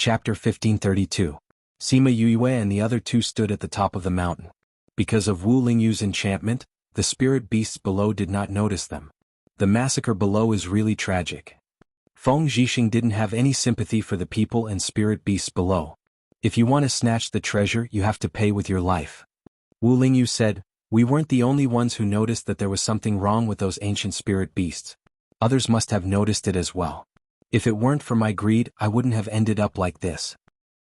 Chapter 1532. Sima Yue and the other two stood at the top of the mountain. Because of Wu Lingyu's enchantment, the spirit beasts below did not notice them. The massacre below is really tragic. Feng Zhixing didn't have any sympathy for the people and spirit beasts below. If you want to snatch the treasure, you have to pay with your life. Wu Lingyu said, "We weren't the only ones who noticed that there was something wrong with those ancient spirit beasts. Others must have noticed it as well. If it weren't for my greed, I wouldn't have ended up like this."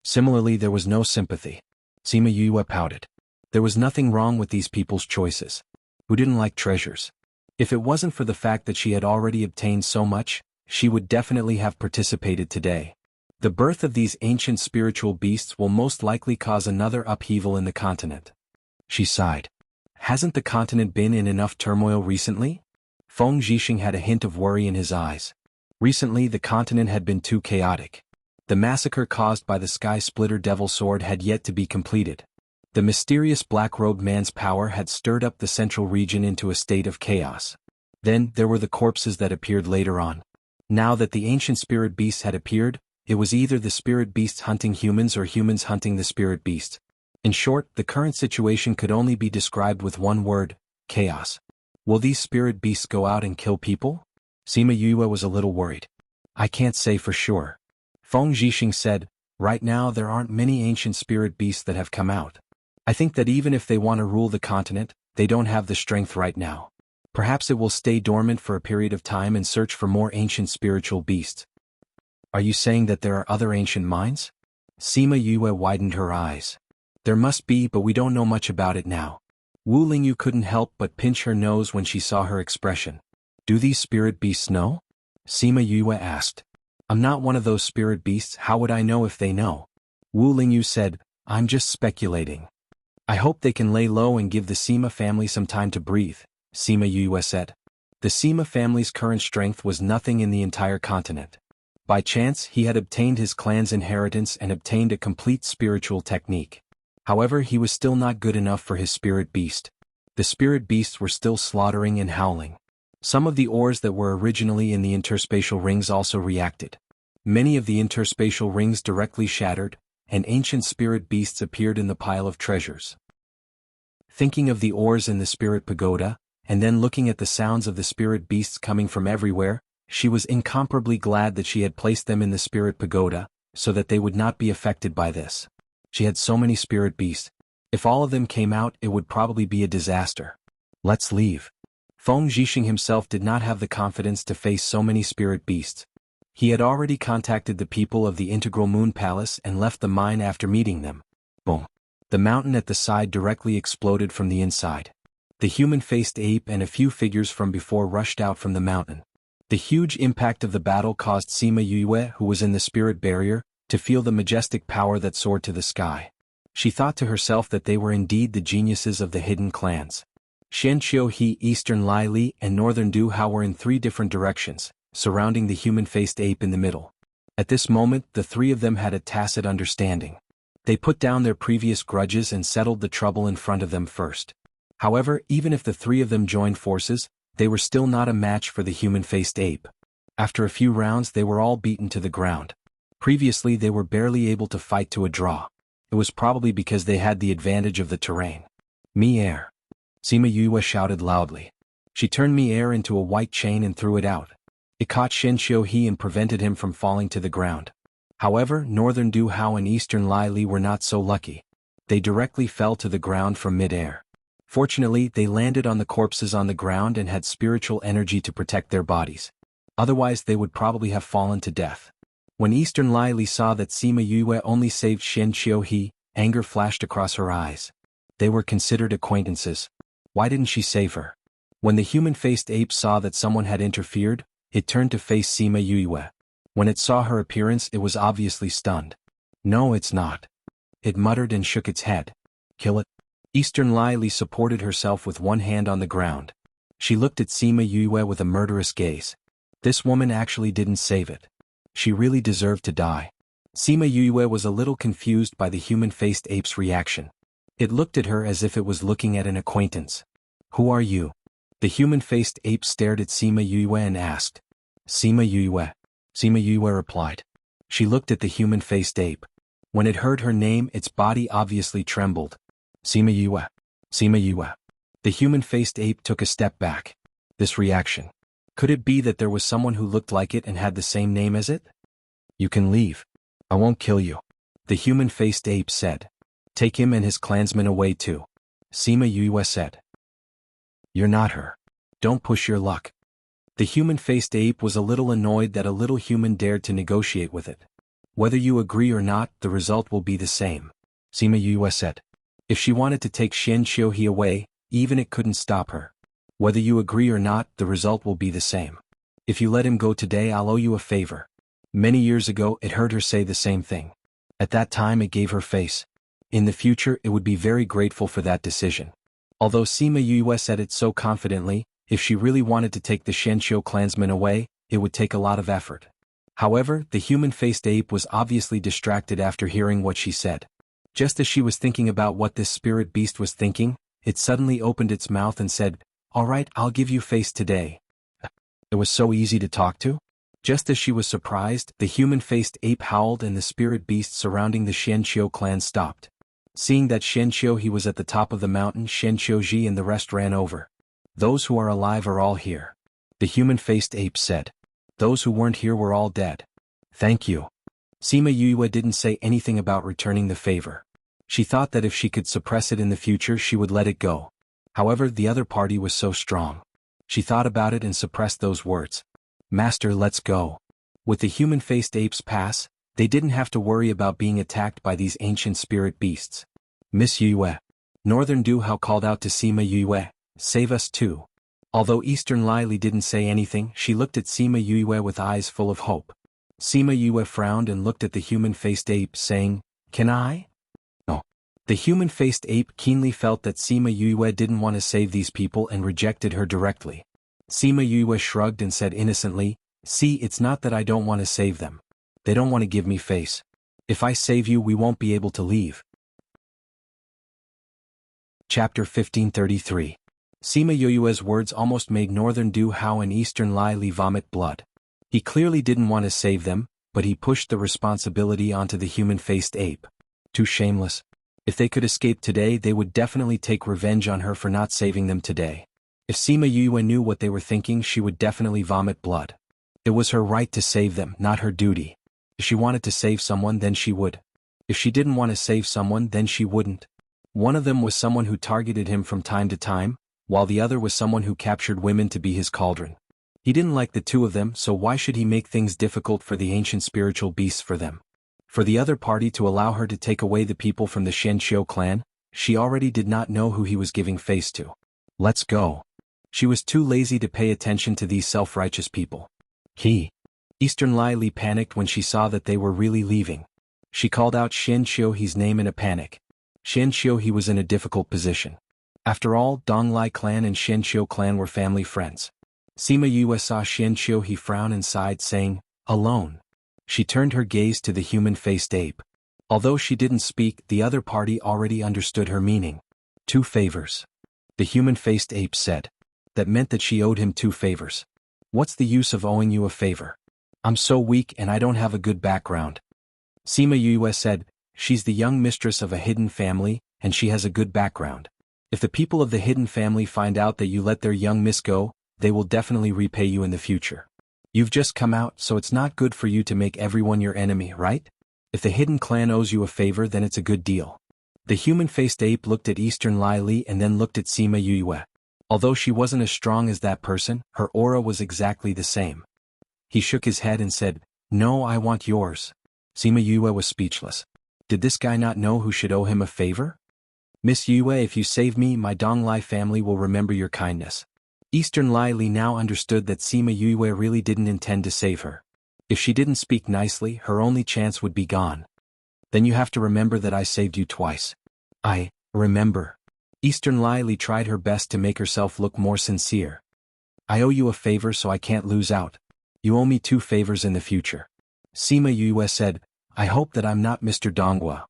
Similarly, there was no sympathy. Sima Yue pouted. There was nothing wrong with these people's choices. Who didn't like treasures? If it wasn't for the fact that she had already obtained so much, she would definitely have participated today. The birth of these ancient spiritual beasts will most likely cause another upheaval in the continent. She sighed. Hasn't the continent been in enough turmoil recently? Feng Zhixing had a hint of worry in his eyes. Recently the continent had been too chaotic. The massacre caused by the Sky Splitter Devil Sword had yet to be completed. The mysterious black-robed man's power had stirred up the central region into a state of chaos. Then there were the corpses that appeared later on. Now that the ancient spirit beasts had appeared, it was either the spirit beasts hunting humans or humans hunting the spirit beasts. In short, the current situation could only be described with one word: chaos. Will these spirit beasts go out and kill people? Sima Yue was a little worried. I can't say for sure. Feng Zhixing said, right now there aren't many ancient spirit beasts that have come out. I think that even if they want to rule the continent, they don't have the strength right now. Perhaps it will stay dormant for a period of time and search for more ancient spiritual beasts. Are you saying that there are other ancient minds? Sima Yue widened her eyes. There must be, but we don't know much about it now. Wu Lingyu couldn't help but pinch her nose when she saw her expression. Do these spirit beasts know? Sima Yue asked. I'm not one of those spirit beasts, how would I know if they know? Wu Lingyu said, I'm just speculating. I hope they can lay low and give the Sima family some time to breathe, Sima Yue said. The Sima family's current strength was nothing in the entire continent. By chance, he had obtained his clan's inheritance and obtained a complete spiritual technique. However, he was still not good enough for his spirit beast. The spirit beasts were still slaughtering and howling. Some of the ores that were originally in the interspatial rings also reacted. Many of the interspatial rings directly shattered, and ancient spirit beasts appeared in the pile of treasures. Thinking of the ores in the spirit pagoda, and then looking at the sounds of the spirit beasts coming from everywhere, she was incomparably glad that she had placed them in the spirit pagoda, so that they would not be affected by this. She had so many spirit beasts. If all of them came out, it would probably be a disaster. Let's leave. Feng Zhixing himself did not have the confidence to face so many spirit beasts. He had already contacted the people of the Integral Moon Palace and left the mine after meeting them. Boom. The mountain at the side directly exploded from the inside. The human-faced ape and a few figures from before rushed out from the mountain. The huge impact of the battle caused Sima Yue, who was in the spirit barrier, to feel the majestic power that soared to the sky. She thought to herself that they were indeed the geniuses of the hidden clans. Shen Qiuhe, Eastern Lai Li, and Northern Du Hao were in three different directions, surrounding the human-faced ape in the middle. At this moment, the three of them had a tacit understanding. They put down their previous grudges and settled the trouble in front of them first. However, even if the three of them joined forces, they were still not a match for the human-faced ape. After a few rounds, they were all beaten to the ground. Previously, they were barely able to fight to a draw. It was probably because they had the advantage of the terrain. Mi-air. Sima Yue shouted loudly. She turned Mi-air into a white chain and threw it out. It caught Shen Qiuhe and prevented him from falling to the ground. However, Northern Du Hao and Eastern Lai Li were not so lucky. They directly fell to the ground from mid-air. Fortunately, they landed on the corpses on the ground and had spiritual energy to protect their bodies. Otherwise, they would probably have fallen to death. When Eastern Lai Li saw that Sima Yue only saved Shen Qiuhe, anger flashed across her eyes. They were considered acquaintances. Why didn't she save her? When the human-faced ape saw that someone had interfered, it turned to face Sima Yue. When it saw her appearance, it was obviously stunned. No, it's not. It muttered and shook its head. Kill it. Eastern Lai Li supported herself with one hand on the ground. She looked at Sima Yue with a murderous gaze. This woman actually didn't save it. She really deserved to die. Sima Yue was a little confused by the human-faced ape's reaction. It looked at her as if it was looking at an acquaintance. Who are you? The human-faced ape stared at Sima Yue and asked. Sima Yue. Sima Yue replied. She looked at the human-faced ape. When it heard her name, its body obviously trembled. Sima Yue. Sima Yue. The human-faced ape took a step back. This reaction. Could it be that there was someone who looked like it and had the same name as it? You can leave. I won't kill you. The human-faced ape said. Take him and his clansmen away too. Sima Yue said. You're not her. Don't push your luck. The human-faced ape was a little annoyed that a little human dared to negotiate with it. Whether you agree or not, the result will be the same. Sima Yue said. If she wanted to take Xian Qiuhe away, even it couldn't stop her. Whether you agree or not, the result will be the same. If you let him go today, I'll owe you a favor. Many years ago, it heard her say the same thing. At that time, it gave her face. In the future, it would be very grateful for that decision. Although Sima Yue said it so confidently, if she really wanted to take the Xianqiu clansmen away, it would take a lot of effort. However, the human-faced ape was obviously distracted after hearing what she said. Just as she was thinking about what this spirit beast was thinking, it suddenly opened its mouth and said, "All right, I'll give you face today." It was so easy to talk to. Just as she was surprised, the human-faced ape howled and the spirit beast surrounding the Xianqiu clan stopped. Seeing that Xianqiu was at the top of the mountain, Xianqiu and the rest ran over. Those who are alive are all here. The human-faced ape said. Those who weren't here were all dead. Thank you. Sima Yue didn't say anything about returning the favor. She thought that if she could suppress it in the future, she would let it go. However, the other party was so strong. She thought about it and suppressed those words. Master, let's go. With the human-faced apes pass, they didn't have to worry about being attacked by these ancient spirit beasts. Miss Yue. Northern Du Hao called out to Sima Yue, save us too. Although Eastern Lai Li didn't say anything, she looked at Sima Yue with eyes full of hope. Sima Yue frowned and looked at the human-faced ape, saying, Can I? No. The human-faced ape keenly felt that Sima Yue didn't want to save these people and rejected her directly. Sima Yue shrugged and said innocently, See, it's not that I don't want to save them. They don't want to give me face. If I save you, we won't be able to leave. Chapter 1533. Sima Yue's words almost made Northern Du Hao and Eastern Lai Li vomit blood. He clearly didn't want to save them, but he pushed the responsibility onto the human-faced ape. Too shameless. If they could escape today, they would definitely take revenge on her for not saving them today. If Sima Yue knew what they were thinking, she would definitely vomit blood. It was her right to save them, not her duty. If she wanted to save someone, then she would. If she didn't want to save someone, then she wouldn't. One of them was someone who targeted him from time to time, while the other was someone who captured women to be his cauldron. He didn't like the two of them, so why should he make things difficult for the ancient spiritual beasts for them? For the other party to allow her to take away the people from the Xianqiu clan, she already did not know who he was giving face to. Let's go. She was too lazy to pay attention to these self-righteous people. Eastern Lai Li panicked when she saw that they were really leaving. She called out Xianqiu's name in a panic. Xianqiu was in a difficult position. After all, Donglai clan and Xianqiu clan were family friends. Sima Yue saw Xianqiu frown and sighed, saying, Alone. She turned her gaze to the human-faced ape. Although she didn't speak, the other party already understood her meaning. 2 favors. The human-faced ape said. That meant that she owed him 2 favors. What's the use of owing you a favor? I'm so weak and I don't have a good background. Sima Yue said, She's the young mistress of a hidden family, and she has a good background. If the people of the hidden family find out that you let their young miss go, they will definitely repay you in the future. You've just come out, so it's not good for you to make everyone your enemy, right? If the hidden clan owes you a favor, then it's a good deal. The human-faced ape looked at Eastern Lai Li and then looked at Sima Yue. Although she wasn't as strong as that person, her aura was exactly the same. He shook his head and said, No, I want yours. Sima Yue was speechless. Did this guy not know who should owe him a favor? Miss Yue, if you save me, my Donglai family will remember your kindness. Eastern Lai Li now understood that Sima Yue really didn't intend to save her. If she didn't speak nicely, her only chance would be gone. Then you have to remember that I saved you twice. I remember. Eastern Lai Li tried her best to make herself look more sincere. I owe you a favor, so I can't lose out. You owe me 2 favors in the future. Sima Yue said, I hope that I'm not Mr. Donghua.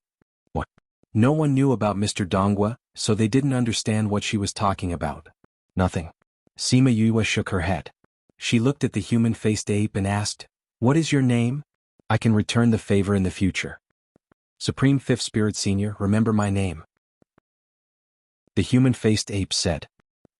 What? No one knew about Mr. Donghua, so they didn't understand what she was talking about. Nothing. Sima Yue shook her head. She looked at the human-faced ape and asked, What is your name? I can return the favor in the future. Supreme Fifth Spirit Senior, remember my name. The human-faced ape said.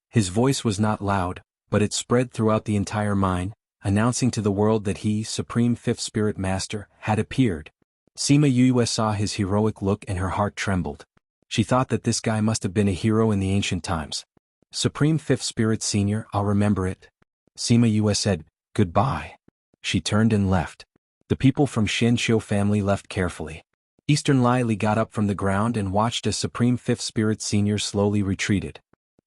His voice was not loud, but it spread throughout the entire mine, announcing to the world that he, Supreme Fifth Spirit Master, had appeared. Sima Yue saw his heroic look and her heart trembled. She thought that this guy must have been a hero in the ancient times. Supreme Fifth Spirit Senior, I'll remember it. Sima Yue said, goodbye. She turned and left. The people from Xianqiu family left carefully. Eastern Lai Li got up from the ground and watched as Supreme Fifth Spirit Senior slowly retreated.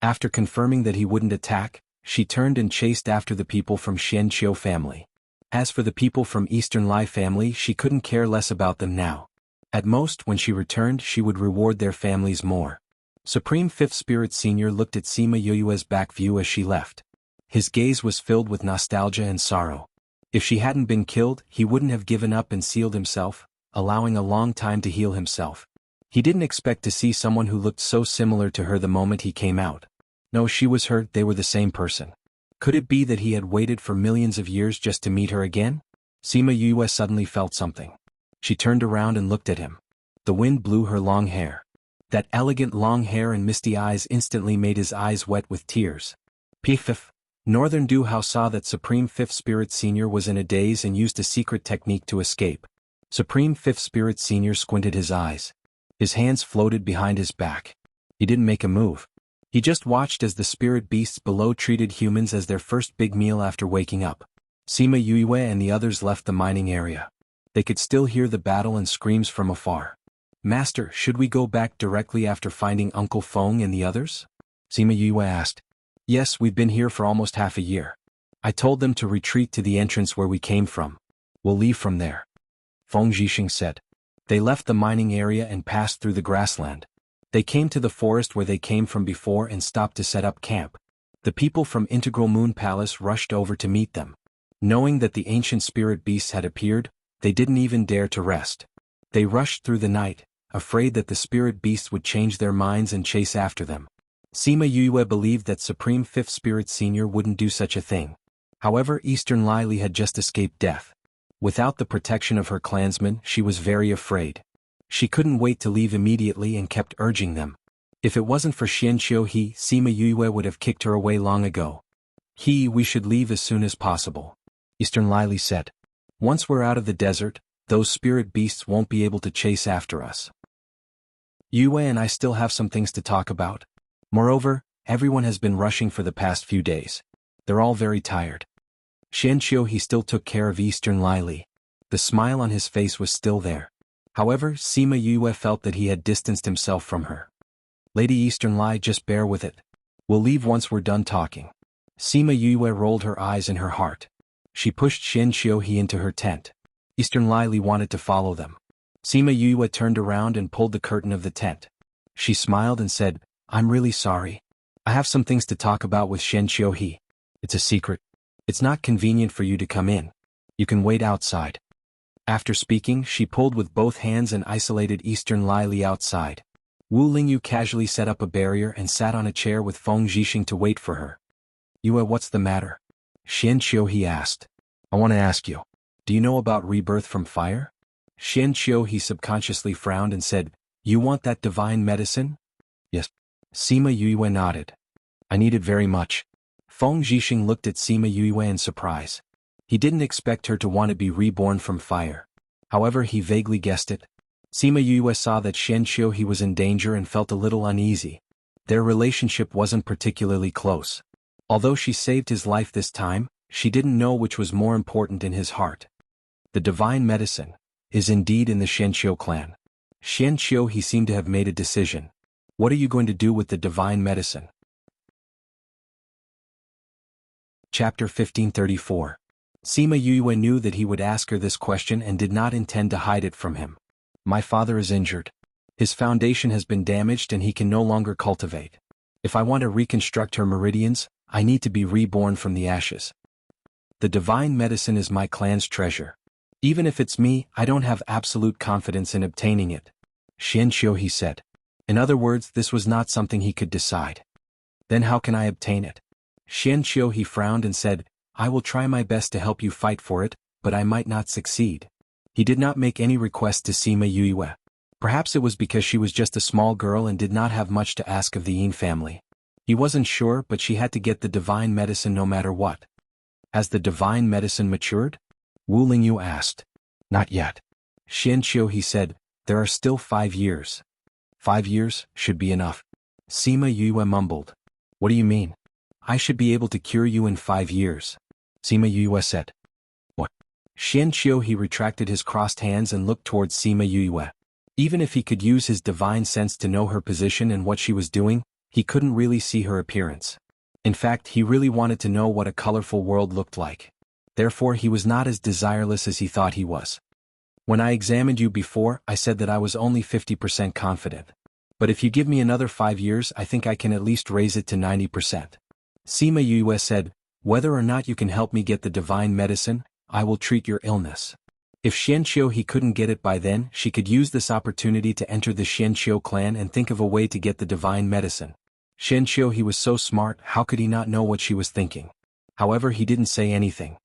After confirming that he wouldn't attack, she turned and chased after the people from Xianqiu family. As for the people from Eastern Lai family, she couldn't care less about them now. At most, when she returned, she would reward their families more. Supreme Fifth Spirit Senior looked at Sima Yue's back view as she left. His gaze was filled with nostalgia and sorrow. If she hadn't been killed, he wouldn't have given up and sealed himself, allowing a long time to heal himself. He didn't expect to see someone who looked so similar to her the moment he came out. No, she was her, they were the same person. Could it be that he had waited for millions of years just to meet her again? Sima Yue suddenly felt something. She turned around and looked at him. The wind blew her long hair. That elegant long hair and misty eyes instantly made his eyes wet with tears. Pifif. Northern Du Hao saw that Supreme Fifth Spirit Senior was in a daze and used a secret technique to escape. Supreme Fifth Spirit Senior squinted his eyes. His hands floated behind his back. He didn't make a move. He just watched as the spirit beasts below treated humans as their first big meal after waking up. Sima Yue and the others left the mining area. They could still hear the battle and screams from afar. Master, should we go back directly after finding Uncle Feng and the others? Sima Yue asked. Yes, we've been here for almost half a year. I told them to retreat to the entrance where we came from. We'll leave from there. Feng Zhixing said. They left the mining area and passed through the grassland. They came to the forest where they came from before and stopped to set up camp. The people from Integral Moon Palace rushed over to meet them. Knowing that the ancient spirit beasts had appeared, they didn't even dare to rest. They rushed through the night, afraid that the spirit beasts would change their minds and chase after them. Sima Yue believed that Supreme Fifth Spirit Senior wouldn't do such a thing. However, Eastern Lai Li had just escaped death. Without the protection of her clansmen, she was very afraid. She couldn't wait to leave immediately and kept urging them. If it wasn't for Xianqiu He, Sima Yue would have kicked her away long ago. We should leave as soon as possible. Eastern Lai Li said. Once we're out of the desert, those spirit beasts won't be able to chase after us. Yue and I still have some things to talk about. Moreover, everyone has been rushing for the past few days. They're all very tired. Xianqiu He still took care of Eastern Lai Li. The smile on his face was still there. However, Sima Yue felt that he had distanced himself from her. Lady Eastern Lai, just bear with it. We'll leave once we're done talking. Sima Yue rolled her eyes in her heart. She pushed Xianqiu He into her tent. Eastern Lai Li wanted to follow them. Sima Yue turned around and pulled the curtain of the tent. She smiled and said, I'm really sorry. I have some things to talk about with Xianqiu He. It's a secret. It's not convenient for you to come in. You can wait outside. After speaking, she pulled with both hands and isolated Eastern Lai Li outside. Wu Lingyu casually set up a barrier and sat on a chair with Feng Zhixing to wait for her. Yue, what's the matter? Xianqiu He asked. I want to ask you. Do you know about rebirth from fire? Xianqiu He subconsciously frowned and said, You want that divine medicine? Yes. Sima Yue nodded. I need it very much. Feng Zhixing looked at Sima Yue in surprise. He didn't expect her to want to be reborn from fire. However, he vaguely guessed it. Sima Yue saw that Xianqiu He was in danger and felt a little uneasy. Their relationship wasn't particularly close. Although she saved his life this time, she didn't know which was more important in his heart. The divine medicine is indeed in the Xianqiu clan. Xianqiu He seemed to have made a decision. What are you going to do with the divine medicine? Chapter 1534. Sima Yue knew that he would ask her this question and did not intend to hide it from him. My father is injured. His foundation has been damaged and he can no longer cultivate. If I want to reconstruct her meridians, I need to be reborn from the ashes. The divine medicine is my clan's treasure. Even if it's me, I don't have absolute confidence in obtaining it. Xianqiu He said. In other words, this was not something he could decide. Then how can I obtain it? Xianqiu He frowned and said, I will try my best to help you fight for it, but I might not succeed. He did not make any request to Sima Yue. Perhaps it was because she was just a small girl and did not have much to ask of the Yin family. He wasn't sure, but she had to get the divine medicine no matter what. Has the divine medicine matured? Wu Lingyu asked. Not yet. Xianqiu, he said, there are still 5 years. 5 years should be enough. Sima Yue mumbled. What do you mean? I should be able to cure you in 5 years. Sima Yue said. What? Xianqiu, he retracted his crossed hands and looked towards Sima Yue. Even if he could use his divine sense to know her position and what she was doing, he couldn't really see her appearance. In fact, he really wanted to know what a colorful world looked like. Therefore, he was not as desireless as he thought he was. When I examined you before, I said that I was only 50% confident. But if you give me another 5 years, I think I can at least raise it to 90%. Sima Yue said, whether or not you can help me get the divine medicine, I will treat your illness. If Xianqiu he couldn't get it by then, she could use this opportunity to enter the Xianqiu clan and think of a way to get the divine medicine. Xianqiu he was so smart, how could he not know what she was thinking? However, he didn't say anything.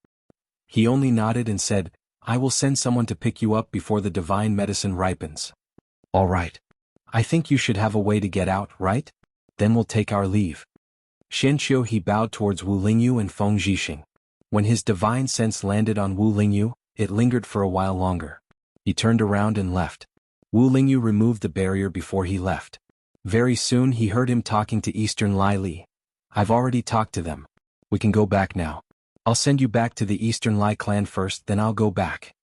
He only nodded and said, I will send someone to pick you up before the divine medicine ripens. All right. I think you should have a way to get out, right? Then we'll take our leave. Xianqiu he bowed towards Wu Lingyu and Feng Zhixing. When his divine sense landed on Wu Lingyu, it lingered for a while longer. He turned around and left. Wu Lingyu removed the barrier before he left. Very soon he heard him talking to Eastern Lai Li. I've already talked to them. We can go back now. I'll send you back to the Eastern Lai clan first, then I'll go back.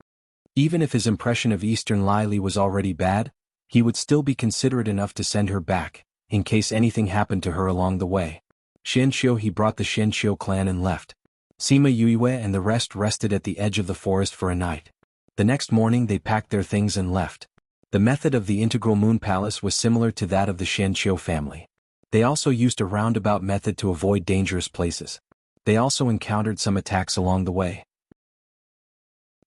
Even if his impression of Eastern Lai Li was already bad, he would still be considerate enough to send her back, in case anything happened to her along the way. Xianqiu he brought the Xianqiu clan and left. Sima Yue and the rest rested at the edge of the forest for a night. The next morning they packed their things and left. The method of the Integral Moon Palace was similar to that of the Xianqiu family. They also used a roundabout method to avoid dangerous places. They also encountered some attacks along the way.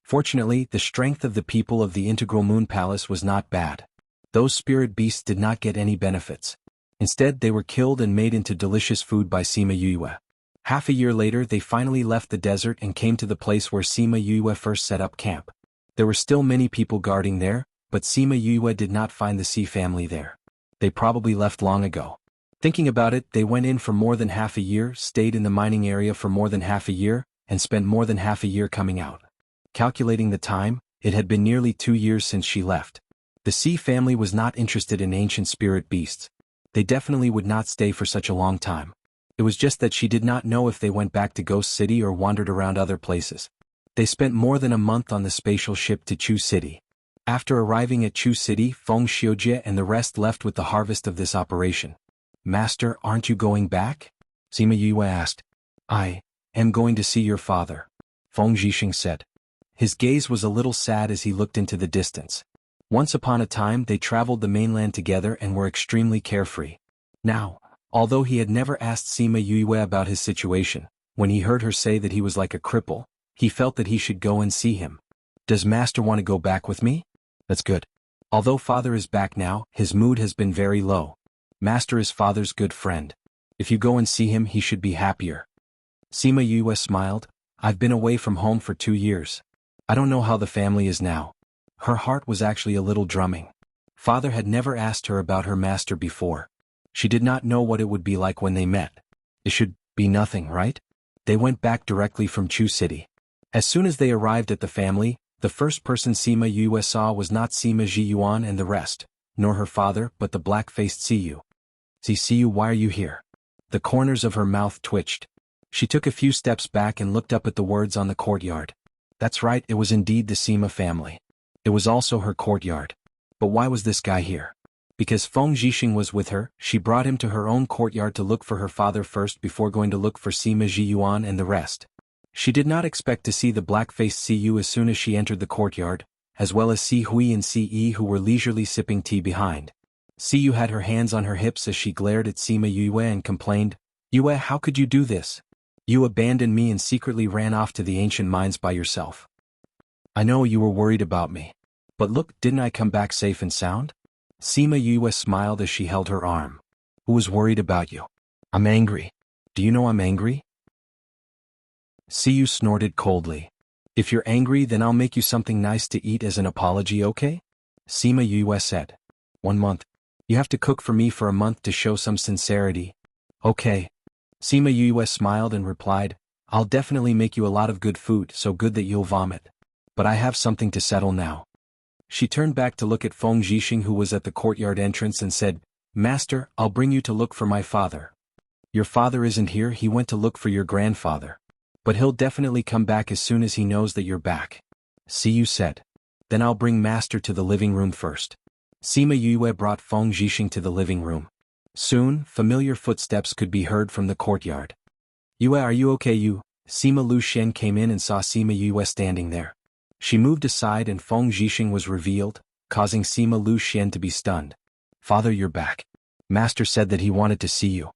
Fortunately, the strength of the people of the Integral Moon Palace was not bad. Those spirit beasts did not get any benefits. Instead, they were killed and made into delicious food by Sima Yue. Half a year later, they finally left the desert and came to the place where Sima Yue first set up camp. There were still many people guarding there, but Sima Yue did not find the Xi family there. They probably left long ago. Thinking about it, they went in for more than half a year, stayed in the mining area for more than half a year, and spent more than half a year coming out. Calculating the time, it had been nearly 2 years since she left. The Xi family was not interested in ancient spirit beasts. They definitely would not stay for such a long time. It was just that she did not know if they went back to Ghost City or wandered around other places. They spent more than a month on the spatial ship to Chu City. After arriving at Chu City, Feng Xiujie and the rest left with the harvest of this operation. Master, aren't you going back? Sima Yue asked. I am going to see your father, Feng Zhixing said. His gaze was a little sad as he looked into the distance. Once upon a time they traveled the mainland together and were extremely carefree. Now, although he had never asked Sima Yue about his situation, when he heard her say that he was like a cripple, he felt that he should go and see him. Does Master want to go back with me? That's good. Although Father is back now, his mood has been very low. Master is Father's good friend. If you go and see him, he should be happier. Sima Yue smiled. I've been away from home for 2 years. I don't know how the family is now. Her heart was actually a little drumming. Father had never asked her about her master before. She did not know what it would be like when they met. It should be nothing, right? They went back directly from Chu City. As soon as they arrived at the family, the first person Sima Yue saw was not Sima Zhiyuan and the rest, nor her father, but the black-faced Siyu. Siyu, why are you here? The corners of her mouth twitched. She took a few steps back and looked up at the words on the courtyard. That's right, it was indeed the Sima family. It was also her courtyard. But why was this guy here? Because Feng Zhixing was with her, she brought him to her own courtyard to look for her father first before going to look for Sima Zhiyuan and the rest. She did not expect to see the black-faced Siyu as soon as she entered the courtyard, as well as Si Hui and Si Yi who were leisurely sipping tea behind. Siyu had her hands on her hips as she glared at Sima Yue and complained, Yue, how could you do this? You abandoned me and secretly ran off to the ancient mines by yourself. I know you were worried about me. But look, didn't I come back safe and sound? Sima Yue smiled as she held her arm. Who was worried about you? I'm angry. Do you know I'm angry? Siyu snorted coldly. If you're angry, then I'll make you something nice to eat as an apology, okay? Sima Yue said. 1 month. You have to cook for me for a month to show some sincerity. Okay. Sima Yue smiled and replied, I'll definitely make you a lot of good food, so good that you'll vomit. But I have something to settle now. She turned back to look at Feng Zhixing, who was at the courtyard entrance, and said, Master, I'll bring you to look for my father. Your father isn't here, he went to look for your grandfather. But he'll definitely come back as soon as he knows that you're back. See, you said. Then I'll bring Master to the living room first. Sima Yue brought Feng Zhixing to the living room. Soon, familiar footsteps could be heard from the courtyard. Yue, are you okay? Sima Lu Shen came in and saw Sima Yue standing there. She moved aside and Feng Zhixing was revealed, causing Sima Lu Shen to be stunned. Father, you're back. Master said that he wanted to see you.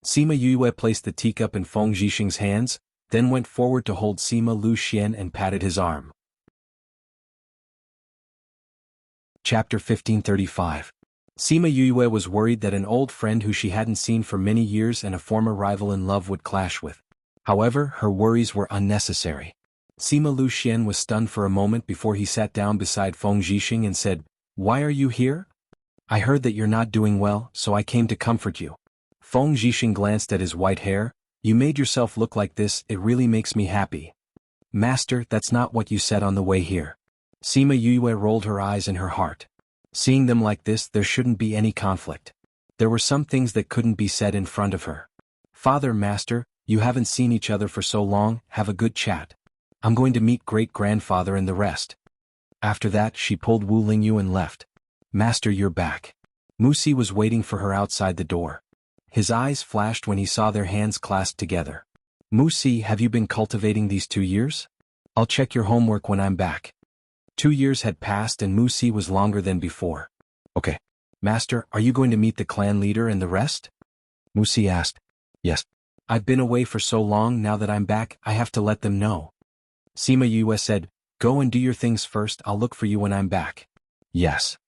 Sima Yue placed the teacup in Feng Zhixing's hands, then went forward to hold Sima Lu Shen and patted his arm. Chapter 1535. Sima Yue was worried that an old friend who she hadn't seen for many years and a former rival in love would clash with. However, her worries were unnecessary. Sima Lu Shen was stunned for a moment before he sat down beside Feng Zhixing and said, Why are you here? I heard that you're not doing well, so I came to comfort you. Feng Zhixing glanced at his white hair. You made yourself look like this, it really makes me happy. Master, that's not what you said on the way here. Sima Yue rolled her eyes in her heart. Seeing them like this, there shouldn't be any conflict. There were some things that couldn't be said in front of her. Father, Master, you haven't seen each other for so long, have a good chat. I'm going to meet great-grandfather and the rest. After that, she pulled Wu Lingyu and left. Master, you're back. Musi was waiting for her outside the door. His eyes flashed when he saw their hands clasped together. Musi, have you been cultivating these 2 years? I'll check your homework when I'm back. 2 years had passed and Musi was longer than before. Okay. Master, are you going to meet the clan leader and the rest? Musi asked. Yes. I've been away for so long, now that I'm back, I have to let them know. Sima Yue said, Go and do your things first, I'll look for you when I'm back. Yes.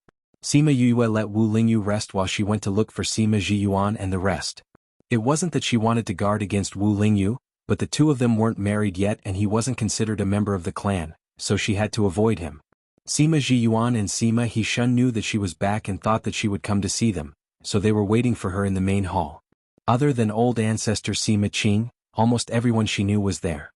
Sima Yue let Wu Lingyu rest while she went to look for Sima Zhiyuan and the rest. It wasn't that she wanted to guard against Wu Lingyu, but the two of them weren't married yet and he wasn't considered a member of the clan, so she had to avoid him. Sima Zhiyuan and Sima Hishun knew that she was back and thought that she would come to see them, so they were waiting for her in the main hall. Other than old ancestor Sima Qing, almost everyone she knew was there.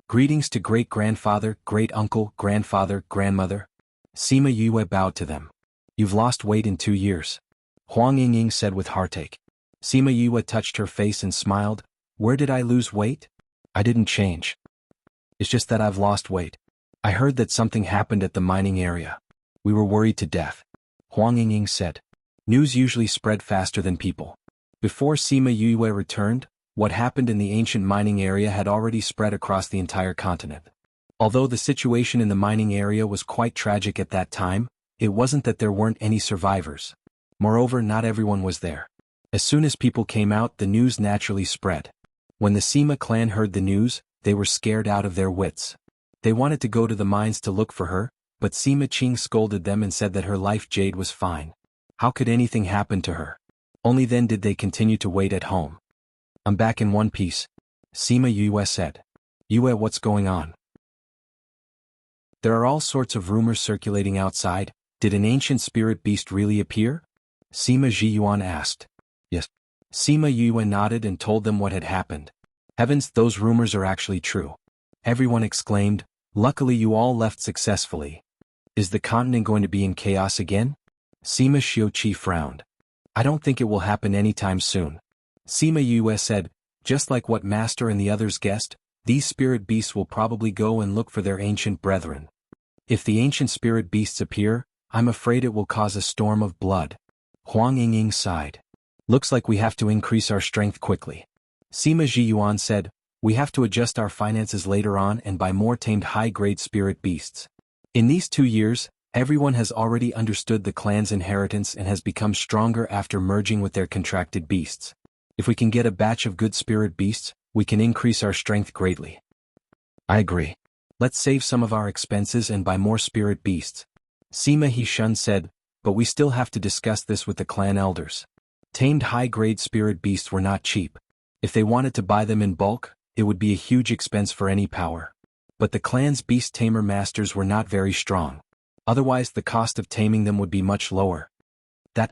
Greetings to great-grandfather, great-uncle, grandfather, grandmother. Sima Yue bowed to them. You've lost weight in 2 years. Huang Yingying said with heartache. Sima Yue touched her face and smiled. Where did I lose weight? I didn't change. It's just that I've lost weight. I heard that something happened at the mining area. We were worried to death. Huang Yingying said. News usually spread faster than people. Before Sima Yue returned, what happened in the ancient mining area had already spread across the entire continent. Although the situation in the mining area was quite tragic at that time, it wasn't that there weren't any survivors. Moreover, not everyone was there. As soon as people came out, the news naturally spread. When the Sima clan heard the news, they were scared out of their wits. They wanted to go to the mines to look for her, but Sima Qing scolded them and said that her life jade was fine. How could anything happen to her? Only then did they continue to wait at home. I'm back in one piece. Sima Yue said. Yue, what's going on? There are all sorts of rumors circulating outside. Did an ancient spirit beast really appear? Sima Zhiyuan asked. Yes. Sima Yue nodded and told them what had happened. Heavens, those rumors are actually true. Everyone exclaimed, luckily you all left successfully. Is the continent going to be in chaos again? Sima Xiuqi frowned. I don't think it will happen anytime soon. Sima Yue said, just like what Master and the others guessed, these spirit beasts will probably go and look for their ancient brethren. If the ancient spirit beasts appear, I'm afraid it will cause a storm of blood. Huang Yingying sighed. Looks like we have to increase our strength quickly. Sima Zhiyuan said, we have to adjust our finances later on and buy more tamed high-grade spirit beasts. In these 2 years, everyone has already understood the clan's inheritance and has become stronger after merging with their contracted beasts. If we can get a batch of good spirit beasts, we can increase our strength greatly. I agree. Let's save some of our expenses and buy more spirit beasts. Sima Hishun said, but we still have to discuss this with the clan elders. Tamed high-grade spirit beasts were not cheap. If they wanted to buy them in bulk, it would be a huge expense for any power. But the clan's beast tamer masters were not very strong. Otherwise the cost of taming them would be much lower.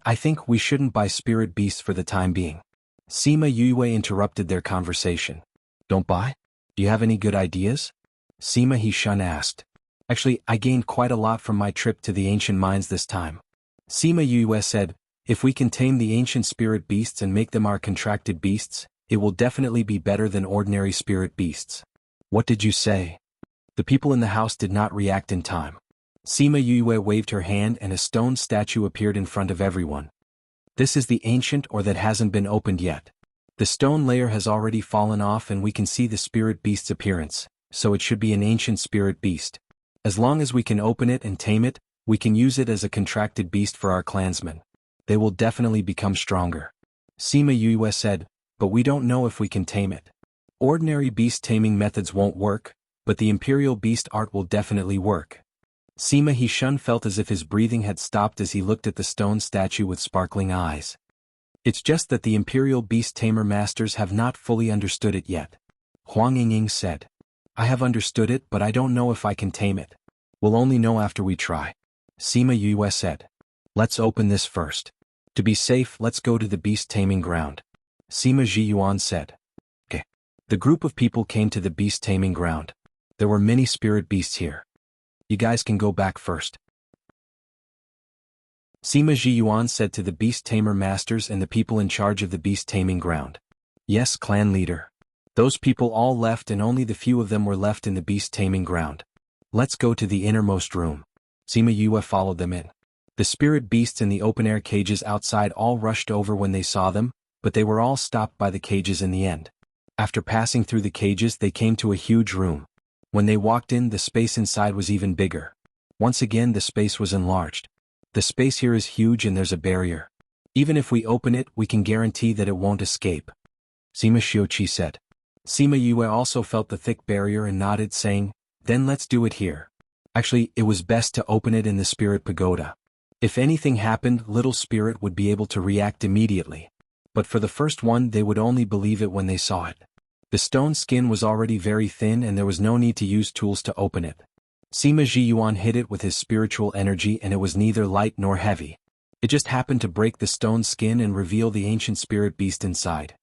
I think we shouldn't buy spirit beasts for the time being. Sima Yue interrupted their conversation. Don't buy? Do you have any good ideas? Sima He-shun asked. Actually, I gained quite a lot from my trip to the ancient mines this time. Sima Yue said, if we can tame the ancient spirit beasts and make them our contracted beasts, it will definitely be better than ordinary spirit beasts. What did you say? The people in the house did not react in time. Sima Yue waved her hand and a stone statue appeared in front of everyone. This is the ancient or that hasn't been opened yet. The stone layer has already fallen off and we can see the spirit beast's appearance, so it should be an ancient spirit beast. As long as we can open it and tame it, we can use it as a contracted beast for our clansmen. They will definitely become stronger. Sima Yue said, but we don't know if we can tame it. Ordinary beast taming methods won't work, but the imperial beast art will definitely work. Sima He-shun felt as if his breathing had stopped as he looked at the stone statue with sparkling eyes. It's just that the imperial beast tamer masters have not fully understood it yet. Huang Yingying said. I have understood it but I don't know if I can tame it. We'll only know after we try. Sima Yue said. Let's open this first. To be safe, let's go to the beast taming ground. Sima Zhiyuan said. Okay. The group of people came to the beast taming ground. There were many spirit beasts here. You guys can go back first. Sima Zhiyuan said to the beast tamer masters and the people in charge of the beast taming ground. Yes, clan leader. Those people all left and only the few of them were left in the beast taming ground. Let's go to the innermost room. Sima Yue followed them in. The spirit beasts in the open-air cages outside all rushed over when they saw them, but they were all stopped by the cages in the end. After passing through the cages they came to a huge room. When they walked in, the space inside was even bigger. Once again the space was enlarged. The space here is huge and there's a barrier. Even if we open it, we can guarantee that it won't escape. Sima Xiuqi said. Sima Yue also felt the thick barrier and nodded, saying, then let's do it here. Actually, it was best to open it in the spirit pagoda. If anything happened, little spirit would be able to react immediately. But for the first one they would only believe it when they saw it. The stone skin was already very thin and there was no need to use tools to open it. Sima Zhiyuan hit it with his spiritual energy and it was neither light nor heavy. It just happened to break the stone skin and reveal the ancient spirit beast inside.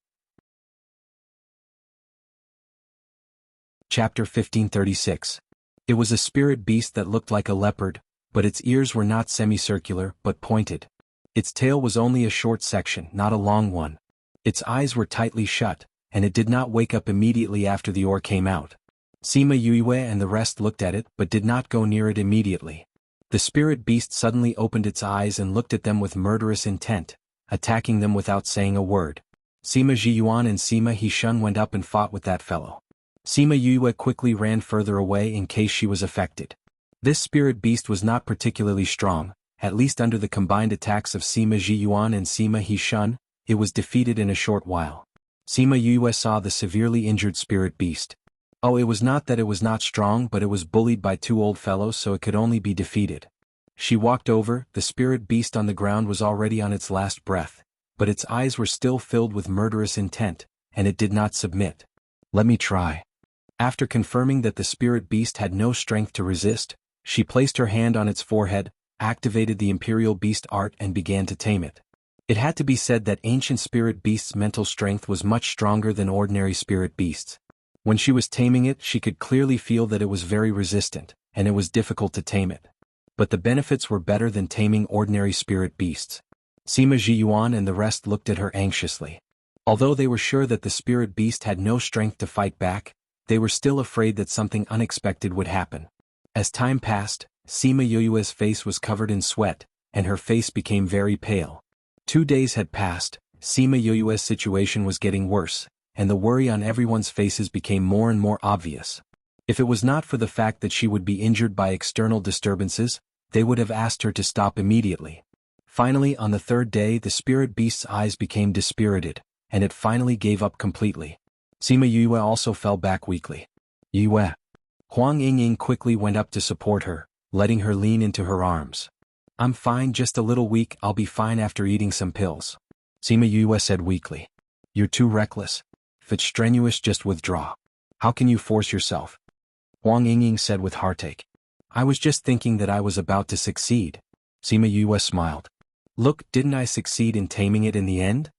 Chapter 1536. It was a spirit beast that looked like a leopard, but its ears were not semicircular but pointed. Its tail was only a short section, not a long one. Its eyes were tightly shut, and it did not wake up immediately after the ore came out. Sima Yue and the rest looked at it but did not go near it immediately. The spirit beast suddenly opened its eyes and looked at them with murderous intent, attacking them without saying a word. Sima Zhiyuan and Sima He-shun went up and fought with that fellow. Sima Yue quickly ran further away in case she was affected. This spirit beast was not particularly strong, at least under the combined attacks of Sima Zhiyuan and Sima He-shun, it was defeated in a short while. Sima Yue saw the severely injured spirit beast. Oh, it was not that it was not strong but it was bullied by two old fellows so it could only be defeated. She walked over, the spirit beast on the ground was already on its last breath, but its eyes were still filled with murderous intent, and it did not submit. Let me try. After confirming that the spirit beast had no strength to resist, she placed her hand on its forehead, activated the imperial beast art and began to tame it. It had to be said that ancient spirit beast's mental strength was much stronger than ordinary spirit beasts. When she was taming it, she could clearly feel that it was very resistant, and it was difficult to tame it. But the benefits were better than taming ordinary spirit beasts. Sima Zhiyuan and the rest looked at her anxiously. Although they were sure that the spirit beast had no strength to fight back, they were still afraid that something unexpected would happen. As time passed, Sima Yue's face was covered in sweat, and her face became very pale. 2 days had passed, Sima Yue's situation was getting worse, and the worry on everyone's faces became more and more obvious. If it was not for the fact that she would be injured by external disturbances, they would have asked her to stop immediately. Finally, on the 3rd day, the spirit beast's eyes became dispirited, and it finally gave up completely. Sima Yue also fell back weakly. Yue. Huang Yingying quickly went up to support her, letting her lean into her arms. I'm fine, just a little weak, I'll be fine after eating some pills. Sima Yue said weakly. You're too reckless. If it's strenuous, just withdraw. How can you force yourself? Huang Yingying said with heartache. I was just thinking that I was about to succeed. Sima Yue smiled. Look, didn't I succeed in taming it in the end?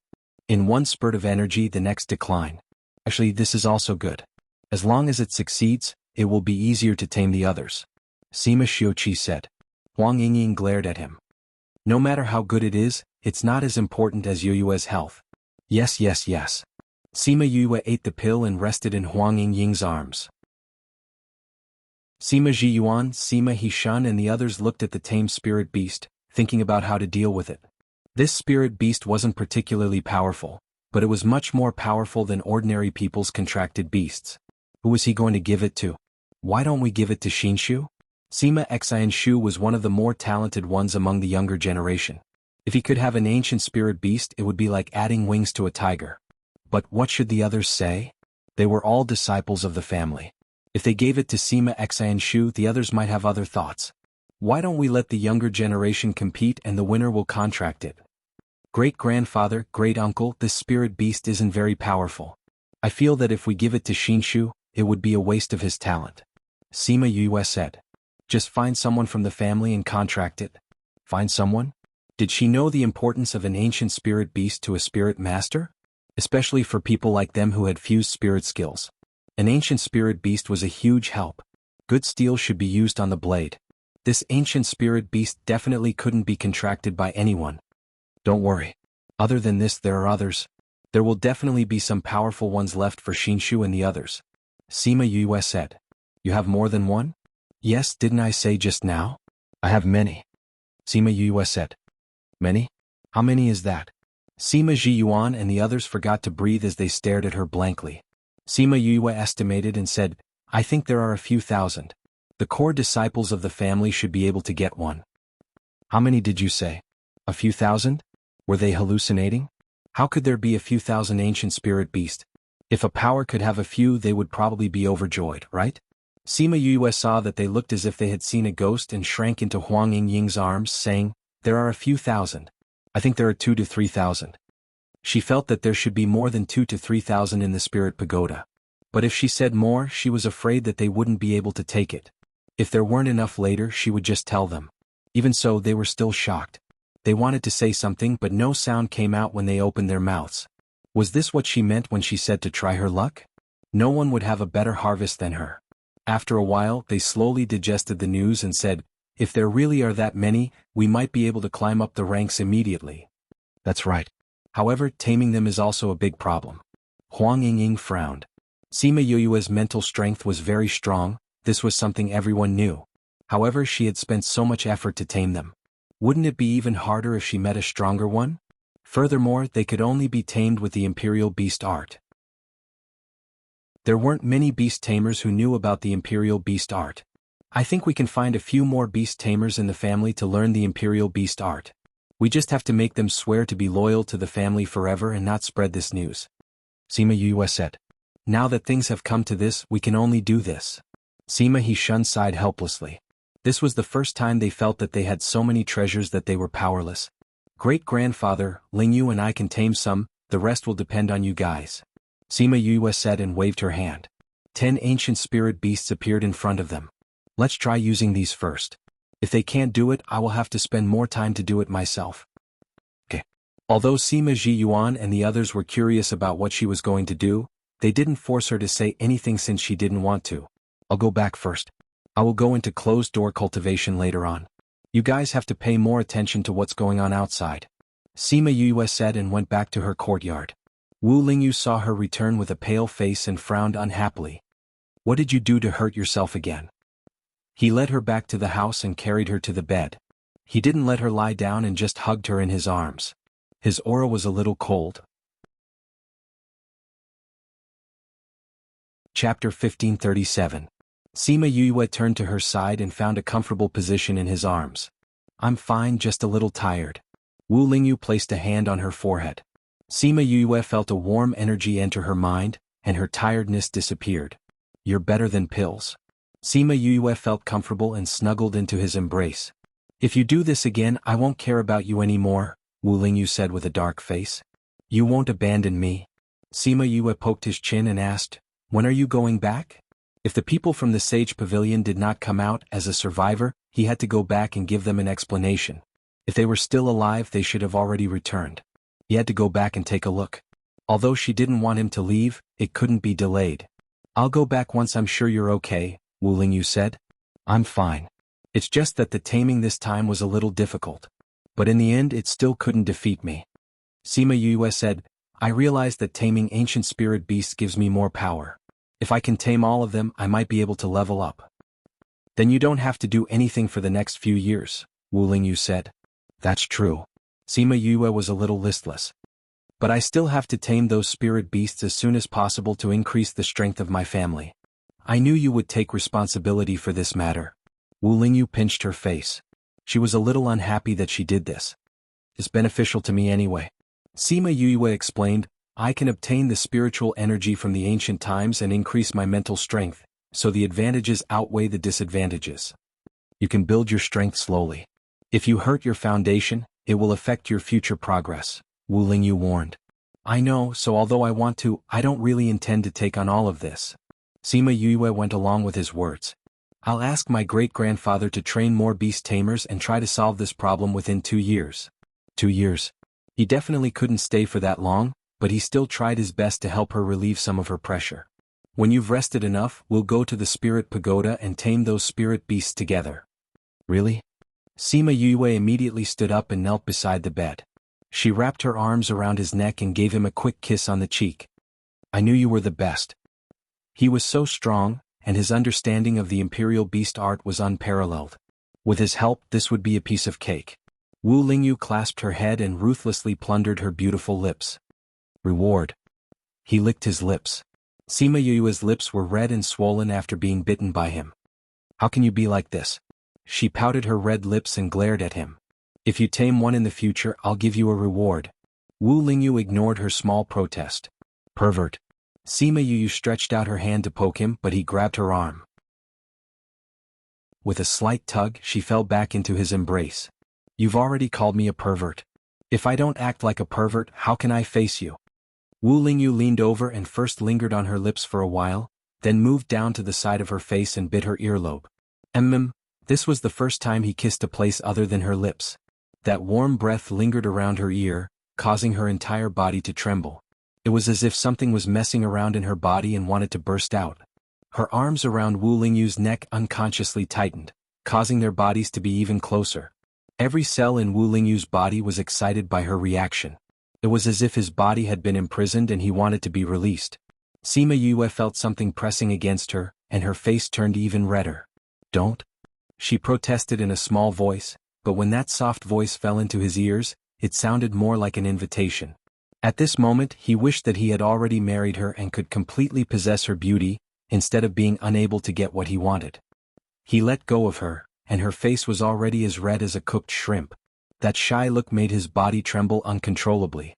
In one spurt of energy, the next decline. Actually, this is also good. As long as it succeeds, it will be easier to tame the others. Sima Xiuqi said. Huang Yingying glared at him. No matter how good it is, it's not as important as Yue's health. Yes. Sima Yue ate the pill and rested in Huang Yingying's arms. Sima Zhiyuan, Sima Hishan and the others looked at the tame spirit beast, thinking about how to deal with it. This spirit beast wasn't particularly powerful, but it was much more powerful than ordinary people's contracted beasts. Who was he going to give it to? Why don't we give it to Xinshu? Sima Xianshu was one of the more talented ones among the younger generation. If he could have an ancient spirit beast, it would be like adding wings to a tiger. But what should the others say? They were all disciples of the family. If they gave it to Sima Xianshu, the others might have other thoughts. Why don't we let the younger generation compete and the winner will contract it? Great-grandfather, great-uncle, this spirit beast isn't very powerful. I feel that if we give it to Xinshu, it would be a waste of his talent. Sima Yue said. Just find someone from the family and contract it. Find someone? Did she know the importance of an ancient spirit beast to a spirit master? Especially for people like them who had fused spirit skills. An ancient spirit beast was a huge help. Good steel should be used on the blade. This ancient spirit beast definitely couldn't be contracted by anyone. Don't worry. Other than this, there are others. There will definitely be some powerful ones left for Xinshu and the others. Sima Yue said. You have more than one? Yes, didn't I say just now? I have many. Sima Yue said. Many? How many is that? Sima Zhiyuan and the others forgot to breathe as they stared at her blankly. Sima Yue estimated and said, I think there are a few thousand. The core disciples of the family should be able to get one. How many did you say? A few thousand? Were they hallucinating? How could there be a few thousand ancient spirit beasts? If a power could have a few, they would probably be overjoyed, right? Sima Yue saw that they looked as if they had seen a ghost and shrank into Huang Yingying's arms, saying, There are a few thousand. I think there are 2,000 to 3,000. She felt that there should be more than 2,000 to 3,000 in the spirit pagoda. But if she said more, she was afraid that they wouldn't be able to take it. If there weren't enough later, she would just tell them. Even so, they were still shocked. They wanted to say something, but no sound came out when they opened their mouths. Was this what she meant when she said to try her luck? No one would have a better harvest than her. After a while, they slowly digested the news and said, If there really are that many, we might be able to climb up the ranks immediately. That's right. However, taming them is also a big problem. Huang Yingying frowned. Sima Yue's mental strength was very strong, this was something everyone knew. However, she had spent so much effort to tame them. Wouldn't it be even harder if she met a stronger one? Furthermore, they could only be tamed with the Imperial Beast art. There weren't many beast tamers who knew about the Imperial Beast art. I think we can find a few more beast tamers in the family to learn the Imperial Beast art. We just have to make them swear to be loyal to the family forever and not spread this news. Sima Yue said. Now that things have come to this, we can only do this. Sima Hishan sighed helplessly. This was the first time they felt that they had so many treasures that they were powerless. Great-grandfather, Lingyu and I can tame some, the rest will depend on you guys. Sima Yue said and waved her hand. 10 ancient spirit beasts appeared in front of them. Let's try using these first. If they can't do it, I will have to spend more time to do it myself. Okay. Although Sima Zhiyuan and the others were curious about what she was going to do, they didn't force her to say anything since she didn't want to. I'll go back first. I will go into closed-door cultivation later on. You guys have to pay more attention to what's going on outside. Sima Yue said and went back to her courtyard. Wu Lingyu saw her return with a pale face and frowned unhappily. What did you do to hurt yourself again? He led her back to the house and carried her to the bed. He didn't let her lie down and just hugged her in his arms. His aura was a little cold. Chapter 1537. Sima Yue turned to her side and found a comfortable position in his arms. I'm fine, just a little tired. Wu Lingyu placed a hand on her forehead. Sima Yue felt a warm energy enter her mind, and her tiredness disappeared. You're better than pills. Sima Yue felt comfortable and snuggled into his embrace. If you do this again, I won't care about you anymore, Wu Lingyu said with a dark face. You won't abandon me? Sima Yue poked his chin and asked, when are you going back? If the people from the Sage Pavilion did not come out as a survivor, he had to go back and give them an explanation. If they were still alive, they should have already returned. He had to go back and take a look. Although she didn't want him to leave, it couldn't be delayed. "I'll go back once I'm sure you're okay," Wu Lingyu said. "I'm fine. It's just that the taming this time was a little difficult. But in the end it still couldn't defeat me." Sima Yue said, "I realize that taming ancient spirit beasts gives me more power. If I can tame all of them, I might be able to level up." "Then you don't have to do anything for the next few years," Wu Lingyu said. "That's true." Sima Yue was a little listless. "But I still have to tame those spirit beasts as soon as possible to increase the strength of my family. I knew you would take responsibility for this matter." Wu Lingyu pinched her face. She was a little unhappy that she did this. "It's beneficial to me anyway." Sima Yue explained, "I can obtain the spiritual energy from the ancient times and increase my mental strength, so the advantages outweigh the disadvantages. You can build your strength slowly. If you hurt your foundation, it will affect your future progress," Wu Lingyu warned. "I know, so although I want to, I don't really intend to take on all of this." Sima Yue went along with his words. "I'll ask my great-grandfather to train more beast tamers and try to solve this problem within 2 years. 2 years. He definitely couldn't stay for that long, but he still tried his best to help her relieve some of her pressure. "When you've rested enough, we'll go to the spirit pagoda and tame those spirit beasts together." "Really?" Sima Yue immediately stood up and knelt beside the bed. She wrapped her arms around his neck and gave him a quick kiss on the cheek. "I knew you were the best." He was so strong, and his understanding of the imperial beast art was unparalleled. With his help, this would be a piece of cake. Wu Lingyu clasped her head and ruthlessly plundered her beautiful lips. "Reward." He licked his lips. Sima Yue's lips were red and swollen after being bitten by him. "How can you be like this?" She pouted her red lips and glared at him. "If you tame one in the future, I'll give you a reward." Wu Lingyu ignored her small protest. "Pervert." Sima Yue stretched out her hand to poke him, but he grabbed her arm. With a slight tug, she fell back into his embrace. "You've already called me a pervert. If I don't act like a pervert, how can I face you?" Wu Lingyu leaned over and first lingered on her lips for a while, then moved down to the side of her face and bit her earlobe. This was the first time he kissed a place other than her lips. That warm breath lingered around her ear, causing her entire body to tremble. It was as if something was messing around in her body and wanted to burst out. Her arms around Wu Lingyu's neck unconsciously tightened, causing their bodies to be even closer. Every cell in Wu Lingyu's body was excited by her reaction. It was as if his body had been imprisoned and he wanted to be released. Sima Yue felt something pressing against her, and her face turned even redder. "Don't?" She protested in a small voice, but when that soft voice fell into his ears, it sounded more like an invitation. At this moment, he wished that he had already married her and could completely possess her beauty, instead of being unable to get what he wanted. He let go of her, and her face was already as red as a cooked shrimp. That shy look made his body tremble uncontrollably.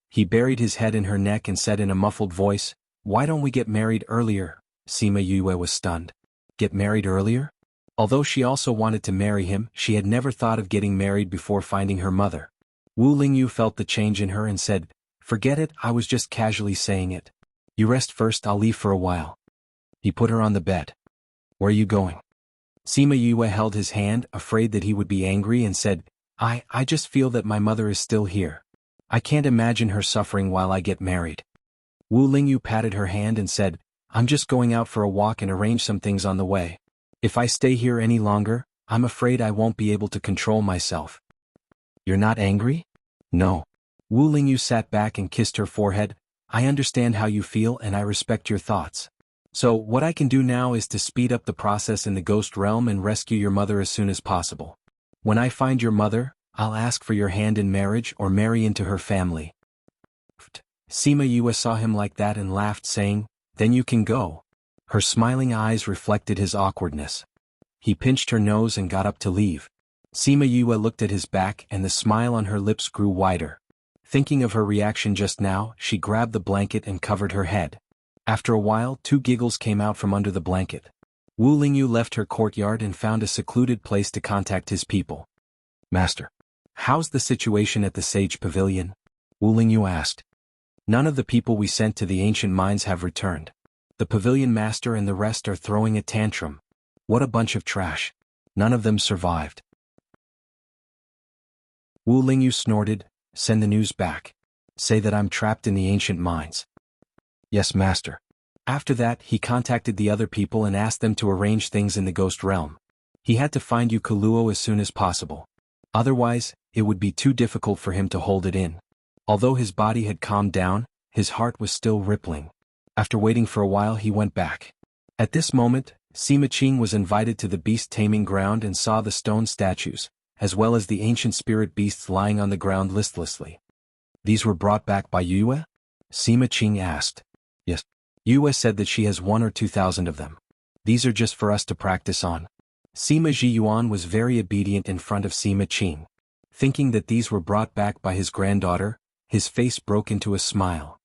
He buried his head in her neck and said in a muffled voice, "Why don't we get married earlier?" Sima Yue was stunned. Get married earlier? Although she also wanted to marry him, she had never thought of getting married before finding her mother. Wu Lingyu felt the change in her and said, "Forget it, I was just casually saying it. You rest first, I'll leave for a while." He put her on the bed. "Where are you going?" Sima Yue held his hand, afraid that he would be angry, and said, I just feel that my mother is still here. I can't imagine her suffering while I get married." Wu Lingyu patted her hand and said, "I'm just going out for a walk and arrange some things on the way. If I stay here any longer, I'm afraid I won't be able to control myself." "You're not angry?" "No." Wu Lingyu sat back and kissed her forehead. "I understand how you feel and I respect your thoughts. So, what I can do now is to speed up the process in the ghost realm and rescue your mother as soon as possible. When I find your mother, I'll ask for your hand in marriage or marry into her family." Sima Yue saw him like that and laughed, saying, "Then you can go." Her smiling eyes reflected his awkwardness. He pinched her nose and got up to leave. Sima Yue looked at his back and the smile on her lips grew wider. Thinking of her reaction just now, she grabbed the blanket and covered her head. After a while, 2 giggles came out from under the blanket. Wu Lingyu left her courtyard and found a secluded place to contact his people. "Master, how's the situation at the Sage Pavilion?" Wu Lingyu asked. "None of the people we sent to the ancient mines have returned. The pavilion master and the rest are throwing a tantrum. What a bunch of trash. None of them survived. Wu Lingyu snorted, send the news back. Say that I'm trapped in the ancient mines. Yes, master. After that, he contacted the other people and asked them to arrange things in the ghost realm. He had to find Yukuluo as soon as possible. Otherwise, it would be too difficult for him to hold it in. Although his body had calmed down, his heart was still rippling. After waiting for a while, he went back. At this moment, Sima Qing was invited to the beast-taming ground and saw the stone statues, as well as the ancient spirit beasts lying on the ground listlessly. These were brought back by Yue? Sima Qing asked. Yes. Yue said that she has 1,000 or 2,000 of them. These are just for us to practice on. Sima Zhiyuan was very obedient in front of Sima Qing. Thinking that these were brought back by his granddaughter, his face broke into a smile.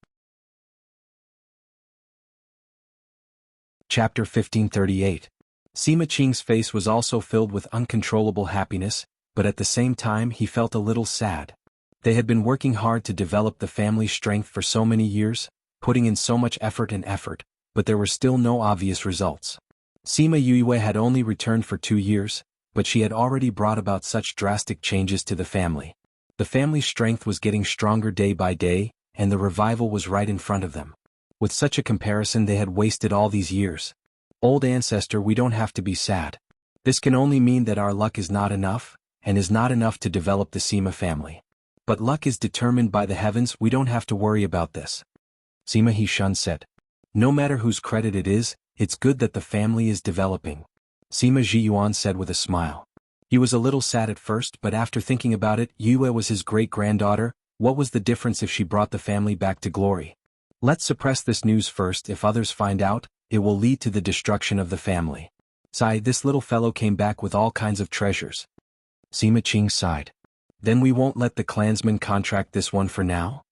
Chapter 1538. Sima Qing's face was also filled with uncontrollable happiness, but at the same time he felt a little sad. They had been working hard to develop the family's strength for so many years, putting in so much effort, but there were still no obvious results. Sima Yue had only returned for 2 years, but she had already brought about such drastic changes to the family. The family's strength was getting stronger day by day, and the revival was right in front of them. With such a comparison, they had wasted all these years. Old ancestor, we don't have to be sad. This can only mean that our luck is not enough, and is not enough to develop the Sima family. But luck is determined by the heavens, we don't have to worry about this. Sima Hishun said. No matter whose credit it is, it's good that the family is developing. Sima Zhiyuan said with a smile. He was a little sad at first, but after thinking about it, Yue was his great-granddaughter. What was the difference if she brought the family back to glory? Let's suppress this news first. If others find out, it will lead to the destruction of the family. Sigh, this little fellow came back with all kinds of treasures. Sima Qing sighed. Then we won't let the clansmen contract this one for now?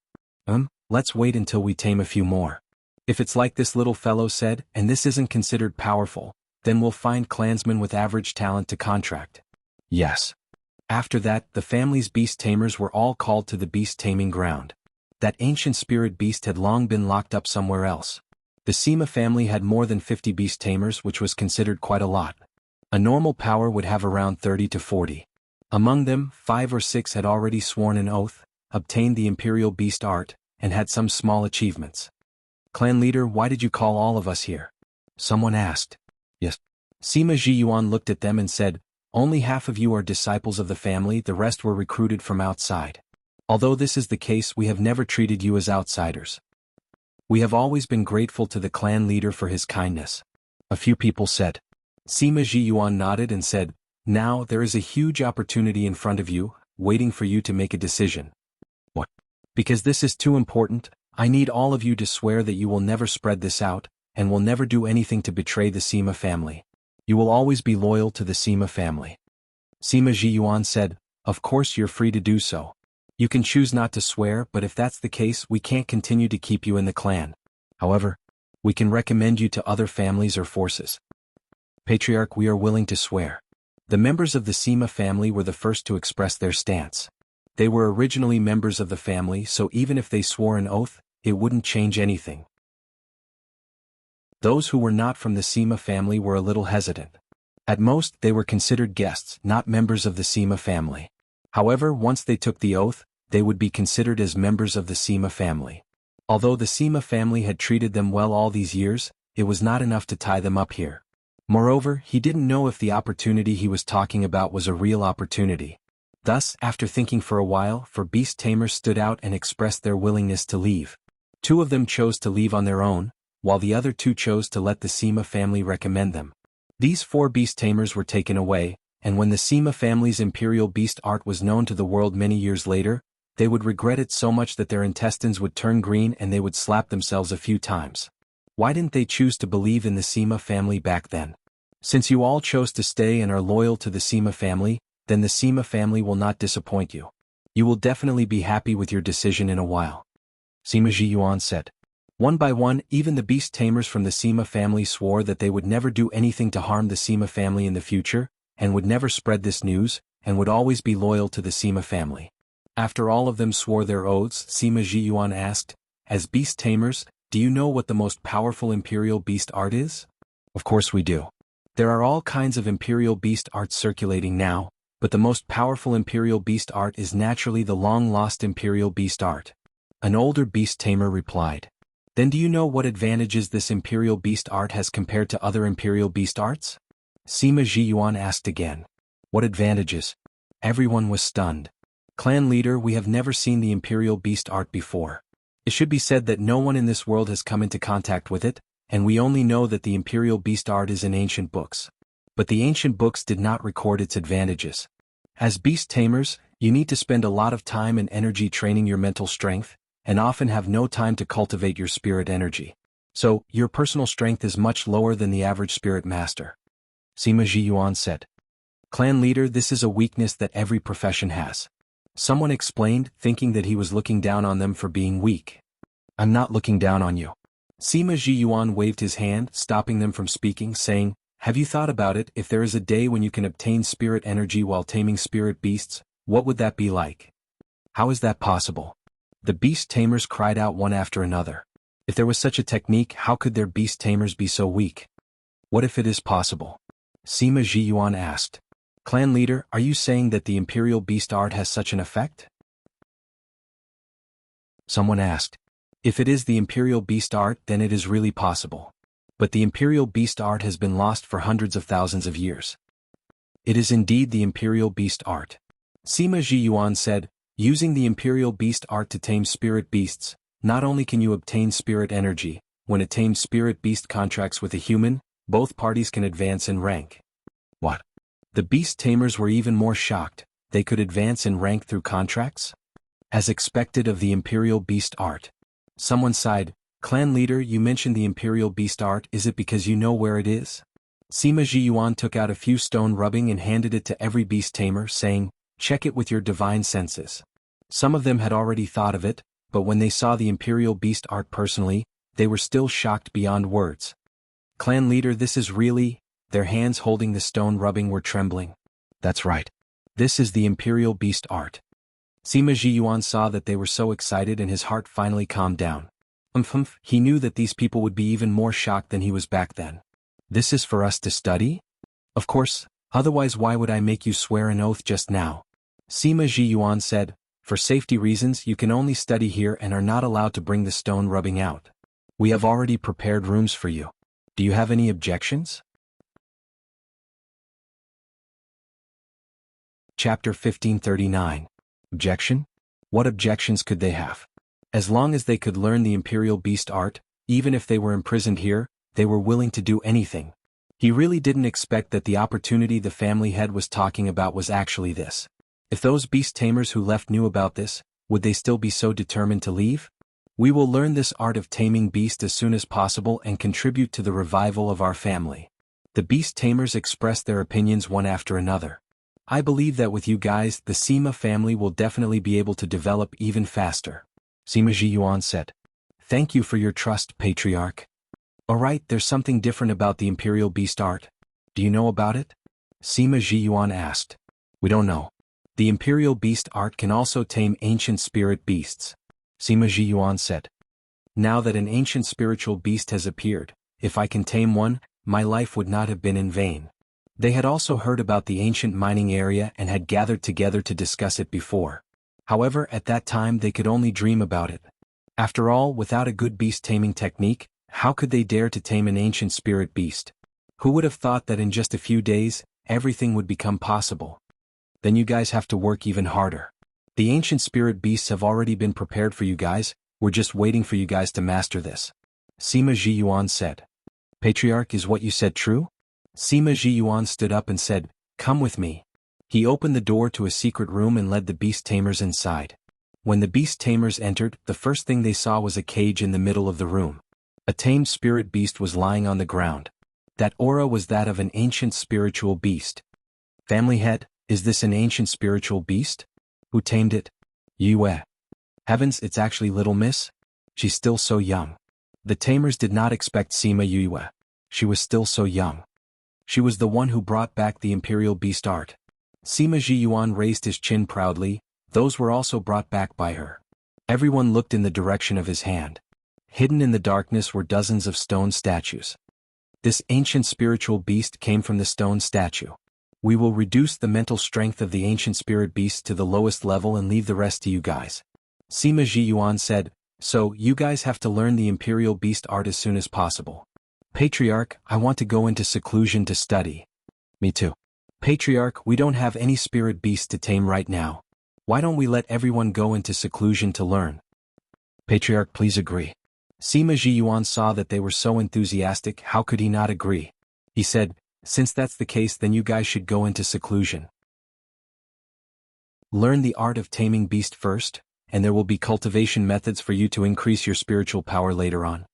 Let's wait until we tame a few more. If it's like this little fellow said, and this isn't considered powerful, then we'll find clansmen with average talent to contract. Yes. After that, the family's beast tamers were all called to the beast taming ground. That ancient spirit beast had long been locked up somewhere else. The Sima family had more than 50 beast tamers, which was considered quite a lot. A normal power would have around 30 to 40. Among them, 5 or 6 had already sworn an oath, obtained the imperial beast art, and had some small achievements. Clan leader, why did you call all of us here? Someone asked. Yes. Sima Zhiyuan looked at them and said, only half of you are disciples of the family, the rest were recruited from outside. Although this is the case, we have never treated you as outsiders. We have always been grateful to the clan leader for his kindness. A few people said. Sima Zhiyuan nodded and said, now there is a huge opportunity in front of you, waiting for you to make a decision. What? Because this is too important, I need all of you to swear that you will never spread this out, and will never do anything to betray the Sima family. You will always be loyal to the Sima family. Sima Zhiyuan said, of course you're free to do so. You can choose not to swear, but if that's the case, we can't continue to keep you in the clan. However, we can recommend you to other families or forces. Patriarch, we are willing to swear. The members of the Sima family were the first to express their stance. They were originally members of the family, so even if they swore an oath, it wouldn't change anything. Those who were not from the Sima family were a little hesitant. At most, they were considered guests, not members of the Sima family. However, once they took the oath, they would be considered as members of the Sima family. Although the Sima family had treated them well all these years, it was not enough to tie them up here. Moreover, he didn't know if the opportunity he was talking about was a real opportunity. Thus, after thinking for a while, 4 beast tamers stood out and expressed their willingness to leave. 2 of them chose to leave on their own, while the other 2 chose to let the Sima family recommend them. These 4 beast tamers were taken away, and when the Sima family's imperial beast art was known to the world many years later, they would regret it so much that their intestines would turn green and they would slap themselves a few times. Why didn't they choose to believe in the Sima family back then? Since you all chose to stay and are loyal to the Sima family, then the Sima family will not disappoint you. You will definitely be happy with your decision in a while. Sima Zhiyuan said. One by one, even the beast tamers from the Sima family swore that they would never do anything to harm the Sima family in the future, and would never spread this news, and would always be loyal to the Sima family. After all of them swore their oaths, Sima Zhiyuan asked, as beast tamers, Do you know what the most powerful Imperial Beast art is? Of course we do. There are all kinds of Imperial Beast art circulating now, but the most powerful Imperial Beast art is naturally the long-lost Imperial Beast art. An older beast tamer replied. Then do you know what advantages this Imperial Beast art has compared to other Imperial Beast arts? Sima Zhiyuan asked again. What advantages? Everyone was stunned. Clan leader, we have never seen the Imperial Beast art before. It should be said that no one in this world has come into contact with it, and we only know that the Imperial Beast art is in ancient books. But the ancient books did not record its advantages. As beast tamers, you need to spend a lot of time and energy training your mental strength, and often have no time to cultivate your spirit energy. So, your personal strength is much lower than the average spirit master. Sima Zhiyuan said. Clan leader, this is a weakness that every profession has. Someone explained, thinking that he was looking down on them for being weak. I'm not looking down on you. Sima Zhiyuan waved his hand, stopping them from speaking, saying, have you thought about it? If there is a day when you can obtain spirit energy while taming spirit beasts, what would that be like? How is that possible? The beast tamers cried out one after another. If there was such a technique, how could their beast tamers be so weak? What if it is possible? Sima Zhiyuan asked. Clan leader, are you saying that the Imperial Beast art has such an effect? Someone asked. If it is the Imperial Beast art, then it is really possible. But the Imperial Beast art has been lost for hundreds of thousands of years. It is indeed the Imperial Beast art. Sima Zhiyuan said, using the Imperial Beast art to tame spirit beasts, not only can you obtain spirit energy, when a tamed spirit beast contracts with a human, both parties can advance in rank. What? The beast tamers were even more shocked. They could advance in rank through contracts? As expected of the Imperial Beast art. Someone sighed, Clan leader, you mentioned the Imperial Beast art, is it because you know where it is? Sima Zhiyuan took out a few stone rubbing and handed it to every beast tamer, saying, check it with your divine senses. Some of them had already thought of it, but when they saw the Imperial Beast art personally, they were still shocked beyond words. Clan leader, this is really... Their hands holding the stone rubbing were trembling. That's right. This is the Imperial Beast art. Sima Zhiyuan saw that they were so excited and his heart finally calmed down. He knew that these people would be even more shocked than he was back then. This is for us to study? Of course, otherwise why would I make you swear an oath just now? Sima Zhiyuan said, for safety reasons you can only study here and are not allowed to bring the stone rubbing out. We have already prepared rooms for you. Do you have any objections? Chapter 1539. Objection? What objections could they have? As long as they could learn the Imperial Beast art, even if they were imprisoned here, they were willing to do anything. He really didn't expect that the opportunity the family head was talking about was actually this. If those beast tamers who left knew about this, would they still be so determined to leave? We will learn this art of taming beasts as soon as possible and contribute to the revival of our family. The beast tamers expressed their opinions one after another. I believe that with you guys, the Sima family will definitely be able to develop even faster. Sima Zhiyuan said. Thank you for your trust, Patriarch. Alright, there's something different about the Imperial Beast art. Do you know about it? Sima Zhiyuan asked. We don't know. The Imperial Beast art can also tame ancient spirit beasts. Sima Zhiyuan said. Now that an ancient spiritual beast has appeared, if I can tame one, my life would not have been in vain. They had also heard about the ancient mining area and had gathered together to discuss it before. However, at that time they could only dream about it. After all, without a good beast taming technique, how could they dare to tame an ancient spirit beast? Who would have thought that in just a few days, everything would become possible? Then you guys have to work even harder. The ancient spirit beasts have already been prepared for you guys, we're just waiting for you guys to master this. Sima Zhiyuan said. Patriarch, is what you said true? Sima Zhiyuan stood up and said, come with me. He opened the door to a secret room and led the beast tamers inside. When the beast tamers entered, the first thing they saw was a cage in the middle of the room. A tamed spirit beast was lying on the ground. That aura was that of an ancient spiritual beast. Family head, is this an ancient spiritual beast? Who tamed it? Yue. Heavens, it's actually little miss? She's still so young. The tamers did not expect Sima Yue. She was still so young. She was the one who brought back the Imperial Beast art. Sima Zhiyuan raised his chin proudly, those were also brought back by her. Everyone looked in the direction of his hand. Hidden in the darkness were dozens of stone statues. This ancient spiritual beast came from the stone statue. We will reduce the mental strength of the ancient spirit beast to the lowest level and leave the rest to you guys. Sima Zhiyuan said, so, you guys have to learn the imperial beast art as soon as possible. Patriarch, I want to go into seclusion to study. Me too. Patriarch, we don't have any spirit beast to tame right now. Why don't we let everyone go into seclusion to learn? Patriarch, please agree. Sima Zhiyuan saw that they were so enthusiastic, how could he not agree? He said, since that's the case, then you guys should go into seclusion. Learn the art of taming beast first, and there will be cultivation methods for you to increase your spiritual power later on.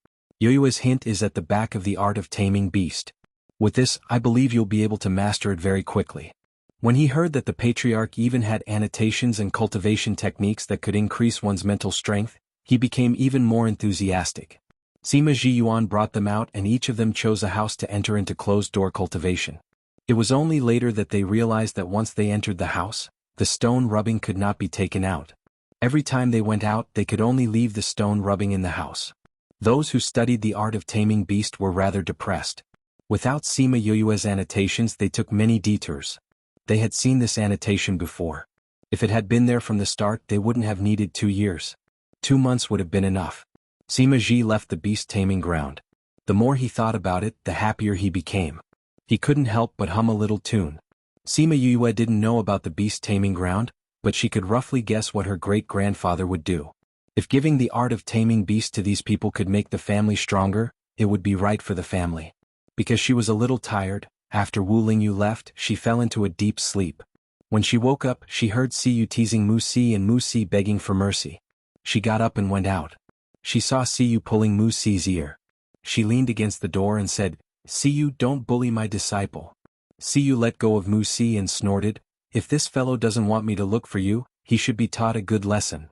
Yoyua's hint is at the back of the art of taming beast. With this, I believe you'll be able to master it very quickly. When he heard that the patriarch even had annotations and cultivation techniques that could increase one's mental strength, he became even more enthusiastic. Sima Zhiyuan brought them out and each of them chose a house to enter into closed-door cultivation. It was only later that they realized that once they entered the house, the stone rubbing could not be taken out. Every time they went out, they could only leave the stone rubbing in the house. Those who studied the art of taming beast were rather depressed. Without Sima Yoyue's annotations, they took many detours. They had seen this annotation before. If it had been there from the start, they wouldn't have needed 2 years. 2 months would have been enough. Sima Zhi left the beast taming ground. The more he thought about it, the happier he became. He couldn't help but hum a little tune. Sima Yue didn't know about the beast taming ground, but she could roughly guess what her great-grandfather would do. If giving the art of taming beasts to these people could make the family stronger, it would be right for the family. Because she was a little tired, after Wu Lingyu left, she fell into a deep sleep. When she woke up, she heard Siyu teasing Mu Si and Mu Si begging for mercy. She got up and went out. She saw Siyu pulling Mu Si's ear. She leaned against the door and said, Siyu, don't bully my disciple. Siyu let go of Mu Si and snorted, if this fellow doesn't want me to look for you, he should be taught a good lesson.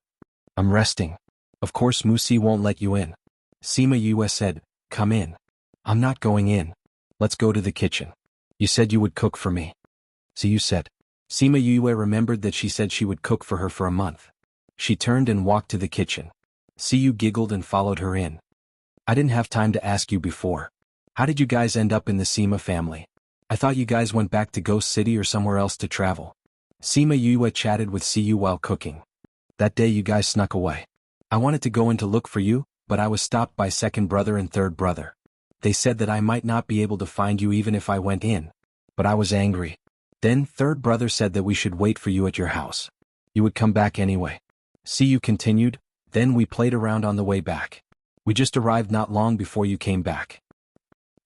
I'm resting. Of course Mu Si won't let you in. Sima Yue said, come in. I'm not going in. Let's go to the kitchen. You said you would cook for me. Siyu said. Sima Yue remembered that she said she would cook for her for a month. She turned and walked to the kitchen. Siyu giggled and followed her in. I didn't have time to ask you before. How did you guys end up in the Sima family? I thought you guys went back to Ghost City or somewhere else to travel. Sima Yue chatted with Siyu while cooking. That day you guys snuck away. I wanted to go in to look for you, but I was stopped by second brother and third brother. They said that I might not be able to find you even if I went in. But I was angry. Then third brother said that we should wait for you at your house. You would come back anyway. Siyu continued, then we played around on the way back. We just arrived not long before you came back.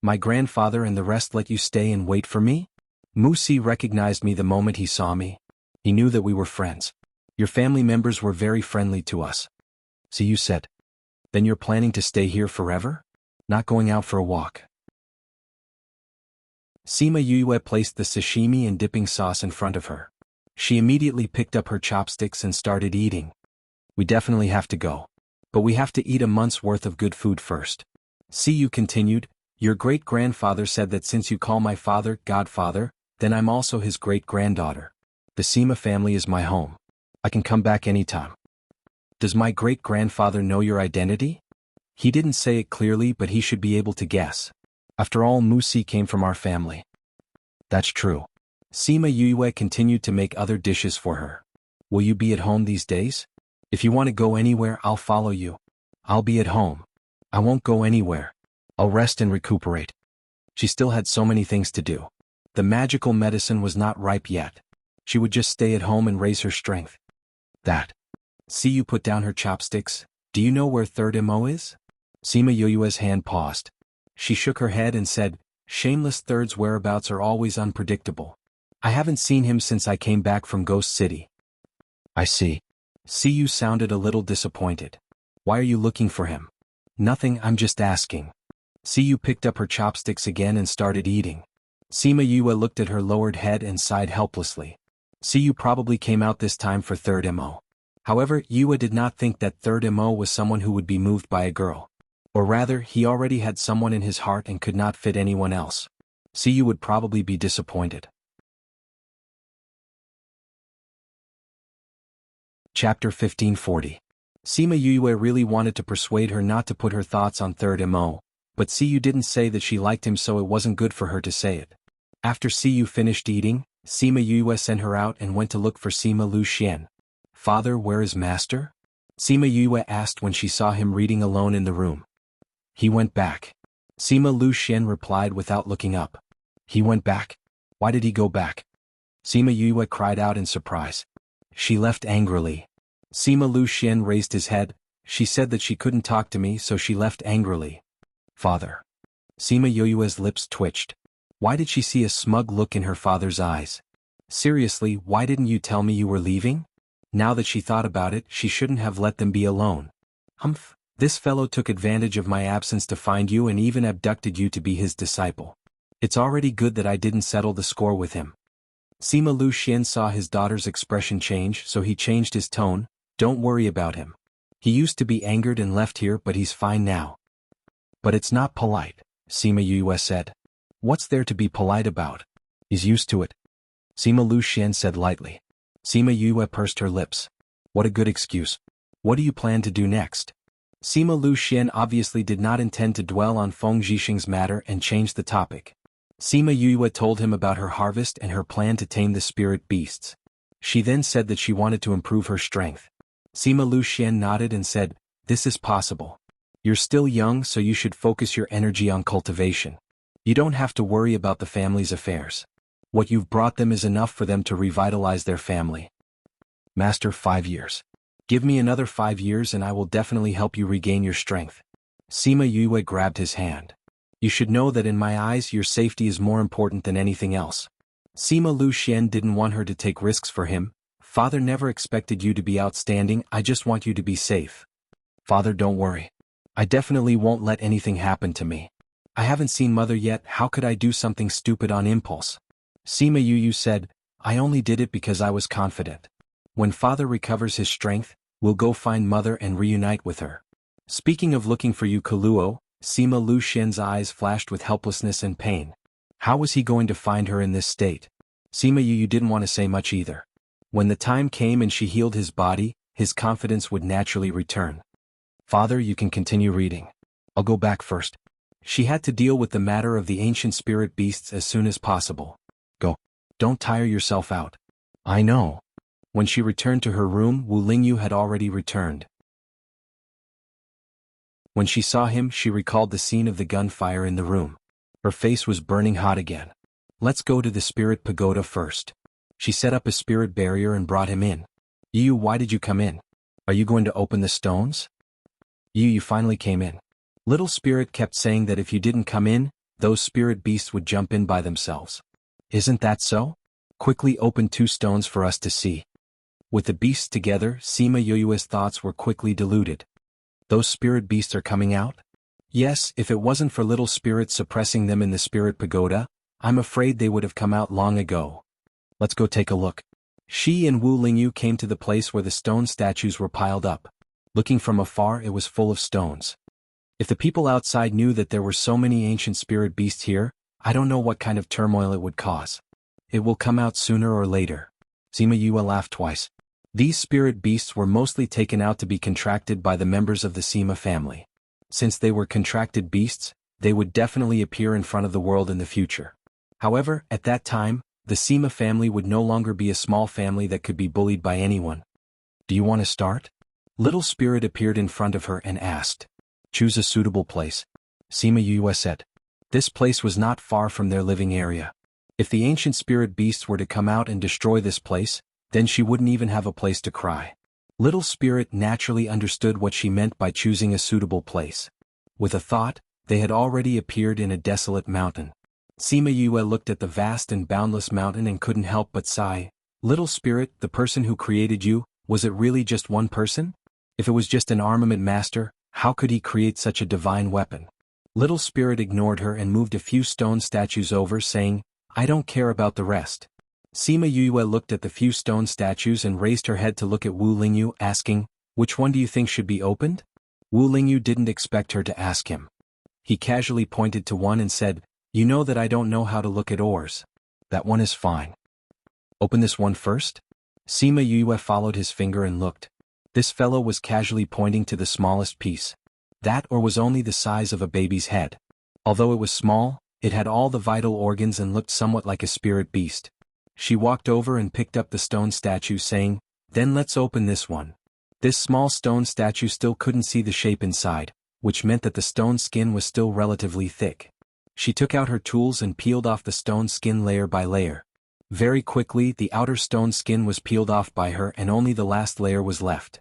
My grandfather and the rest let you stay and wait for me? Mu Si recognized me the moment he saw me. He knew that we were friends. Your family members were very friendly to us. Siyu said. Then you're planning to stay here forever? Not going out for a walk? Sima Yue placed the sashimi and dipping sauce in front of her. She immediately picked up her chopsticks and started eating. We definitely have to go. But we have to eat a month's worth of good food first. Siyu continued, your great-grandfather said that since you call my father Godfather, then I'm also his great-granddaughter. The Sima family is my home. I can come back anytime. Does my great-grandfather know your identity? He didn't say it clearly, but he should be able to guess. After all, Mu Si came from our family. That's true. Sima Yue continued to make other dishes for her. Will you be at home these days? If you want to go anywhere, I'll follow you. I'll be at home. I won't go anywhere. I'll rest and recuperate. She still had so many things to do. The magical medicine was not ripe yet. She would just stay at home and raise her strength. That. Siyu put down her chopsticks. Do you know where third Mo is? Sima Yue's hand paused. She shook her head and said, Shameless Third's whereabouts are always unpredictable. I haven't seen him since I came back from Ghost City. I see. Siyu sounded a little disappointed. Why are you looking for him? Nothing, I'm just asking. Siyu picked up her chopsticks again and started eating. Sima Yue looked at her lowered head and sighed helplessly. Siyu probably came out this time for third Mo. However, Yue did not think that third Mo was someone who would be moved by a girl. Or rather, he already had someone in his heart and could not fit anyone else. Siyu would probably be disappointed. Chapter 1540. Sima Yue really wanted to persuade her not to put her thoughts on third Mo, but Siyu didn't say that she liked him, so it wasn't good for her to say it. After Siyu finished eating, Sima Yue sent her out and went to look for Sima Lu Xian. "Father, where is master?" Sima Yue asked when she saw him reading alone in the room. "He went back." Sima Lu Xian replied without looking up. "He went back? Why did he go back?" Sima Yue cried out in surprise. "She left angrily." Sima Lu Xian raised his head. "She said that she couldn't talk to me, so she left angrily." "Father." Sima Yue's lips twitched. Why did she see a smug look in her father's eyes? Seriously, why didn't you tell me you were leaving? Now that she thought about it, she shouldn't have let them be alone. Humph, this fellow took advantage of my absence to find you and even abducted you to be his disciple. It's already good that I didn't settle the score with him. Sima Lu Xian saw his daughter's expression change, so he changed his tone. "Don't worry about him. He used to be angered and left here, but he's fine now." "But it's not polite," Sima Yue said. "What's there to be polite about? He's used to it." Sima Lu Xian said lightly. Sima Yue pursed her lips. "What a good excuse. What do you plan to do next?" Sima Lu Xian obviously did not intend to dwell on Feng Zhixing's matter and changed the topic. Sima Yue told him about her harvest and her plan to tame the spirit beasts. She then said that she wanted to improve her strength. Sima Lu Xian nodded and said, "This is possible. You're still young, so you should focus your energy on cultivation. You don't have to worry about the family's affairs. What you've brought them is enough for them to revitalize their family." "Master, 5 years. Give me another 5 years and I will definitely help you regain your strength." Sima Yue grabbed his hand. "You should know that in my eyes your safety is more important than anything else." Sima Lu Xian didn't want her to take risks for him. "Father never expected you to be outstanding, I just want you to be safe." "Father, don't worry. I definitely won't let anything happen to me. I haven't seen Mother yet, how could I do something stupid on impulse?" Sima Yu said, "I only did it because I was confident. When Father recovers his strength, we'll go find Mother and reunite with her." Speaking of looking for you, Kuluo, Sima Lu Xian's eyes flashed with helplessness and pain. How was he going to find her in this state? Sima Yu didn't want to say much either. When the time came and she healed his body, his confidence would naturally return. "Father, you can continue reading. I'll go back first." She had to deal with the matter of the ancient spirit beasts as soon as possible. "Go. Don't tire yourself out." "I know." When she returned to her room, Wu Lingyu had already returned. When she saw him, she recalled the scene of the gunfire in the room. Her face was burning hot again. "Let's go to the spirit pagoda first." She set up a spirit barrier and brought him in. "You, why did you come in? Are you going to open the stones?" You finally came in." Little Spirit kept saying that if you didn't come in, those spirit beasts would jump in by themselves. "Isn't that so? Quickly open 2 stones for us to see." With the beasts together, Sima Yue's thoughts were quickly diluted. "Those spirit beasts are coming out?" "Yes, if it wasn't for Little Spirit suppressing them in the spirit pagoda, I'm afraid they would have come out long ago." "Let's go take a look." She and Wu Lingyu came to the place where the stone statues were piled up. Looking from afar, it was full of stones. If the people outside knew that there were so many ancient spirit beasts here, I don't know what kind of turmoil it would cause. "It will come out sooner or later." Sima Yue laughed twice. These spirit beasts were mostly taken out to be contracted by the members of the Sima family. Since they were contracted beasts, they would definitely appear in front of the world in the future. However, at that time, the Sima family would no longer be a small family that could be bullied by anyone. "Do you want to start?" Little Spirit appeared in front of her and asked. "Choose a suitable place." Sima Yue said. This place was not far from their living area. If the ancient spirit beasts were to come out and destroy this place, then she wouldn't even have a place to cry. Little Spirit naturally understood what she meant by choosing a suitable place. With a thought, they had already appeared in a desolate mountain. Sima Yue looked at the vast and boundless mountain and couldn't help but sigh. "Little Spirit, the person who created you, was it really just one person? If it was just an armament master, how could he create such a divine weapon?" Little Spirit ignored her and moved a few stone statues over, saying, "I don't care about the rest." Sima Yue looked at the few stone statues and raised her head to look at Wu Lingyu, asking, "Which one do you think should be opened?" Wu Lingyu didn't expect her to ask him. He casually pointed to one and said, "You know that I don't know how to look at ores. That one is fine. Open this one first." Sima Yue followed his finger and looked. This fellow was casually pointing to the smallest piece. That ore was only the size of a baby's head. Although it was small, it had all the vital organs and looked somewhat like a spirit beast. She walked over and picked up the stone statue, saying, "Then let's open this one." This small stone statue still couldn't see the shape inside, which meant that the stone skin was still relatively thick. She took out her tools and peeled off the stone skin layer by layer. Very quickly, the outer stone skin was peeled off by her and only the last layer was left.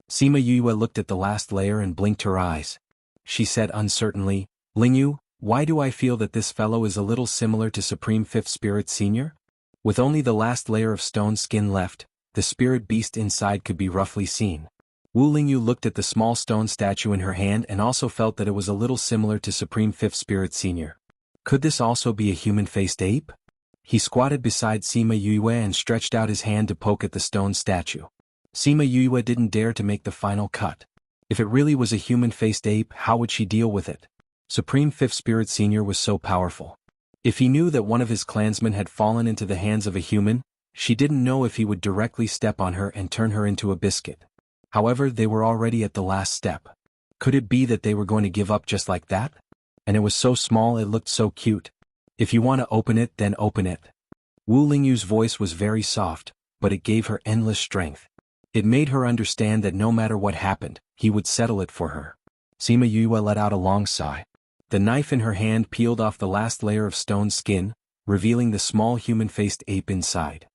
Sima Yue looked at the last layer and blinked her eyes. She said uncertainly, "Lingyu, why do I feel that this fellow is a little similar to Supreme Fifth Spirit Senior?" With only the last layer of stone skin left, the spirit beast inside could be roughly seen. Wu Lingyu looked at the small stone statue in her hand and also felt that it was a little similar to Supreme Fifth Spirit Senior. Could this also be a human-faced ape? He squatted beside Sima Yue and stretched out his hand to poke at the stone statue. Sima Yue didn't dare to make the final cut. If it really was a human-faced ape, how would she deal with it? Supreme Fifth Spirit Senior was so powerful. If he knew that one of his clansmen had fallen into the hands of a human, she didn't know if he would directly step on her and turn her into a biscuit. However, they were already at the last step. Could it be that they were going to give up just like that? And it was so small, it looked so cute. "If you want to open it, then open it." Wu Lingyu's voice was very soft, but it gave her endless strength. It made her understand that no matter what happened, he would settle it for her. Sima Yue let out a long sigh. The knife in her hand peeled off the last layer of stone skin, revealing the small human-faced ape inside.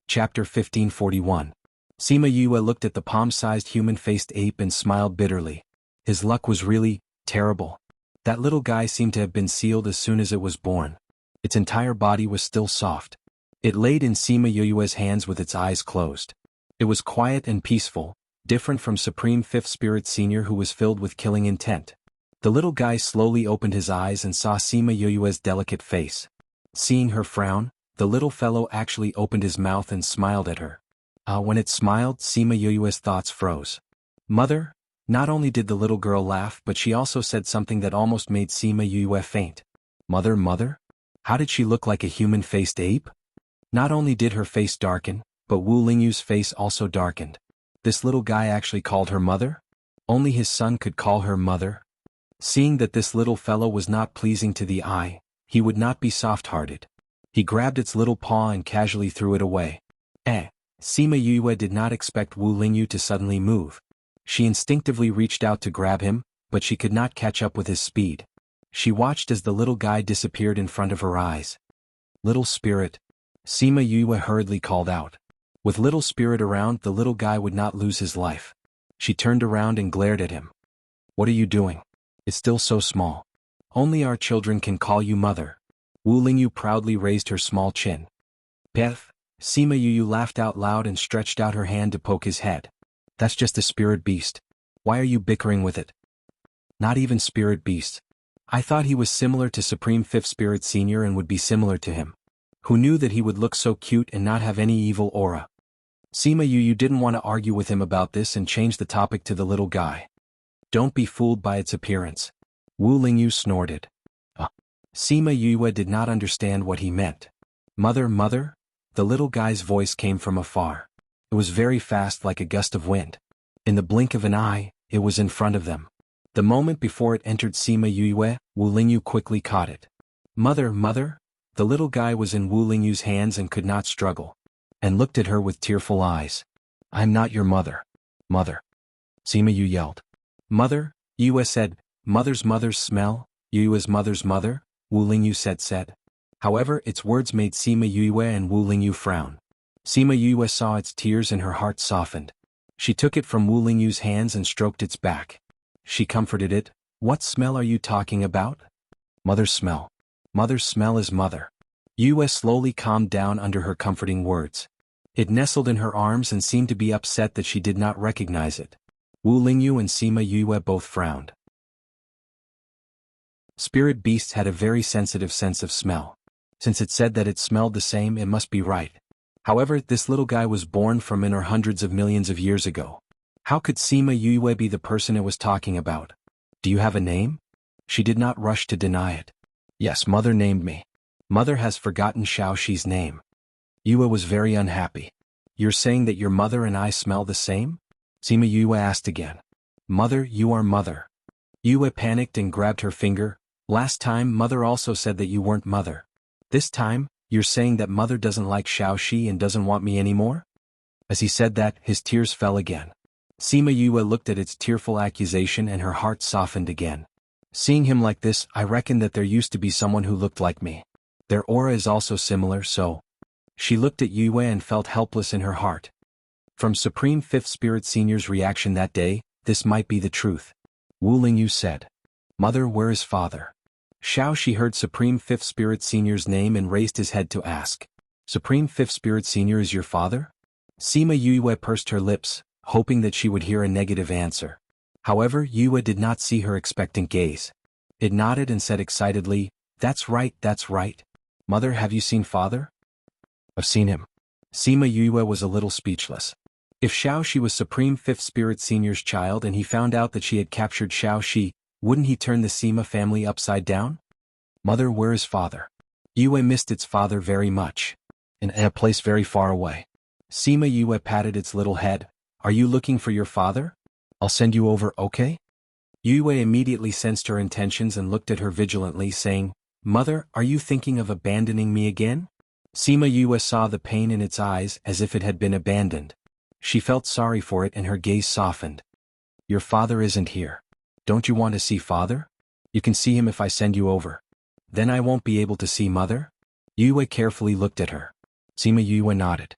Chapter 1541. Sima Yue looked at the palm-sized human-faced ape and smiled bitterly. His luck was really terrible. That little guy seemed to have been sealed as soon as it was born. Its entire body was still soft. It laid in Sima Yue's hands with its eyes closed. It was quiet and peaceful, different from Supreme Fifth Spirit Senior, who was filled with killing intent. The little guy slowly opened his eyes and saw Sima Yue's delicate face. Seeing her frown, the little fellow actually opened his mouth and smiled at her. When it smiled, Sima Yue's thoughts froze. "Mother?" Not only did the little girl laugh, but she also said something that almost made Sima Yue faint. "Mother, mother? How did she look like a human-faced ape?" Not only did her face darken, but Wu Lingyu's face also darkened. This little guy actually called her mother? Only his son could call her mother? Seeing that this little fellow was not pleasing to the eye, he would not be soft-hearted. He grabbed its little paw and casually threw it away. Sima Yue did not expect Wu Lingyu to suddenly move. She instinctively reached out to grab him, but she could not catch up with his speed. She watched as the little guy disappeared in front of her eyes. "Little spirit," Sima Yue hurriedly called out. With little spirit around, the little guy would not lose his life. She turned around and glared at him. "What are you doing? It's still so small. Only our children can call you mother." Wu Lingyu proudly raised her small chin. "Beth," Sima Yue laughed out loud and stretched out her hand to poke his head. "That's just a spirit beast. Why are you bickering with it?" "Not even spirit beast. I thought he was similar to Supreme Fifth Spirit Senior and would be similar to him. Who knew that he would look so cute and not have any evil aura?" Sima Yue didn't want to argue with him about this and changed the topic to the little guy. "Don't be fooled by its appearance." Wu Lingyu snorted. Sima Yue did not understand what he meant. "Mother, mother?" The little guy's voice came from afar. It was very fast, like a gust of wind. In the blink of an eye, it was in front of them. The moment before it entered Sima Yue, Wu Lingyu quickly caught it. "Mother, mother?" The little guy was in Wu Lingyu's hands and could not struggle, and looked at her with tearful eyes. "I'm not your mother. Mother." Sima Yue yelled. "Mother?" Yue said. "Mother's smell?" Yue's mother's mother? Wu Lingyu said. However, its words made Sima Yue and Wu Lingyu frown. Sima Yue saw its tears and her heart softened. She took it from Wu Lingyu's hands and stroked its back. She comforted it. "What smell are you talking about?" "Mother's smell. Mother's smell is mother." Yue slowly calmed down under her comforting words. It nestled in her arms and seemed to be upset that she did not recognize it. Wu Lingyu and Sima Yue both frowned. Spirit beasts had a very sensitive sense of smell. Since it said that it smelled the same, it must be right. However, this little guy was born from in or hundreds of millions of years ago. How could Sima Yue be the person it was talking about? "Do you have a name?" She did not rush to deny it. "Yes, mother named me." Mother has forgotten Xiaoxi's name. Yue was very unhappy. You're saying that your mother and I smell the same? Sima Yue asked again. Mother, you are mother. Yue panicked and grabbed her finger. Last time mother also said that you weren't mother. This time, you're saying that mother doesn't like Xiaoxi and doesn't want me anymore? As he said that, his tears fell again. Sima Yue looked at its tearful accusation and her heart softened again. Seeing him like this, I reckon that there used to be someone who looked like me. Their aura is also similar, so... She looked at Yue and felt helpless in her heart. From Supreme Fifth Spirit Senior's reaction that day, this might be the truth. Wu Lingyu said. Mother, where is father? Xiaoxi heard Supreme Fifth Spirit Senior's name and raised his head to ask. Supreme Fifth Spirit Senior is your father? Sima Yue pursed her lips, hoping that she would hear a negative answer. However, Yue did not see her expectant gaze. It nodded and said excitedly, that's right, that's right. Mother, have you seen father? I've seen him. Sima Yue was a little speechless. If Xiaoxi was Supreme Fifth Spirit Senior's child and he found out that she had captured Xiaoxi, wouldn't he turn the Sima family upside down? Mother, where is father? Yue missed its father very much. In a place very far away. Sima Yue patted its little head. Are you looking for your father? I'll send you over, okay? Yue immediately sensed her intentions and looked at her vigilantly, saying, Mother, are you thinking of abandoning me again? Sima Yue saw the pain in its eyes as if it had been abandoned. She felt sorry for it and her gaze softened. Your father isn't here. Don't you want to see father? You can see him if I send you over. Then I won't be able to see mother? Yue carefully looked at her. Sima Yue nodded.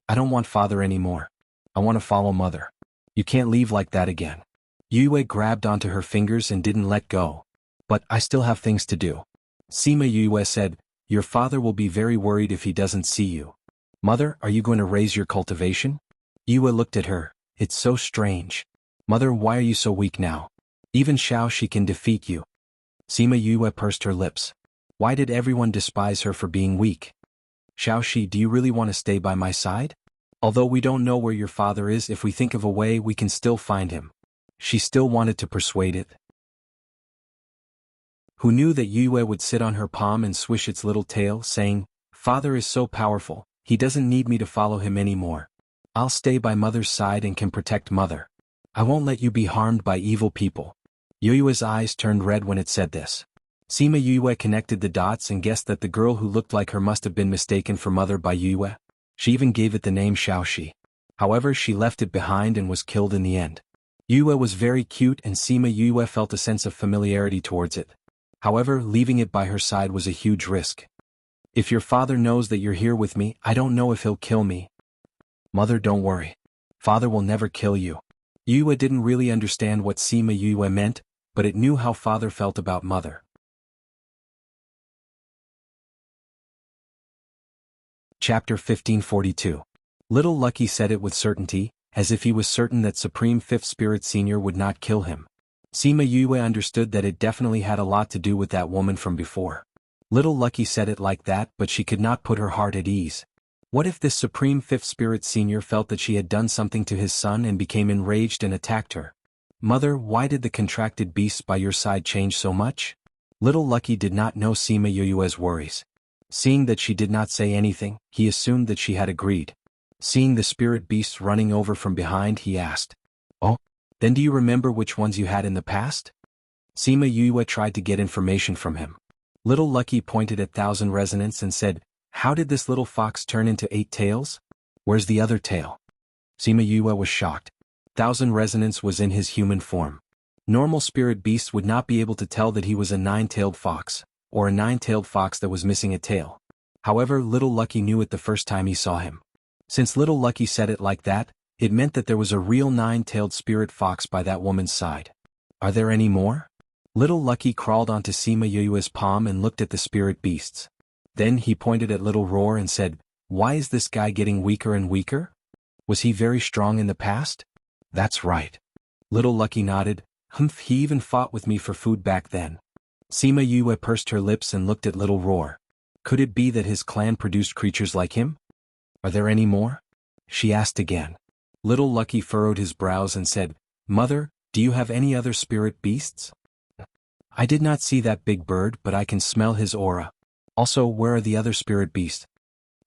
I don't want father anymore. I want to follow mother. You can't leave like that again. Yue grabbed onto her fingers and didn't let go. But I still have things to do. Sima Yue said, your father will be very worried if he doesn't see you. Mother, are you going to raise your cultivation? Yue looked at her. It's so strange. Mother, why are you so weak now? Even Xiaoxi can defeat you. Sima Yue pursed her lips. Why did everyone despise her for being weak? Xiaoxi, do you really want to stay by my side? Although we don't know where your father is, if we think of a way we can still find him. She still wanted to persuade it. Who knew that Yue would sit on her palm and swish its little tail, saying, Father is so powerful, he doesn't need me to follow him anymore. I'll stay by mother's side and can protect mother. I won't let you be harmed by evil people. Yue's eyes turned red when it said this. Sima Yue connected the dots and guessed that the girl who looked like her must have been mistaken for mother by Yue. She even gave it the name Xiaoxi. However, she left it behind and was killed in the end. Yue was very cute and Sima Yue felt a sense of familiarity towards it. However, leaving it by her side was a huge risk. If your father knows that you're here with me, I don't know if he'll kill me. Mother, don't worry. Father will never kill you. Yue didn't really understand what Sima Yue meant, but it knew how father felt about mother. Chapter 1542. Little Lucky said it with certainty, as if he was certain that Supreme Fifth Spirit Senior would not kill him. Sima Yue understood that it definitely had a lot to do with that woman from before. Little Lucky said it like that, but she could not put her heart at ease. What if this Supreme Fifth Spirit Senior felt that she had done something to his son and became enraged and attacked her? Mother, why did the contracted beasts by your side change so much? Little Lucky did not know Sima Yue's worries. Seeing that she did not say anything, he assumed that she had agreed. Seeing the spirit beasts running over from behind, he asked, Oh, then do you remember which ones you had in the past? Sima Yue tried to get information from him. Little Lucky pointed at Thousand Resonance and said, How did this little fox turn into 8 tails? Where's the other tail? Sima Yue was shocked. Thousand Resonance was in his human form. Normal spirit beasts would not be able to tell that he was a 9-tailed fox, or a 9-tailed fox that was missing a tail. However, Little Lucky knew it the first time he saw him. Since Little Lucky said it like that, it meant that there was a real 9-tailed spirit fox by that woman's side. Are there any more? Little Lucky crawled onto Sima Yue's palm and looked at the spirit beasts. Then he pointed at Little Roar and said, Why is this guy getting weaker and weaker? Was he very strong in the past? That's right. Little Lucky nodded. Humph, he even fought with me for food back then. Sima Yue pursed her lips and looked at Little Roar. Could it be that his clan produced creatures like him? Are there any more? She asked again. Little Lucky furrowed his brows and said, Mother, do you have any other spirit beasts? I did not see that big bird, but I can smell his aura. Also, where are the other spirit beasts?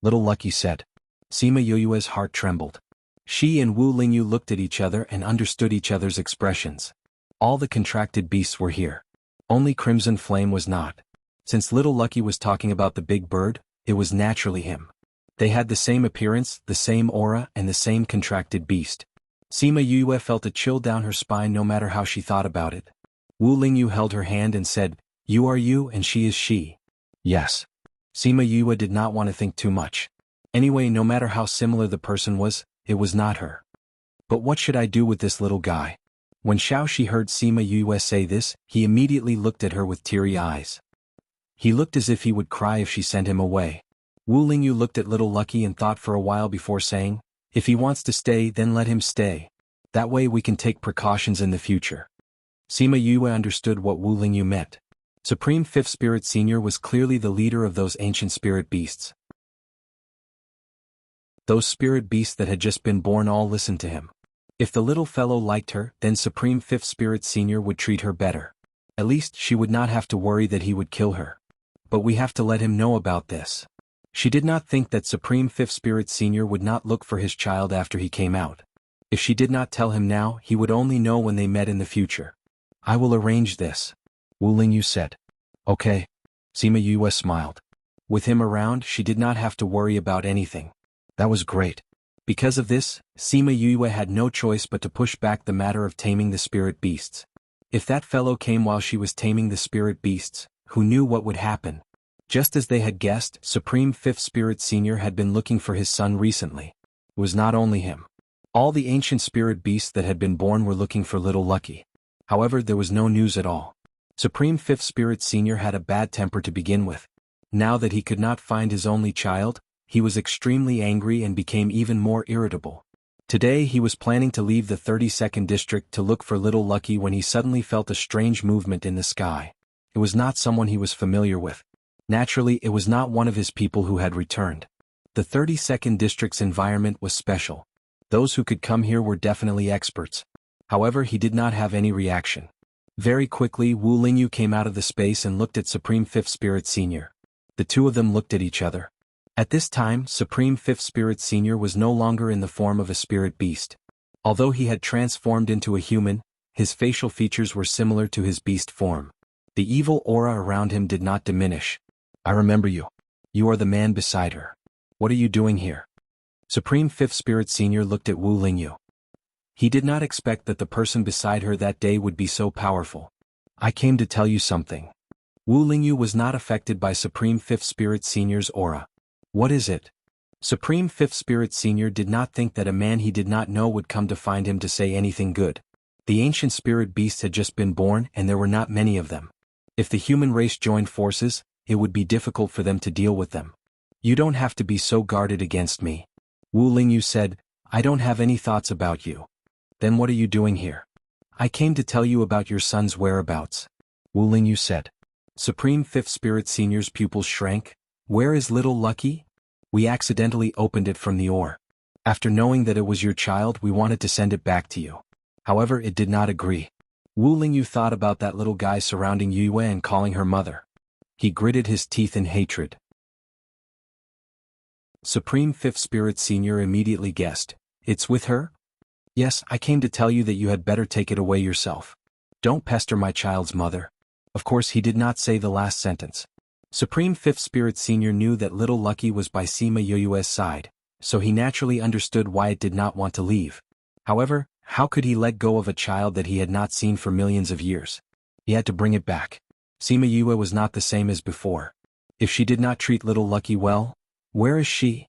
Little Lucky said. Sima Yue's heart trembled. She and Wu Lingyu looked at each other and understood each other's expressions. All the contracted beasts were here. Only Crimson Flame was not. Since Little Lucky was talking about the big bird, it was naturally him. They had the same appearance, the same aura, and the same contracted beast. Sima Yue felt a chill down her spine no matter how she thought about it. Wu Lingyu held her hand and said, "You are you and she is she." Yes. Sima Yue did not want to think too much. Anyway, no matter how similar the person was, it was not her. But what should I do with this little guy? When Xiaoxi heard Sima Yue say this, he immediately looked at her with teary eyes. He looked as if he would cry if she sent him away. Wu Lingyu looked at Little Lucky and thought for a while before saying, "If he wants to stay, then let him stay. That way we can take precautions in the future." Sima Yue understood what Wu Lingyu meant. Supreme Fifth Spirit Senior was clearly the leader of those ancient spirit beasts. Those spirit beasts that had just been born all listened to him. If the little fellow liked her, then Supreme Fifth Spirit Senior would treat her better. At least she would not have to worry that he would kill her. But we have to let him know about this. She did not think that Supreme Fifth Spirit Senior would not look for his child after he came out. If she did not tell him now, he would only know when they met in the future. "I will arrange this," Wu Lingyu said. "Okay." Sima Yue smiled. With him around, she did not have to worry about anything. That was great. Because of this, Sima Yue had no choice but to push back the matter of taming the spirit beasts. If that fellow came while she was taming the spirit beasts, who knew what would happen? Just as they had guessed, Supreme Fifth Spirit Senior had been looking for his son recently. It was not only him. All the ancient spirit beasts that had been born were looking for Little Lucky. However, there was no news at all. Supreme Fifth Spirit Senior had a bad temper to begin with. Now that he could not find his only child, he was extremely angry and became even more irritable. Today he was planning to leave the 32nd district to look for Little Lucky when he suddenly felt a strange movement in the sky. It was not someone he was familiar with. Naturally, it was not one of his people who had returned. The 32nd district's environment was special. Those who could come here were definitely experts. However, he did not have any reaction. Very quickly, Wu Lingyu came out of the space and looked at Supreme Fifth Spirit Senior. The two of them looked at each other. At this time, Supreme Fifth Spirit Senior was no longer in the form of a spirit beast. Although he had transformed into a human, his facial features were similar to his beast form. The evil aura around him did not diminish. "I remember you. You are the man beside her. What are you doing here?" Supreme Fifth Spirit Senior looked at Wu Lingyu. He did not expect that the person beside her that day would be so powerful. "I came to tell you something." Wu Lingyu was not affected by Supreme Fifth Spirit Senior's aura. "What is it?" Supreme Fifth Spirit Senior did not think that a man he did not know would come to find him to say anything good. The ancient spirit beasts had just been born and there were not many of them. If the human race joined forces, it would be difficult for them to deal with them. "You don't have to be so guarded against me," Wu Lingyu said. "I don't have any thoughts about you." "Then what are you doing here?" "I came to tell you about your son's whereabouts," Wu Lingyu said. Supreme Fifth Spirit Senior's pupils shrank. "Where is Little Lucky?" "We accidentally opened it from the ore. After knowing that it was your child, we wanted to send it back to you. However, it did not agree." Wu Lingyu thought about that little guy surrounding Yue and calling her mother. He gritted his teeth in hatred. Supreme Fifth Spirit Senior immediately guessed, "It's with her?" "Yes, I came to tell you that you had better take it away yourself. Don't pester my child's mother." Of course, he did not say the last sentence. Supreme Fifth Spirit Senior knew that Little Lucky was by Sima Yue's side, so he naturally understood why it did not want to leave. However, how could he let go of a child that he had not seen for millions of years? He had to bring it back. Sima Yue was not the same as before. If she did not treat Little Lucky well, where is she?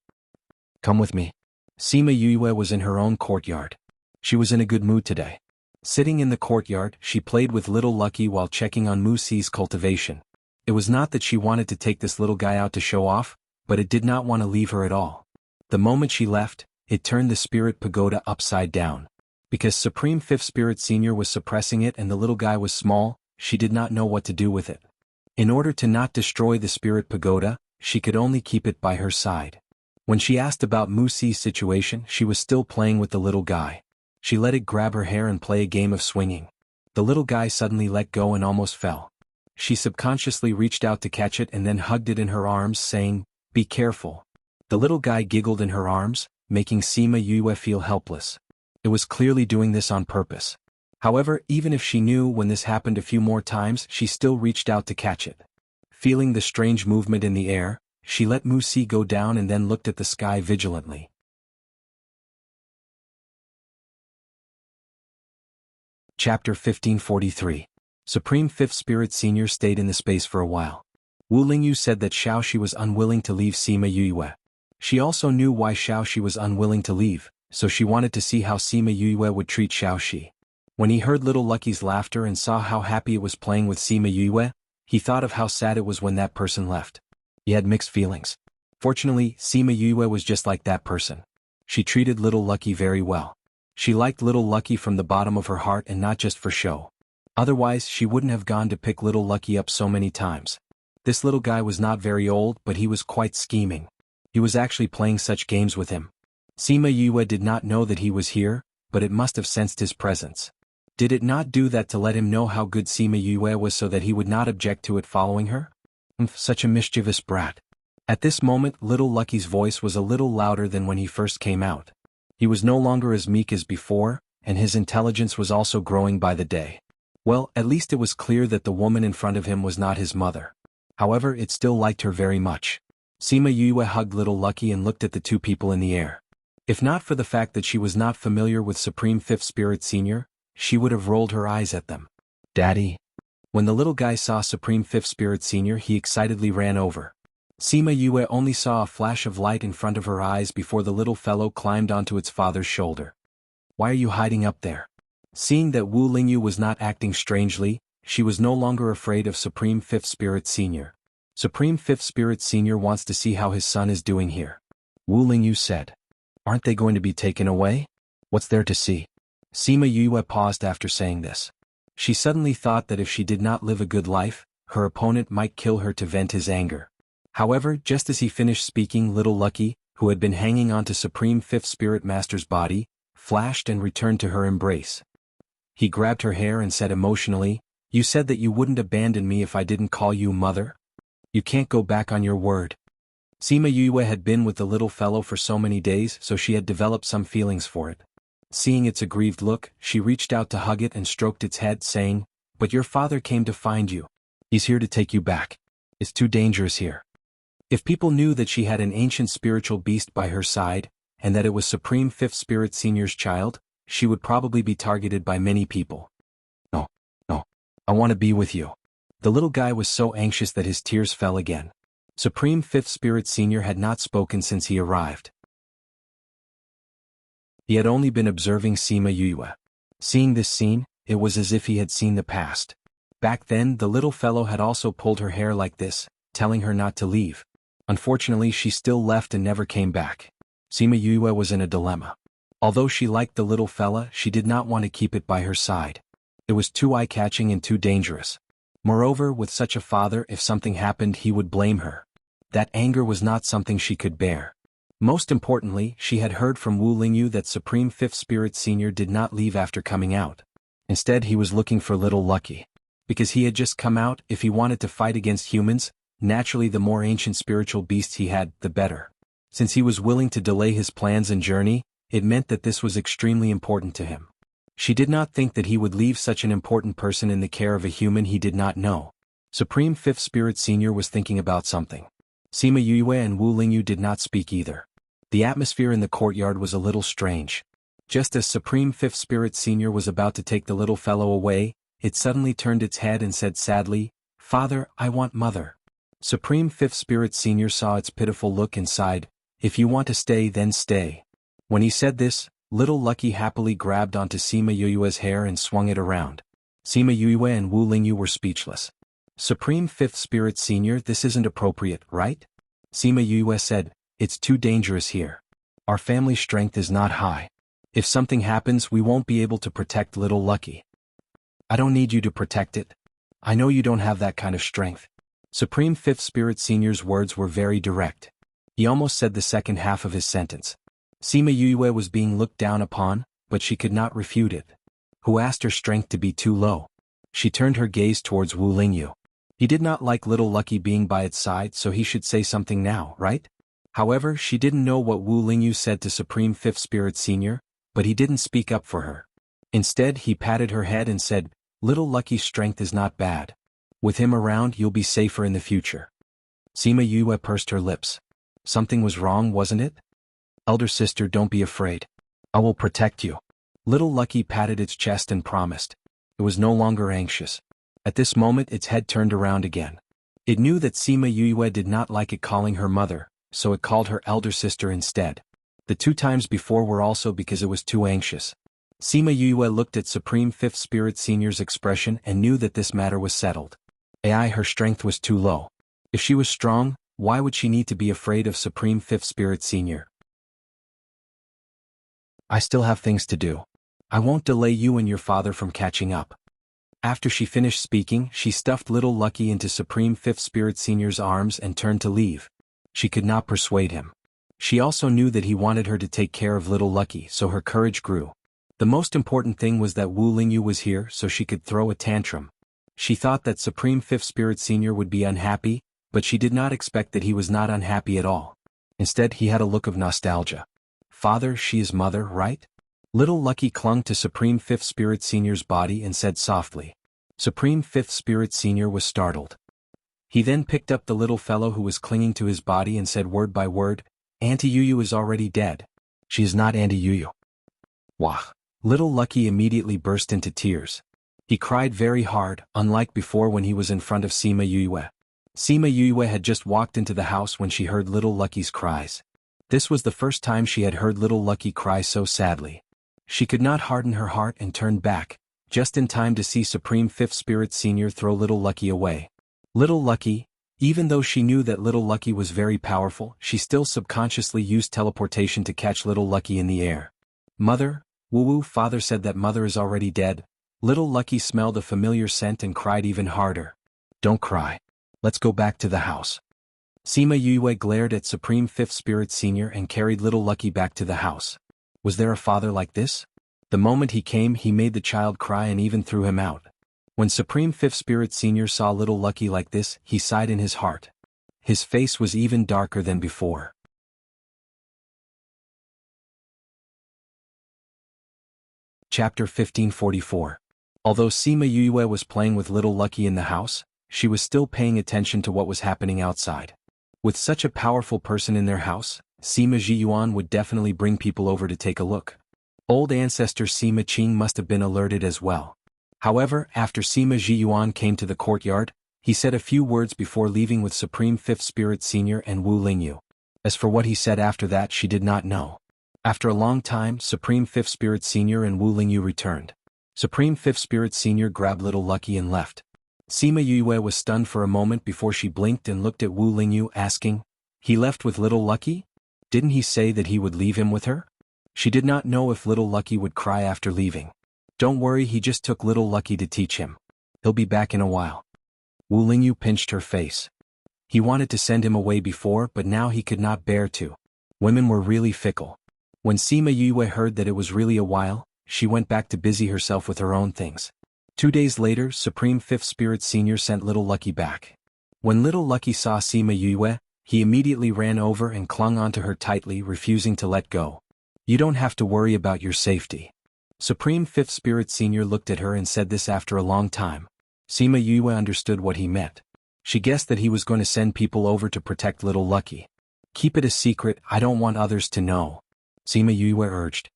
"Come with me." Sima Yue was in her own courtyard. She was in a good mood today. Sitting in the courtyard, she played with Little Lucky while checking on Wuxia's cultivation. It was not that she wanted to take this little guy out to show off, but it did not want to leave her at all. The moment she left, it turned the spirit pagoda upside down. Because Supreme Fifth Spirit Senior was suppressing it and the little guy was small, she did not know what to do with it. In order to not destroy the spirit pagoda, she could only keep it by her side. When she asked about Wuxia's situation, she was still playing with the little guy. She let it grab her hair and play a game of swinging. The little guy suddenly let go and almost fell. She subconsciously reached out to catch it and then hugged it in her arms, saying, "Be careful." The little guy giggled in her arms, making Sima Yue feel helpless. It was clearly doing this on purpose. However, even if she knew when this happened a few more times, she still reached out to catch it. Feeling the strange movement in the air, she let Musi go down and then looked at the sky vigilantly. Chapter 1543. Supreme Fifth Spirit Senior stayed in the space for a while. Wu Lingyu said that Xiaoxi was unwilling to leave Sima Yue. She also knew why Xiaoxi was unwilling to leave, so she wanted to see how Sima Yue would treat Xiaoxi. When he heard little Lucky's laughter and saw how happy it was playing with Sima Yue, he thought of how sad it was when that person left. He had mixed feelings. Fortunately, Sima Yue was just like that person. She treated little Lucky very well. She liked little Lucky from the bottom of her heart and not just for show. Otherwise, she wouldn't have gone to pick little Lucky up so many times. This little guy was not very old, but he was quite scheming. He was actually playing such games with him. Sima Yue did not know that he was here, but it must have sensed his presence. Did it not do that to let him know how good Sima Yue was so that he would not object to it following her? Such a mischievous brat. At this moment, little Lucky's voice was a little louder than when he first came out. He was no longer as meek as before, and his intelligence was also growing by the day. Well, at least it was clear that the woman in front of him was not his mother. However, it still liked her very much. Sima Yue hugged little Lucky and looked at the two people in the air. If not for the fact that she was not familiar with Supreme Fifth Spirit Senior, she would have rolled her eyes at them. "Daddy." When the little guy saw Supreme Fifth Spirit Senior, he excitedly ran over. Sima Yue only saw a flash of light in front of her eyes before the little fellow climbed onto its father's shoulder. "Why are you hiding up there?" Seeing that Wu Lingyu was not acting strangely, she was no longer afraid of Supreme Fifth Spirit Senior. Supreme Fifth Spirit Senior wants to see how his son is doing here. Wu Lingyu said. "Aren't they going to be taken away? What's there to see?" Sima Yue paused after saying this. She suddenly thought that if she did not live a good life, her opponent might kill her to vent his anger. However, just as he finished speaking, little Lucky, who had been hanging onto Supreme Fifth Spirit Master's body, flashed and returned to her embrace. He grabbed her hair and said emotionally, "You said that you wouldn't abandon me if I didn't call you mother? You can't go back on your word." Sima Yue had been with the little fellow for so many days, so she had developed some feelings for it. Seeing its aggrieved look, she reached out to hug it and stroked its head, saying, "But your father came to find you. He's here to take you back. It's too dangerous here." If people knew that she had an ancient spiritual beast by her side, and that it was Supreme Fifth Spirit Senior's child, she would probably be targeted by many people. No, no. I want to be with you." The little guy was so anxious that his tears fell again. Supreme Fifth Spirit Senior had not spoken since he arrived. He had only been observing Sima Yue. Seeing this scene, it was as if he had seen the past. Back then, the little fellow had also pulled her hair like this, telling her not to leave. Unfortunately, she still left and never came back. Sima Yue was in a dilemma. Although she liked the little fella, she did not want to keep it by her side. It was too eye-catching and too dangerous. Moreover, with such a father, if something happened, he would blame her. That anger was not something she could bear. Most importantly, she had heard from Wu Lingyu that Supreme Fifth Spirit Senior did not leave after coming out. Instead, he was looking for little Lucky. Because he had just come out, if he wanted to fight against humans, naturally the more ancient spiritual beasts he had, the better. Since he was willing to delay his plans and journey, it meant that this was extremely important to him. She did not think that he would leave such an important person in the care of a human he did not know. Supreme Fifth Spirit Senior was thinking about something. Sima Yue and Wu Lingyu did not speak either. The atmosphere in the courtyard was a little strange. Just as Supreme Fifth Spirit Senior was about to take the little fellow away, it suddenly turned its head and said sadly, "Father, I want mother." Supreme Fifth Spirit Senior saw its pitiful look and sighed, "If you want to stay, then stay." When he said this, little Lucky happily grabbed onto Sima Yue's hair and swung it around. Sima Yue and Wu Lingyu were speechless. "Supreme Fifth Spirit Senior, this isn't appropriate, right?" Sima Yue said, "It's too dangerous here. Our family strength is not high. If something happens, we won't be able to protect little Lucky." "I don't need you to protect it. I know you don't have that kind of strength." Supreme Fifth Spirit Senior's words were very direct. He almost said the second half of his sentence. Sima Yue was being looked down upon, but she could not refute it. Who asked her strength to be too low? She turned her gaze towards Wu Lingyu. He did not like little Lucky being by its side, so he should say something now, right? However, she didn't know what Wu Lingyu said to Supreme Fifth Spirit Senior, but he didn't speak up for her. Instead, he patted her head and said, "Little Lucky's strength is not bad. With him around, you'll be safer in the future." Sima Yue pursed her lips. Something was wrong, wasn't it? "Elder sister, don't be afraid. I will protect you." Little Lucky patted its chest and promised. It was no longer anxious. At this moment, its head turned around again. It knew that Sima Yue did not like it calling her mother, so it called her elder sister instead. The 2 times before were also because it was too anxious. Sima Yue looked at Supreme Fifth Spirit Senior's expression and knew that this matter was settled. Her strength was too low. If she was strong, why would she need to be afraid of Supreme Fifth Spirit Senior? "I still have things to do. I won't delay you and your father from catching up." After she finished speaking, she stuffed Little Lucky into Supreme Fifth Spirit Senior's arms and turned to leave. She could not persuade him. She also knew that he wanted her to take care of Little Lucky, so her courage grew. The most important thing was that Wu Lingyu was here so she could throw a tantrum. She thought that Supreme Fifth Spirit Senior would be unhappy, but she did not expect that he was not unhappy at all. Instead, he had a look of nostalgia. "Father, she is mother, right?" Little Lucky clung to Supreme Fifth Spirit Senior's body and said softly. Supreme Fifth Spirit Senior was startled. He then picked up the little fellow who was clinging to his body and said word by word, "Auntie Yuyu is already dead. She is not Auntie Yuyu." Wah! Little Lucky immediately burst into tears. He cried very hard, unlike before when he was in front of Sima Yue. Sima Yue had just walked into the house when she heard Little Lucky's cries. This was the first time she had heard Little Lucky cry so sadly. She could not harden her heart and turned back, just in time to see Supreme Fifth Spirit Senior throw Little Lucky away. Little Lucky, even though she knew that Little Lucky was very powerful, she still subconsciously used teleportation to catch Little Lucky in the air. "Mother, Woo-woo, father said that mother is already dead." Little Lucky smelled a familiar scent and cried even harder. "Don't cry. Let's go back to the house." Sima Yue glared at Supreme Fifth Spirit Senior and carried Little Lucky back to the house. Was there a father like this? The moment he came, he made the child cry and even threw him out. When Supreme Fifth Spirit Senior saw Little Lucky like this, he sighed in his heart. His face was even darker than before. Chapter 1544. Although Sima Yue was playing with Little Lucky in the house, she was still paying attention to what was happening outside. With such a powerful person in their house, Sima Zhiyuan would definitely bring people over to take a look. Old ancestor Sima Qing must have been alerted as well. However, after Sima Zhiyuan came to the courtyard, he said a few words before leaving with Supreme Fifth Spirit Senior and Wu Lingyu. As for what he said after that, she did not know. After a long time, Supreme Fifth Spirit Senior and Wu Lingyu returned. Supreme Fifth Spirit Senior grabbed Little Lucky and left. Sima Yue was stunned for a moment before she blinked and looked at Wu Lingyu, asking, "He left with Little Lucky? Didn't he say that he would leave him with her?" She did not know if Little Lucky would cry after leaving. "Don't worry, he just took Little Lucky to teach him. He'll be back in a while." Wu Lingyu pinched her face. He wanted to send him away before, but now he could not bear to. Women were really fickle. When Sima Yue heard that it was really a while, she went back to busy herself with her own things. 2 days later, Supreme Fifth Spirit Senior sent Little Lucky back. When Little Lucky saw Sima Yue, he immediately ran over and clung onto her tightly, refusing to let go. "You don't have to worry about your safety." Supreme Fifth Spirit Senior looked at her and said this after a long time. Sima Yue understood what he meant. She guessed that he was going to send people over to protect Little Lucky. "Keep it a secret, I don't want others to know," Sima Yue urged.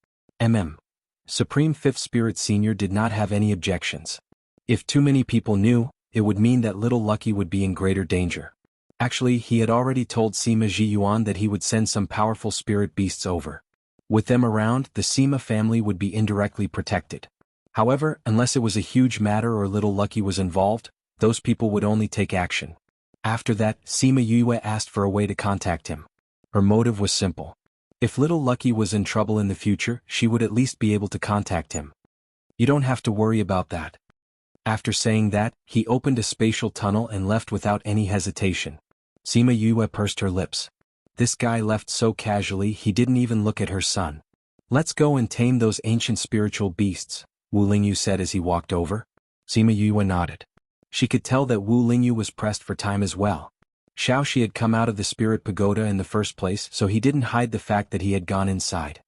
Supreme Fifth Spirit Senior did not have any objections. If too many people knew, it would mean that Little Lucky would be in greater danger. Actually, he had already told Sima Zhiyuan that he would send some powerful spirit beasts over. With them around, the Sima family would be indirectly protected. However, unless it was a huge matter or Little Lucky was involved, those people would only take action. After that, Sima Yue asked for a way to contact him. Her motive was simple. If Little Lucky was in trouble in the future, she would at least be able to contact him. "You don't have to worry about that." After saying that, he opened a spatial tunnel and left without any hesitation. Sima Yue pursed her lips. This guy left so casually he didn't even look at her son. "Let's go and tame those ancient spiritual beasts," Wu Lingyu said as he walked over. Sima Yue nodded. She could tell that Wu Lingyu was pressed for time as well. Xiaoxi had come out of the spirit pagoda in the first place, so he didn't hide the fact that he had gone inside.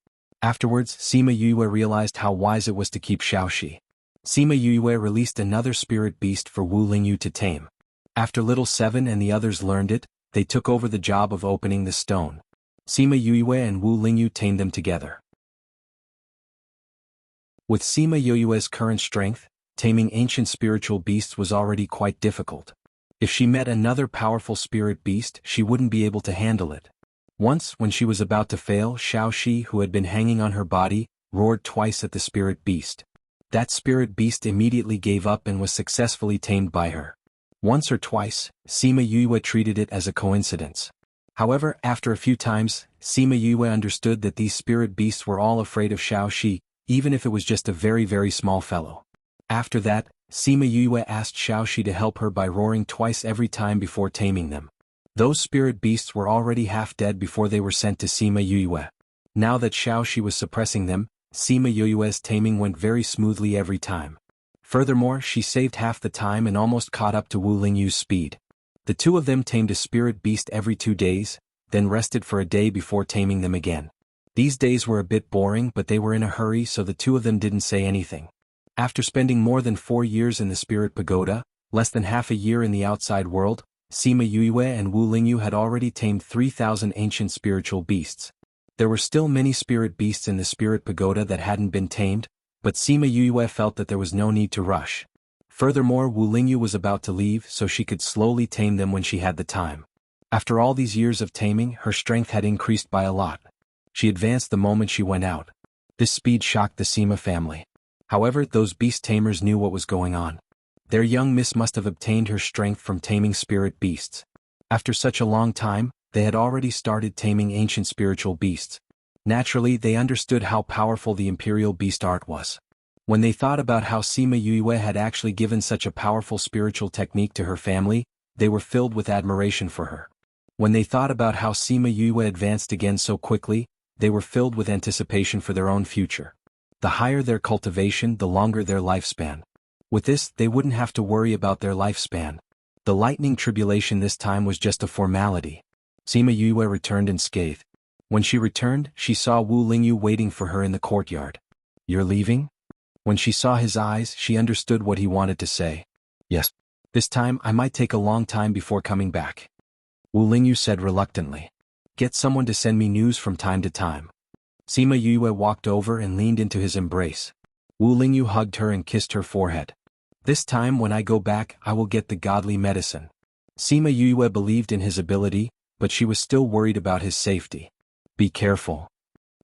Afterwards, Sima Yue realized how wise it was to keep Xiaoxi. Sima Yue released another spirit beast for Wu Lingyu to tame. After Little Seven and the others learned it, they took over the job of opening the stone. Sima Yue and Wu Lingyu tamed them together. With Sima Yue's current strength, taming ancient spiritual beasts was already quite difficult. If she met another powerful spirit beast, she wouldn't be able to handle it. Once, when she was about to fail, Xiaoxi, who had been hanging on her body, roared twice at the spirit beast. That spirit beast immediately gave up and was successfully tamed by her. Once or twice, Sima Yue treated it as a coincidence. However, after a few times, Sima Yue understood that these spirit beasts were all afraid of Xiaoxi, even if it was just a very, very small fellow. After that, Sima Yue asked Xiaoxi to help her by roaring twice every time before taming them. Those spirit beasts were already half dead before they were sent to Sima Yue. Now that Xiaoxi was suppressing them, Sima Yue's taming went very smoothly every time. Furthermore, she saved half the time and almost caught up to Wu Lingyu's speed. The two of them tamed a spirit beast every 2 days, then rested for a day before taming them again. These days were a bit boring, but they were in a hurry, so the two of them didn't say anything. After spending more than 4 years in the spirit pagoda, less than half a year in the outside world, Sima Yue and Wu Lingyu had already tamed 3,000 ancient spiritual beasts. There were still many spirit beasts in the spirit pagoda that hadn't been tamed, but Sima Yue felt that there was no need to rush. Furthermore, Wu Lingyu was about to leave, so she could slowly tame them when she had the time. After all these years of taming, her strength had increased by a lot. She advanced the moment she went out. This speed shocked the Sima family. However, those beast tamers knew what was going on. Their young miss must have obtained her strength from taming spirit beasts. After such a long time, they had already started taming ancient spiritual beasts. Naturally, they understood how powerful the imperial beast art was. When they thought about how Sima Yue had actually given such a powerful spiritual technique to her family, they were filled with admiration for her. When they thought about how Sima Yue advanced again so quickly, they were filled with anticipation for their own future. The higher their cultivation, the longer their lifespan. With this, they wouldn't have to worry about their lifespan. The lightning tribulation this time was just a formality. Sima Yue returned unscathed. When she returned, she saw Wu Lingyu waiting for her in the courtyard. "You're leaving?" When she saw his eyes, she understood what he wanted to say. "Yes. This time I might take a long time before coming back," Wu Lingyu said reluctantly. "Get someone to send me news from time to time." Sima Yue walked over and leaned into his embrace. Wu Lingyu hugged her and kissed her forehead. "This time when I go back, I will get the godly medicine." Sima Yue believed in his ability, but she was still worried about his safety. "Be careful.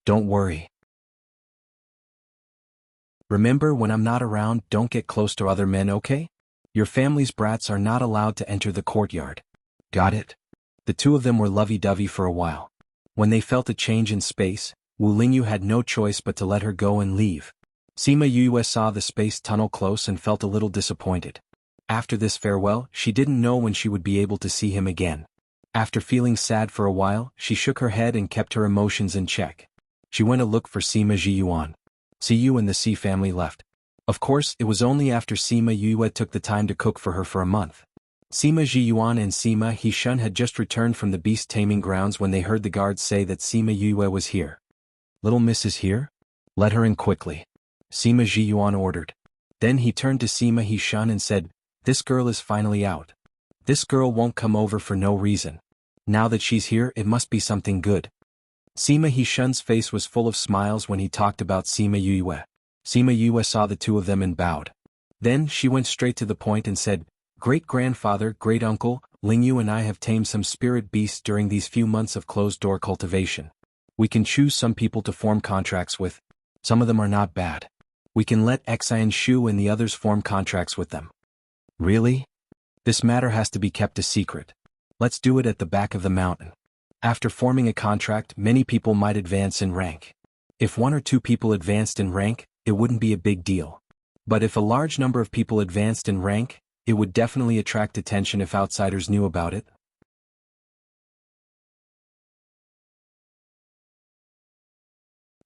Don't worry. Remember, when I'm not around, don't get close to other men, okay? Your family's brats are not allowed to enter the courtyard." "Got it?" The two of them were lovey-dovey for a while. When they felt a change in space, Wu Lingyu had no choice but to let her go and leave. Sima Yue saw the space tunnel close and felt a little disappointed. After this farewell, she didn't know when she would be able to see him again. After feeling sad for a while, she shook her head and kept her emotions in check. She went to look for Sima Jiyuan. Siyu and the Xi family left. Of course, it was only after Sima Yue took the time to cook for her for a month. Sima Jiyuan and Sima Hishun had just returned from the beast taming grounds when they heard the guards say that Sima Yue was here. "Little Miss is here? Let her in quickly," Sima Jiyuan ordered. Then he turned to Sima Hishun and said, "This girl is finally out. This girl won't come over for no reason. Now that she's here, it must be something good." Sima Hishun's face was full of smiles when he talked about Sima Yue. Sima Yue saw the two of them and bowed. Then she went straight to the point and said, "Great-grandfather, great-uncle, Lingyu and I have tamed some spirit beasts during these few months of closed-door cultivation. We can choose some people to form contracts with. Some of them are not bad. We can let Xi and Shu and the others form contracts with them." "Really? This matter has to be kept a secret. Let's do it at the back of the mountain. After forming a contract, many people might advance in rank. If 1 or 2 people advanced in rank, it wouldn't be a big deal. But if a large number of people advanced in rank, it would definitely attract attention if outsiders knew about it."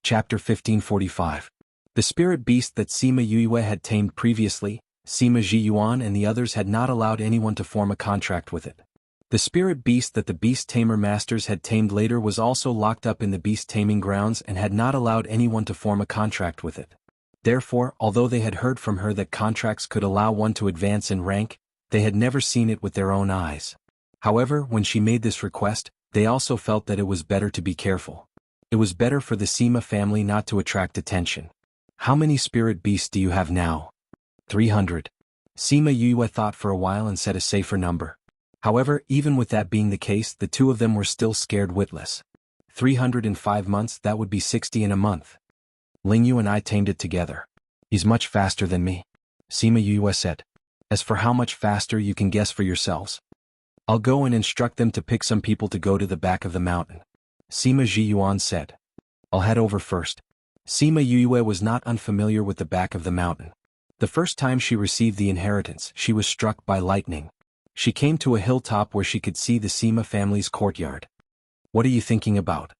Chapter 1545. The spirit beast that Sima Yue had tamed previously, Sima Zhiyuan and the others had not allowed anyone to form a contract with it. The spirit beast that the beast tamer masters had tamed later was also locked up in the beast taming grounds and had not allowed anyone to form a contract with it. Therefore, although they had heard from her that contracts could allow one to advance in rank, they had never seen it with their own eyes. However, when she made this request, they also felt that it was better to be careful. It was better for the Sima family not to attract attention. How many spirit beasts do you have now? 300. Sima Yue thought for a while and said a safer number. However, even with that being the case, the two of them were still scared witless. 305 months, that would be 60 in a month. Lingyu and I tamed it together. He's much faster than me. Sima Yue said. As for how much faster, you can guess for yourselves. I'll go and instruct them to pick some people to go to the back of the mountain. Sima Zhiyuan said. I'll head over first. Sima Yue was not unfamiliar with the back of the mountain. The first time she received the inheritance, she was struck by lightning. She came to a hilltop where she could see the Sima family's courtyard. What are you thinking about?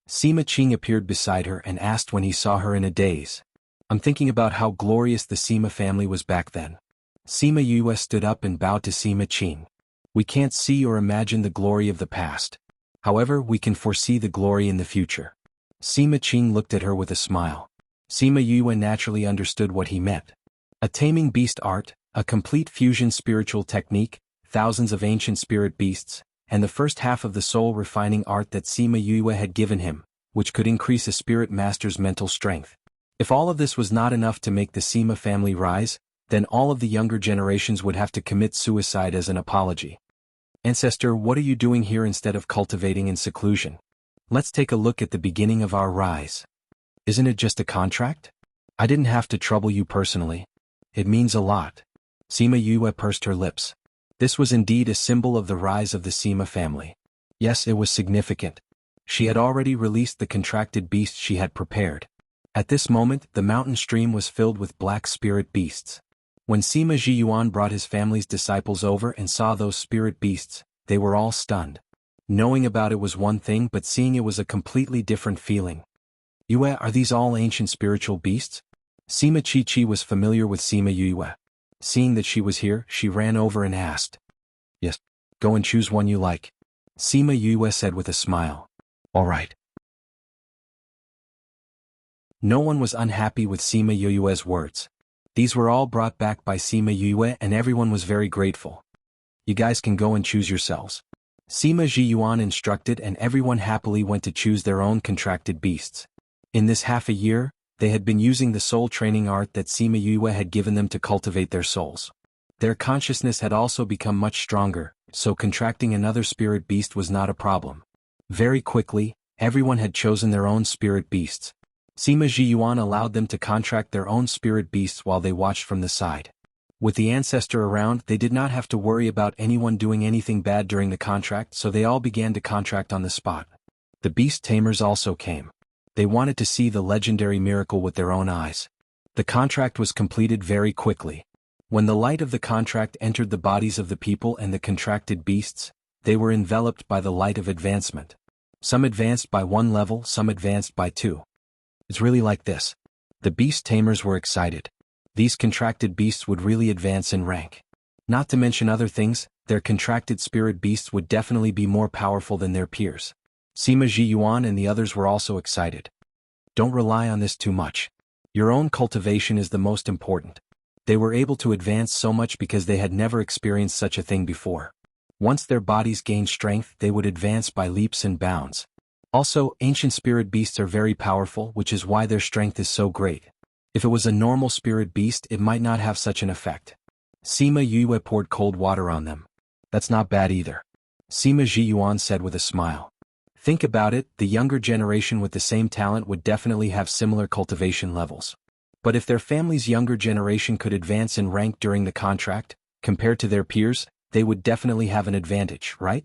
Sima Qing appeared beside her and asked when he saw her in a daze. I'm thinking about how glorious the Sima family was back then. Sima Yue stood up and bowed to Sima Qing. We can't see or imagine the glory of the past. However, we can foresee the glory in the future. Sima Qing looked at her with a smile. Sima Yue naturally understood what he meant. A taming beast art, a complete fusion spiritual technique, thousands of ancient spirit beasts, and the first half of the soul refining art that Sima Yue had given him, which could increase a spirit master's mental strength. If all of this was not enough to make the Sima family rise, then all of the younger generations would have to commit suicide as an apology. Ancestor, what are you doing here instead of cultivating in seclusion? Let's take a look at the beginning of our rise. Isn't it just a contract? I didn't have to trouble you personally. It means a lot. Sima Yue pursed her lips. This was indeed a symbol of the rise of the Sima family. Yes, it was significant. She had already released the contracted beast she had prepared. At this moment, the mountain stream was filled with black spirit beasts. When Sima Zhiyuan brought his family's disciples over and saw those spirit beasts, they were all stunned. Knowing about it was one thing, but seeing it was a completely different feeling. Yue, are these all ancient spiritual beasts? Sima Chi was familiar with Sima Yue. Seeing that she was here, she ran over and asked. Yes, go and choose one you like. Sima Yue said with a smile. All right. No one was unhappy with Sima Yue's words. These were all brought back by Sima Yue and everyone was very grateful. You guys can go and choose yourselves. Sima Zhiyuan instructed and everyone happily went to choose their own contracted beasts. In this half a year, they had been using the soul training art that Sima Yue had given them to cultivate their souls. Their consciousness had also become much stronger, so contracting another spirit beast was not a problem. Very quickly, everyone had chosen their own spirit beasts. Sima Zhiyuan allowed them to contract their own spirit beasts while they watched from the side. With the ancestor around, they did not have to worry about anyone doing anything bad during the contract, so they all began to contract on the spot. The beast tamers also came. They wanted to see the legendary miracle with their own eyes. The contract was completed very quickly. When the light of the contract entered the bodies of the people and the contracted beasts, they were enveloped by the light of advancement. Some advanced by 1 level, some advanced by 2. It's really like this. The beast tamers were excited. These contracted beasts would really advance in rank. Not to mention other things, their contracted spirit beasts would definitely be more powerful than their peers. Sima Zhiyuan and the others were also excited. Don't rely on this too much. Your own cultivation is the most important. They were able to advance so much because they had never experienced such a thing before. Once their bodies gained strength, they would advance by leaps and bounds. Also, ancient spirit beasts are very powerful, which is why their strength is so great. If it was a normal spirit beast, it might not have such an effect. Sima Yue poured cold water on them. That's not bad either. Sima Zhiyuan said with a smile. Think about it, the younger generation with the same talent would definitely have similar cultivation levels. But if their family's younger generation could advance in rank during the contract, compared to their peers, they would definitely have an advantage, right?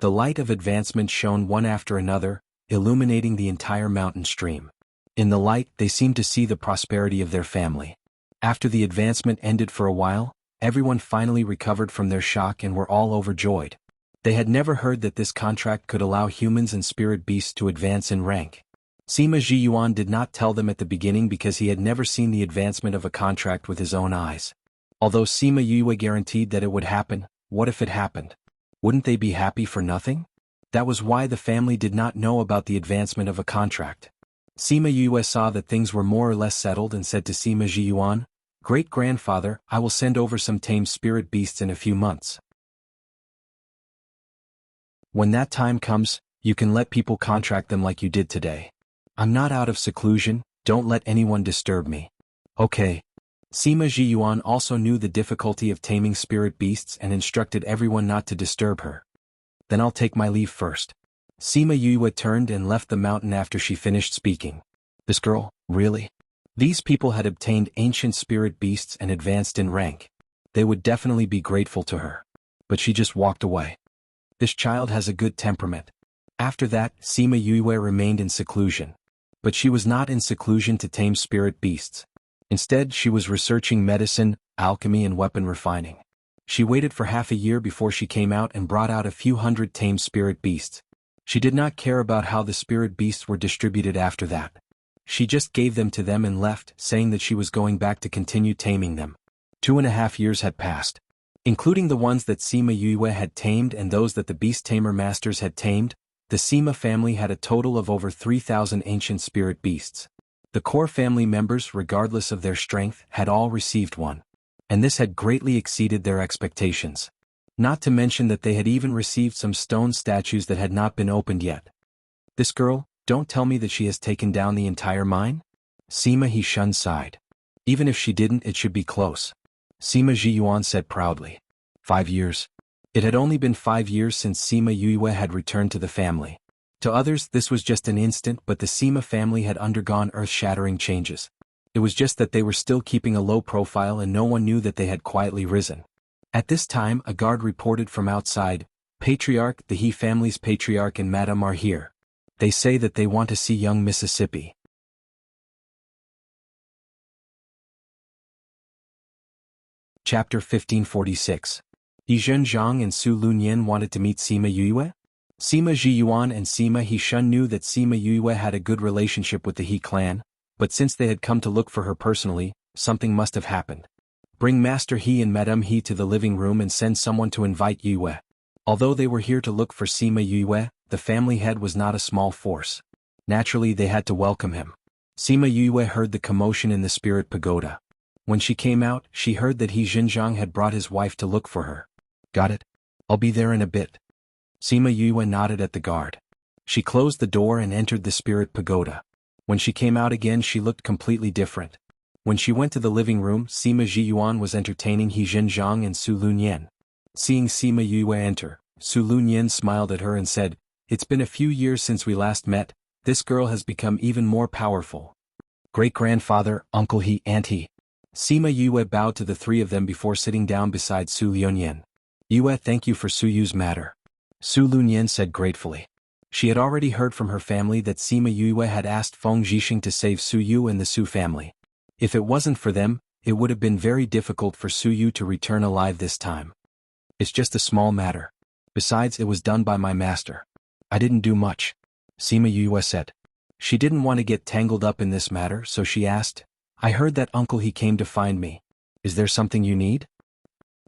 The light of advancement shone one after another, illuminating the entire mountain stream. In the light, they seemed to see the prosperity of their family. After the advancement ended for a while, everyone finally recovered from their shock and were all overjoyed. They had never heard that this contract could allow humans and spirit beasts to advance in rank. Sima Zhiyuan did not tell them at the beginning because he had never seen the advancement of a contract with his own eyes. Although Sima Yue guaranteed that it would happen, what if it happened? Wouldn't they be happy for nothing? That was why the family did not know about the advancement of a contract. Sima Yue saw that things were more or less settled and said to Sima Zhiyuan, "Great-grandfather, I will send over some tame spirit beasts in a few months. When that time comes, you can let people contract them like you did today. I'm not out of seclusion, don't let anyone disturb me." Okay. Sima Zhiyuan also knew the difficulty of taming spirit beasts and instructed everyone not to disturb her. Then I'll take my leave first. Sima Yue turned and left the mountain after she finished speaking. This girl, really? These people had obtained ancient spirit beasts and advanced in rank. They would definitely be grateful to her. But she just walked away. This child has a good temperament. After that, Sima Yue remained in seclusion. But she was not in seclusion to tame spirit beasts. Instead, she was researching medicine, alchemy and weapon refining. She waited for half a year before she came out and brought out a few hundred tamed spirit beasts. She did not care about how the spirit beasts were distributed after that. She just gave them to them and left, saying that she was going back to continue taming them. 2.5 years had passed. Including the ones that Sima Yue had tamed and those that the beast tamer masters had tamed, the Sima family had a total of over 3,000 ancient spirit beasts. The core family members, regardless of their strength, had all received one. And this had greatly exceeded their expectations. Not to mention that they had even received some stone statues that had not been opened yet. This girl, don't tell me that she has taken down the entire mine? Sima He-shun sighed. Even if she didn't, it should be close. Sima Zhiyuan said proudly. 5 years. It had only been 5 years since Sima Yue had returned to the family. To others, this was just an instant, but the Sima family had undergone earth-shattering changes. It was just that they were still keeping a low profile and no one knew that they had quietly risen. At this time, a guard reported from outside, "Patriarch, the He family's patriarch and madam are here. They say that they want to see young Mississippi." Chapter 1546. Yi Zhenjiang and Su Lunyan wanted to meet Sima Yue? Sima Zhiyuan and Sima He-shun knew that Sima Yue had a good relationship with the He clan, but since they had come to look for her personally, something must have happened. Bring Master He and Madame He to the living room and send someone to invite Yue. Although they were here to look for Sima Yue, the family head was not a small force. Naturally, they had to welcome him. Sima Yue heard the commotion in the spirit pagoda. When she came out, she heard that He Zhenjiang had brought his wife to look for her. Got it? I'll be there in a bit. Sima Yue nodded at the guard. She closed the door and entered the spirit pagoda. When she came out again, she looked completely different. When she went to the living room, Sima Zhiyuan was entertaining He Zhenjiang and Su Lunyan. Seeing Sima Yue enter, Su Lunyan smiled at her and said, "It's been a few years since we last met. This girl has become even more powerful. Great-grandfather, Uncle He, Aunt He." Sima Yue bowed to the three of them before sitting down beside Su Lunyan. "Yue, thank you for Su Yu's matter," Su Lunyan said gratefully. She had already heard from her family that Sima Yue had asked Feng Zhixing to save Su Yu and the Su family. If it wasn't for them, it would have been very difficult for Su Yu to return alive this time. "It's just a small matter. Besides, it was done by my master. I didn't do much," Sima Yue said. She didn't want to get tangled up in this matter, so she asked, "I heard that Uncle He came to find me. Is there something you need?"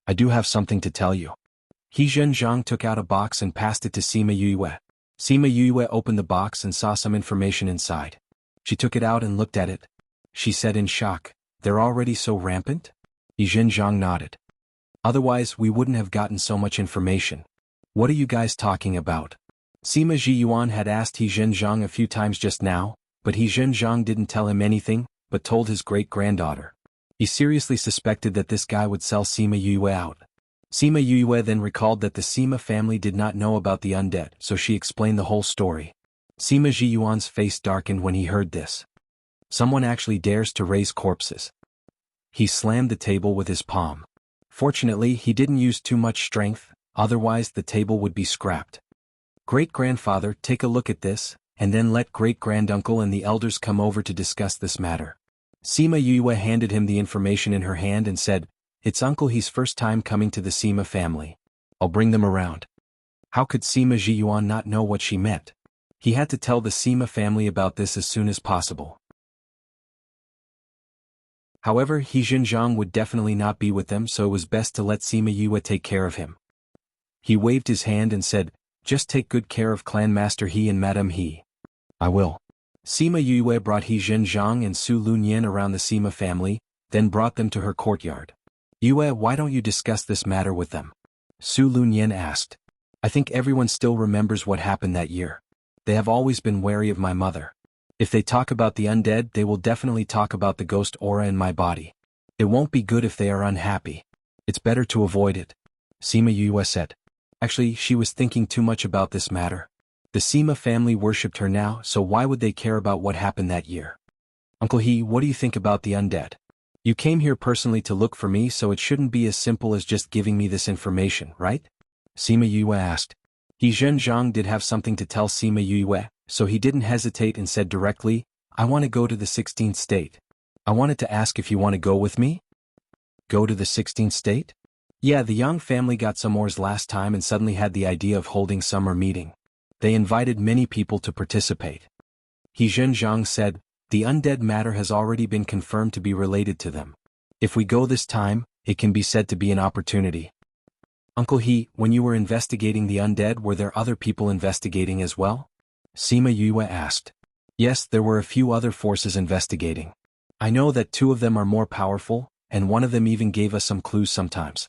"I do have something to tell you." He Zhenjiang took out a box and passed it to Sima Yue. Sima Yue opened the box and saw some information inside. She took it out and looked at it. She said in shock, "They're already so rampant?" He Zhenjiang nodded. "Otherwise, we wouldn't have gotten so much information. What are you guys talking about?" Sima Zhiyuan had asked He Zhenjiang a few times just now, but He Zhenjiang didn't tell him anything, but told his great-granddaughter. He seriously suspected that this guy would sell Sima Yue out. Sima Yue then recalled that the Sima family did not know about the undead, so she explained the whole story. Sima Zhiyuan's face darkened when he heard this. Someone actually dares to raise corpses. He slammed the table with his palm. Fortunately, he didn't use too much strength, otherwise the table would be scrapped. "Great-grandfather, take a look at this, and then let great-granduncle and the elders come over to discuss this matter." Sima Yue handed him the information in her hand and said, "It's Uncle He's first time coming to the Sima family. I'll bring them around." How could Sima Zhiyuan not know what she meant? He had to tell the Sima family about this as soon as possible. However, He Zhenjiang would definitely not be with them, so it was best to let Sima Yue take care of him. He waved his hand and said, "Just take good care of Clan Master He and Madame He." "I will." Sima Yue brought He Zhenjiang and Su Lunyan around the Sima family, then brought them to her courtyard. "Yue, why don't you discuss this matter with them?" Su Lunyan asked. "I think everyone still remembers what happened that year. They have always been wary of my mother. If they talk about the undead, they will definitely talk about the ghost aura in my body. It won't be good if they are unhappy. It's better to avoid it," Sima Yue said. Actually, she was thinking too much about this matter. The Sima family worshipped her now, so why would they care about what happened that year? "Uncle He, what do you think about the undead? You came here personally to look for me, so it shouldn't be as simple as just giving me this information, right?" Sima Yue asked. He Zhenjiang did have something to tell Sima Yue, so he didn't hesitate and said directly, "I want to go to the 16th state. I wanted to ask if you want to go with me?" "Go to the 16th state?" "Yeah, the Yang family got some ores last time and suddenly had the idea of holding summer meeting. They invited many people to participate." He Zhenjiang said, "The undead matter has already been confirmed to be related to them. If we go this time, it can be said to be an opportunity." "Uncle He, when you were investigating the undead, were there other people investigating as well?" Sima Yue asked. "Yes, there were a few other forces investigating. I know that 2 of them are more powerful, and one of them even gave us some clues sometimes."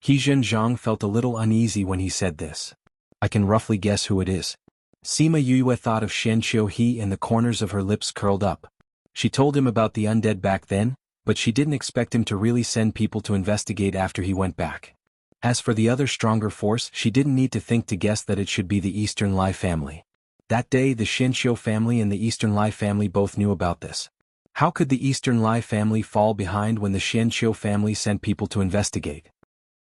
He Zhenjiang felt a little uneasy when he said this. "I can roughly guess who it is." Sima Yue thought of Shenqiu He and the corners of her lips curled up. She told him about the undead back then, but she didn't expect him to really send people to investigate after he went back. As for the other stronger force, she didn't need to think to guess that it should be the Eastern Lai family. That day the Shenqiu family and the Eastern Lai family both knew about this. How could the Eastern Lai family fall behind when the Shenqiu family sent people to investigate?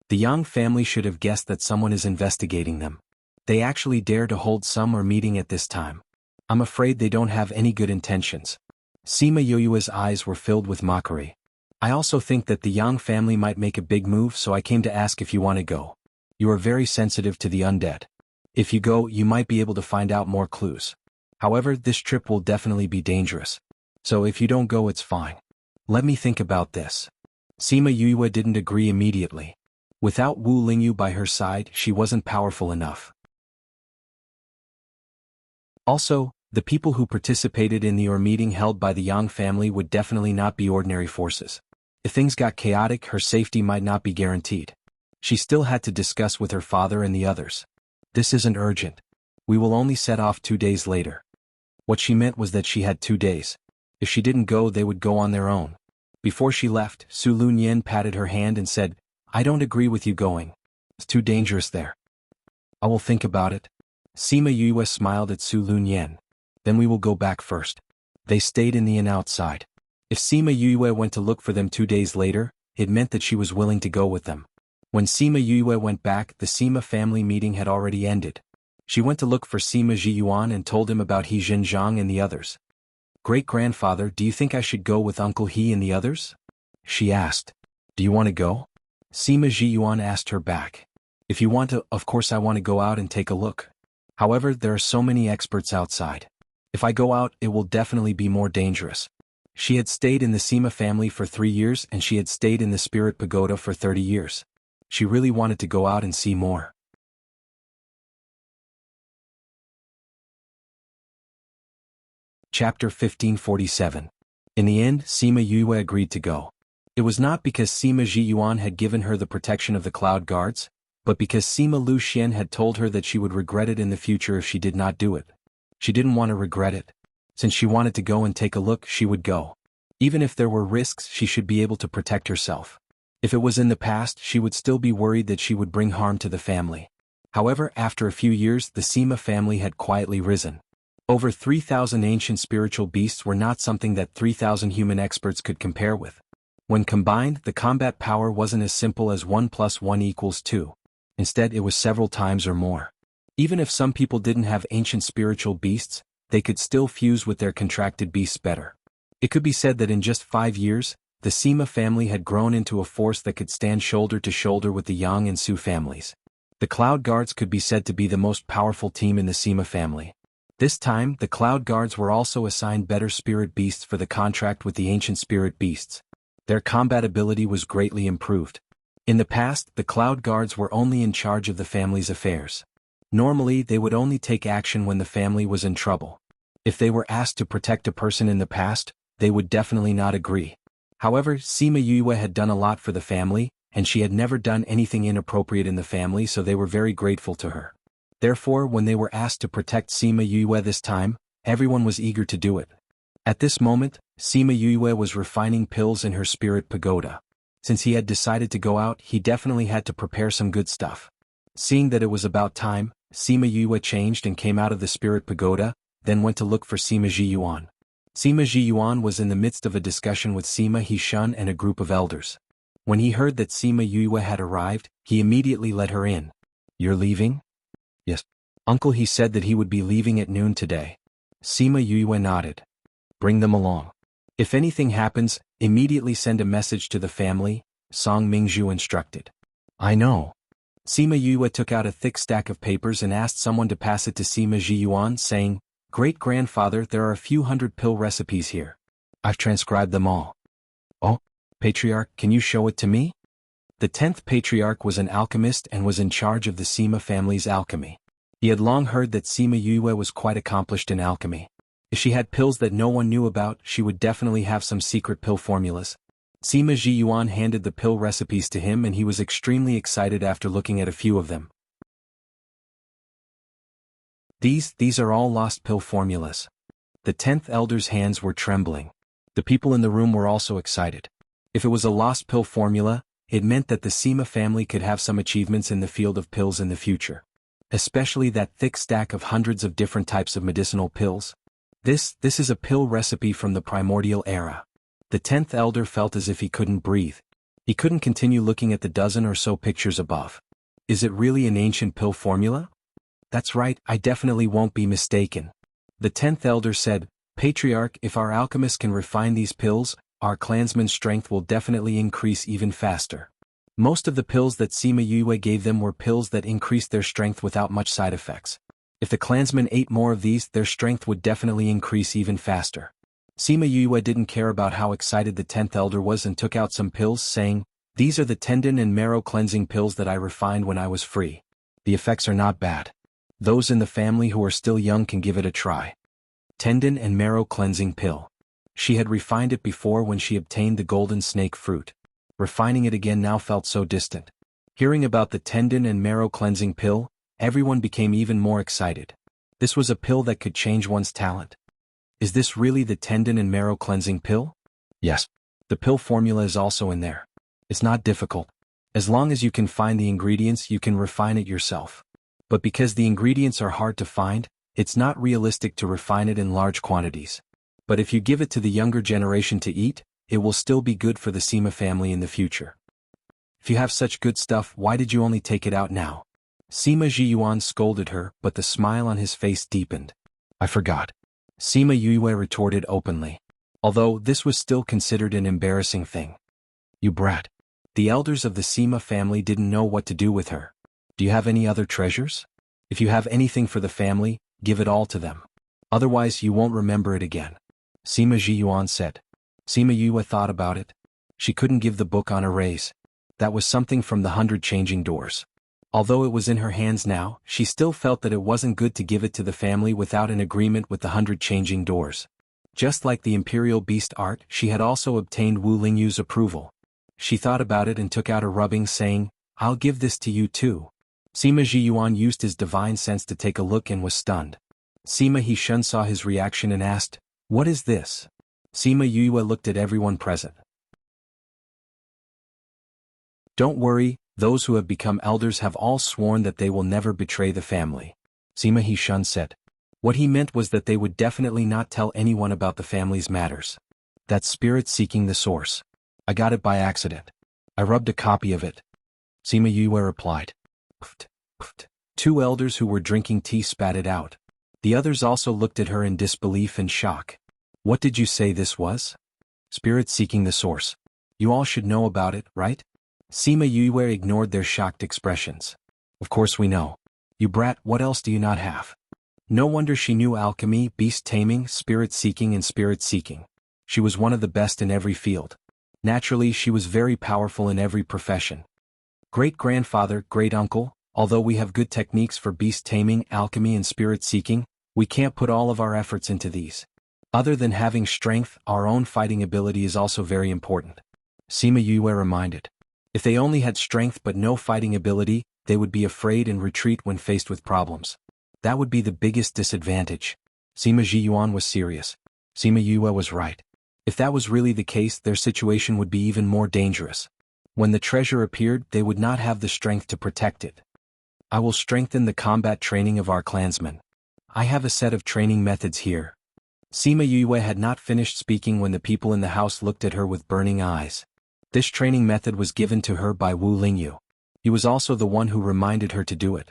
The Yang family should have guessed that someone is investigating them. They actually dare to hold summer meeting at this time. I'm afraid they don't have any good intentions. Sima Yue's eyes were filled with mockery. "I also think that the Yang family might make a big move, so I came to ask if you want to go. You are very sensitive to the undead. If you go, you might be able to find out more clues. However, this trip will definitely be dangerous. So if you don't go, it's fine. Let me think about this." Sima Yue didn't agree immediately. Without Wu Lingyu by her side, she wasn't powerful enough. Also, the people who participated in the meeting held by the Yang family would definitely not be ordinary forces. If things got chaotic, her safety might not be guaranteed. She still had to discuss with her father and the others. "This isn't urgent. We will only set off 2 days later." What she meant was that she had 2 days. If she didn't go, they would go on their own. Before she left, Su Lunyan patted her hand and said, "I don't agree with you going. It's too dangerous there." "I will think about it." Sima Yue smiled at Su Lunyan. "Then we will go back first." They stayed in the inn outside. If Sima Yue went to look for them 2 days later, it meant that she was willing to go with them. When Sima Yue went back, the Sima family meeting had already ended. She went to look for Sima Jiyuan and told him about He Zhenjiang and the others. "Great-grandfather, do you think I should go with Uncle He and the others?" she asked. "Do you want to go?" Sima Jiyuan asked her back. "If you want to, of course I want to go out and take a look. However, there are so many experts outside. If I go out, it will definitely be more dangerous." She had stayed in the Sima family for 3 years and she had stayed in the Spirit Pagoda for 30 years. She really wanted to go out and see more. Chapter 1547. In the end, Sima Yue agreed to go. It was not because Sima Jiyuan had given her the protection of the Cloud Guards, but because Sima Lu Xian had told her that she would regret it in the future if she did not do it. She didn't want to regret it. Since she wanted to go and take a look, she would go. Even if there were risks, she should be able to protect herself. If it was in the past, she would still be worried that she would bring harm to the family. However, after a few years, the Sima family had quietly risen. Over 3,000 ancient spiritual beasts were not something that 3,000 human experts could compare with. When combined, the combat power wasn't as simple as 1 + 1 = 2. Instead, it was several times or more. Even if some people didn't have ancient spiritual beasts, they could still fuse with their contracted beasts better. It could be said that in just 5 years, the Sima family had grown into a force that could stand shoulder to shoulder with the Yang and Su families. The Cloud Guards could be said to be the most powerful team in the Sima family. This time, the Cloud Guards were also assigned better spirit beasts for the contract with the ancient spirit beasts. Their combat ability was greatly improved. In the past, the Cloud Guards were only in charge of the family's affairs. Normally, they would only take action when the family was in trouble. If they were asked to protect a person in the past, they would definitely not agree. However, Sima Yue had done a lot for the family, and she had never done anything inappropriate in the family, so they were very grateful to her. Therefore, when they were asked to protect Sima Yue this time, everyone was eager to do it. At this moment, Sima Yue was refining pills in her spirit pagoda. Since he had decided to go out, he definitely had to prepare some good stuff. Seeing that it was about time, Sima Yue changed and came out of the spirit pagoda, then went to look for Sima Jiyuan. Sima Jiyuan was in the midst of a discussion with Sima Hishun and a group of elders. When he heard that Sima Yue had arrived, he immediately let her in. "You're leaving?" "Yes. Uncle, he said that he would be leaving at noon today." Sima Yue nodded. "Bring them along. If anything happens, immediately send a message to the family," Song Mingzhu instructed. "I know." Sima Yue took out a thick stack of papers and asked someone to pass it to Sima Jiyuan, saying, "Great-grandfather, there are a few hundred pill recipes here. I've transcribed them all." "Oh, Patriarch, can you show it to me?" The 10th Patriarch was an alchemist and was in charge of the Sima family's alchemy. He had long heard that Sima Yue was quite accomplished in alchemy. If she had pills that no one knew about, she would definitely have some secret pill formulas. Sima Jiyuan handed the pill recipes to him and he was extremely excited after looking at a few of them. These are all lost pill formulas. The 10th elder's hands were trembling. The people in the room were also excited. If it was a lost pill formula, it meant that the Sima family could have some achievements in the field of pills in the future. Especially that thick stack of hundreds of different types of medicinal pills. This is a pill recipe from the primordial era. The 10th elder felt as if he couldn't breathe. He couldn't continue looking at the dozen or so pictures above. Is it really an ancient pill formula? That's right, I definitely won't be mistaken. The 10th elder said, "Patriarch, if our alchemist can refine these pills, our clansmen's strength will definitely increase even faster." Most of the pills that Sima Yue gave them were pills that increased their strength without much side effects. If the clansmen ate more of these, their strength would definitely increase even faster. Sima Yue didn't care about how excited the 10th elder was and took out some pills, saying, "These are the tendon and marrow cleansing pills that I refined when I was free. The effects are not bad. Those in the family who are still young can give it a try." Tendon and marrow cleansing pill. She had refined it before when she obtained the golden snake fruit. Refining it again now felt so distant. Hearing about the tendon and marrow cleansing pill, everyone became even more excited. This was a pill that could change one's talent. Is this really the tendon and marrow cleansing pill? Yes. The pill formula is also in there. It's not difficult. As long as you can find the ingredients, you can refine it yourself. But because the ingredients are hard to find, it's not realistic to refine it in large quantities. But if you give it to the younger generation to eat, it will still be good for the Sima family in the future. If you have such good stuff, why did you only take it out now? Sima Jiyuan scolded her, but the smile on his face deepened. "I forgot." Sima Yue retorted openly. Although this was still considered an embarrassing thing. "You brat." The elders of the Sima family didn't know what to do with her. "Do you have any other treasures? If you have anything for the family, give it all to them. Otherwise you won't remember it again," Sima Jiyuan said. Sima Yue thought about it. She couldn't give the book on a raise. That was something from the 100 changing doors. Although it was in her hands now, she still felt that it wasn't good to give it to the family without an agreement with the 100 changing doors. Just like the Imperial Beast art, she had also obtained Wu Lingyu's approval. She thought about it and took out a rubbing, saying, "I'll give this to you too." Sima Jiyuan used his divine sense to take a look and was stunned. Sima Hishun saw his reaction and asked, "What is this?" Sima Yue looked at everyone present. "Don't worry, those who have become elders have all sworn that they will never betray the family," Sima Hishun said. What he meant was that they would definitely not tell anyone about the family's matters. "That spirit seeking the source. I got it by accident. I rubbed a copy of it," Sima Yue replied. Pft, pft. 2 elders who were drinking tea spat it out. The others also looked at her in disbelief and shock. "What did you say this was?" "Spirit seeking the source. You all should know about it, right?" Sima Yue ignored their shocked expressions. "Of course we know. You brat, what else do you not have?" No wonder she knew alchemy, beast taming, spirit seeking and spirit seeking. She was one of the best in every field. Naturally, she was very powerful in every profession. Great-grandfather, great-uncle, although we have good techniques for beast taming, alchemy and spirit seeking, we can't put all of our efforts into these. Other than having strength, our own fighting ability is also very important. Sima Yue reminded. If they only had strength but no fighting ability, they would be afraid and retreat when faced with problems. That would be the biggest disadvantage. Sima Zhiyuan was serious. Sima Yue was right. If that was really the case, their situation would be even more dangerous. When the treasure appeared, they would not have the strength to protect it. I will strengthen the combat training of our clansmen. I have a set of training methods here. Sima Yue had not finished speaking when the people in the house looked at her with burning eyes. This training method was given to her by Wu Lingyu. He was also the one who reminded her to do it.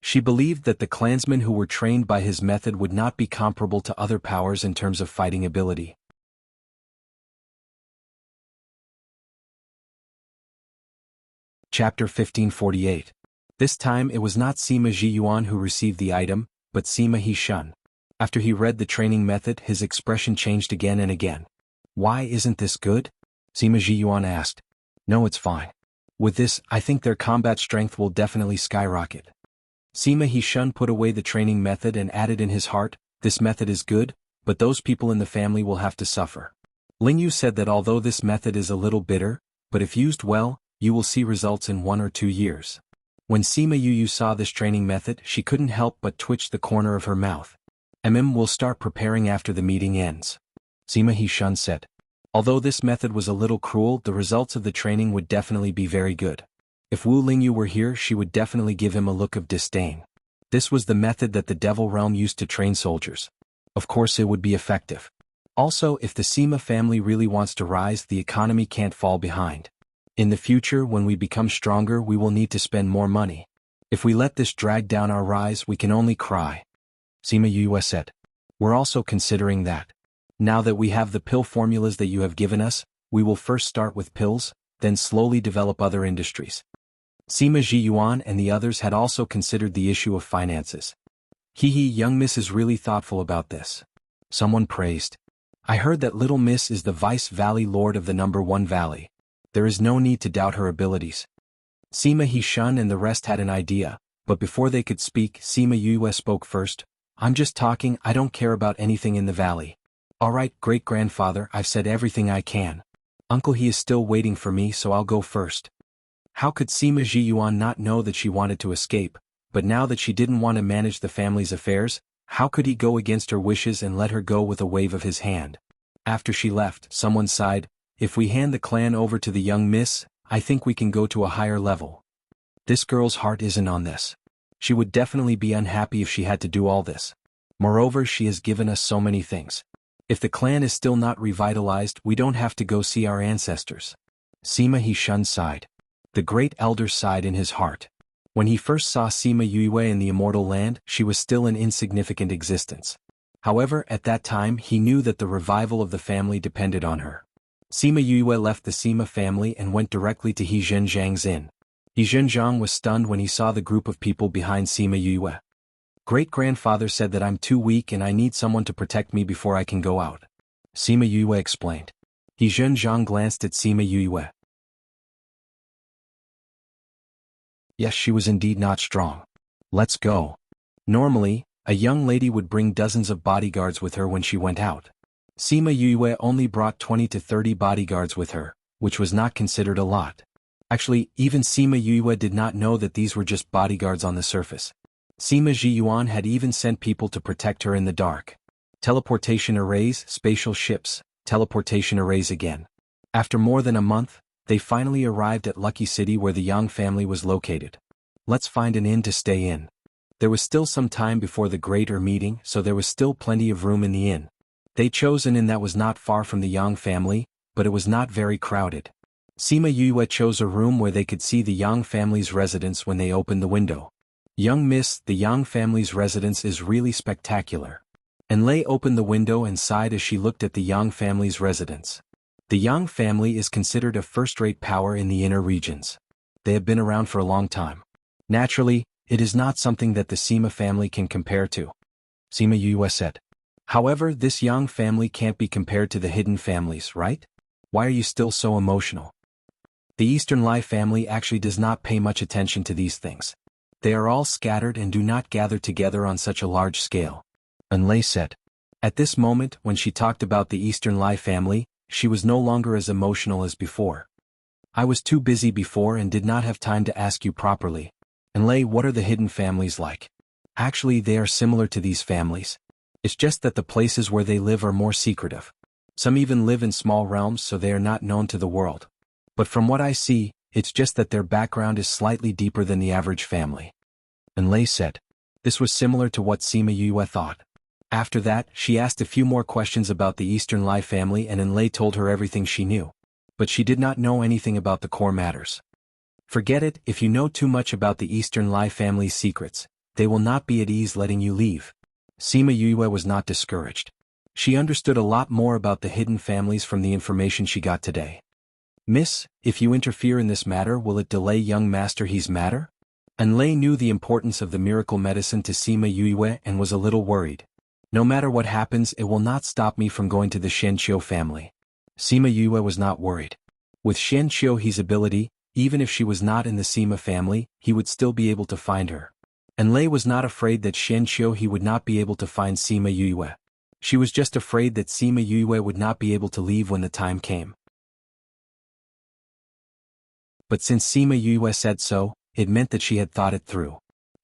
She believed that the clansmen who were trained by his method would not be comparable to other powers in terms of fighting ability. Chapter 1548. This time it was not Sima Zhiyuan who received the item, but Sima He-shun. After he read the training method, his expression changed again and again. Why isn't this good? Sima Zhiyuan asked. No, it's fine. With this, I think their combat strength will definitely skyrocket. Sima He-shun put away the training method and added in his heart, this method is good, but those people in the family will have to suffer. Lingyu said that although this method is a little bitter, but if used well, you will see results in 1 or 2 years. When Sima Yue saw this training method, she couldn't help but twitch the corner of her mouth. Will start preparing after the meeting ends. Sima He-shun said. Although this method was a little cruel, the results of the training would definitely be very good. If Wu Lingyu were here, she would definitely give him a look of disdain. This was the method that the Devil Realm used to train soldiers. Of course it would be effective. Also, if the Sima family really wants to rise, the economy can't fall behind. In the future, when we become stronger, we will need to spend more money. If we let this drag down our rise, we can only cry. Sima Yue said. We're also considering that. Now that we have the pill formulas that you have given us, we will first start with pills, then slowly develop other industries. Sima Zhiyuan and the others had also considered the issue of finances. Young miss is really thoughtful about this. Someone praised. I heard that little miss is the Vice Valley Lord of the number 1 valley. There is no need to doubt her abilities. Sima He-shun and the rest had an idea, but before they could speak, Sima Yue spoke first. I'm just talking, I don't care about anything in the valley. Alright, great-grandfather, I've said everything I can. Uncle, he is still waiting for me, so I'll go first. How could Sima Zhiyuan not know that she wanted to escape, but now that she didn't want to manage the family's affairs, how could he go against her wishes and let her go with a wave of his hand? After she left, someone sighed, if we hand the clan over to the young miss, I think we can go to a higher level. This girl's heart isn't on this. She would definitely be unhappy if she had to do all this. Moreover, she has given us so many things. If the clan is still not revitalized, we don't have to go see our ancestors. Sima He-shun sighed. The great elder sighed in his heart. When he first saw Sima Yue in the Immortal Land, she was still an insignificant existence. However, at that time he knew that the revival of the family depended on her. Sima Yue left the Sima family and went directly to He Zhenjiang's inn. He Zhenjiang was stunned when he saw the group of people behind Sima Yue. Great-grandfather said that I'm too weak and I need someone to protect me before I can go out. Sima Yue explained. He Zhenjiang glanced at Sima Yue. Yes, she was indeed not strong. Let's go. Normally, a young lady would bring dozens of bodyguards with her when she went out. Sima Yue only brought 20 to 30 bodyguards with her, which was not considered a lot. Actually, even Sima Yue did not know that these were just bodyguards on the surface. Sima Zhiyuan had even sent people to protect her in the dark. Teleportation arrays, spatial ships, teleportation arrays again. After more than a month, they finally arrived at Lucky City where the Yang family was located. Let's find an inn to stay in. There was still some time before the greater meeting, so there was still plenty of room in the inn. They chose an inn that was not far from the Yang family, but it was not very crowded. Sima Yue chose a room where they could see the Yang family's residence when they opened the window. Young miss, the Yang family's residence is really spectacular. Enlei opened the window and sighed as she looked at the Yang family's residence. The Yang family is considered a first-rate power in the inner regions. They have been around for a long time. Naturally, it is not something that the Sima family can compare to. Sima Yue said. However, this Yang family can't be compared to the hidden families, right? Why are you still so emotional? The Eastern Lai family actually does not pay much attention to these things. They are all scattered and do not gather together on such a large scale. Unlay said. At this moment, when she talked about the Eastern Lai family, she was no longer as emotional as before. I was too busy before and did not have time to ask you properly. Unlay, what are the hidden families like? Actually, they are similar to these families. It's just that the places where they live are more secretive. Some even live in small realms so they are not known to the world. But from what I see, it's just that their background is slightly deeper than the average family. Unlay said. This was similar to what Sima Yue thought. After that, she asked a few more questions about the Eastern Lai family and Unlay told her everything she knew. But she did not know anything about the core matters. Forget it, if you know too much about the Eastern Lai family's secrets, they will not be at ease letting you leave. Sima Yue was not discouraged. She understood a lot more about the hidden families from the information she got today. Miss, if you interfere in this matter, will it delay young Master He's matter? Unlay knew the importance of the miracle medicine to Sima Yue and was a little worried. No matter what happens, it will not stop me from going to the Shenqiu family. Sima Yue was not worried. With Shenqiu He's ability, even if she was not in the Sima family, he would still be able to find her. Unlay was not afraid that Shenqiu he would not be able to find Sima Yue. She was just afraid that Sima Yue would not be able to leave when the time came. But since Sima Yue said so, it meant that she had thought it through.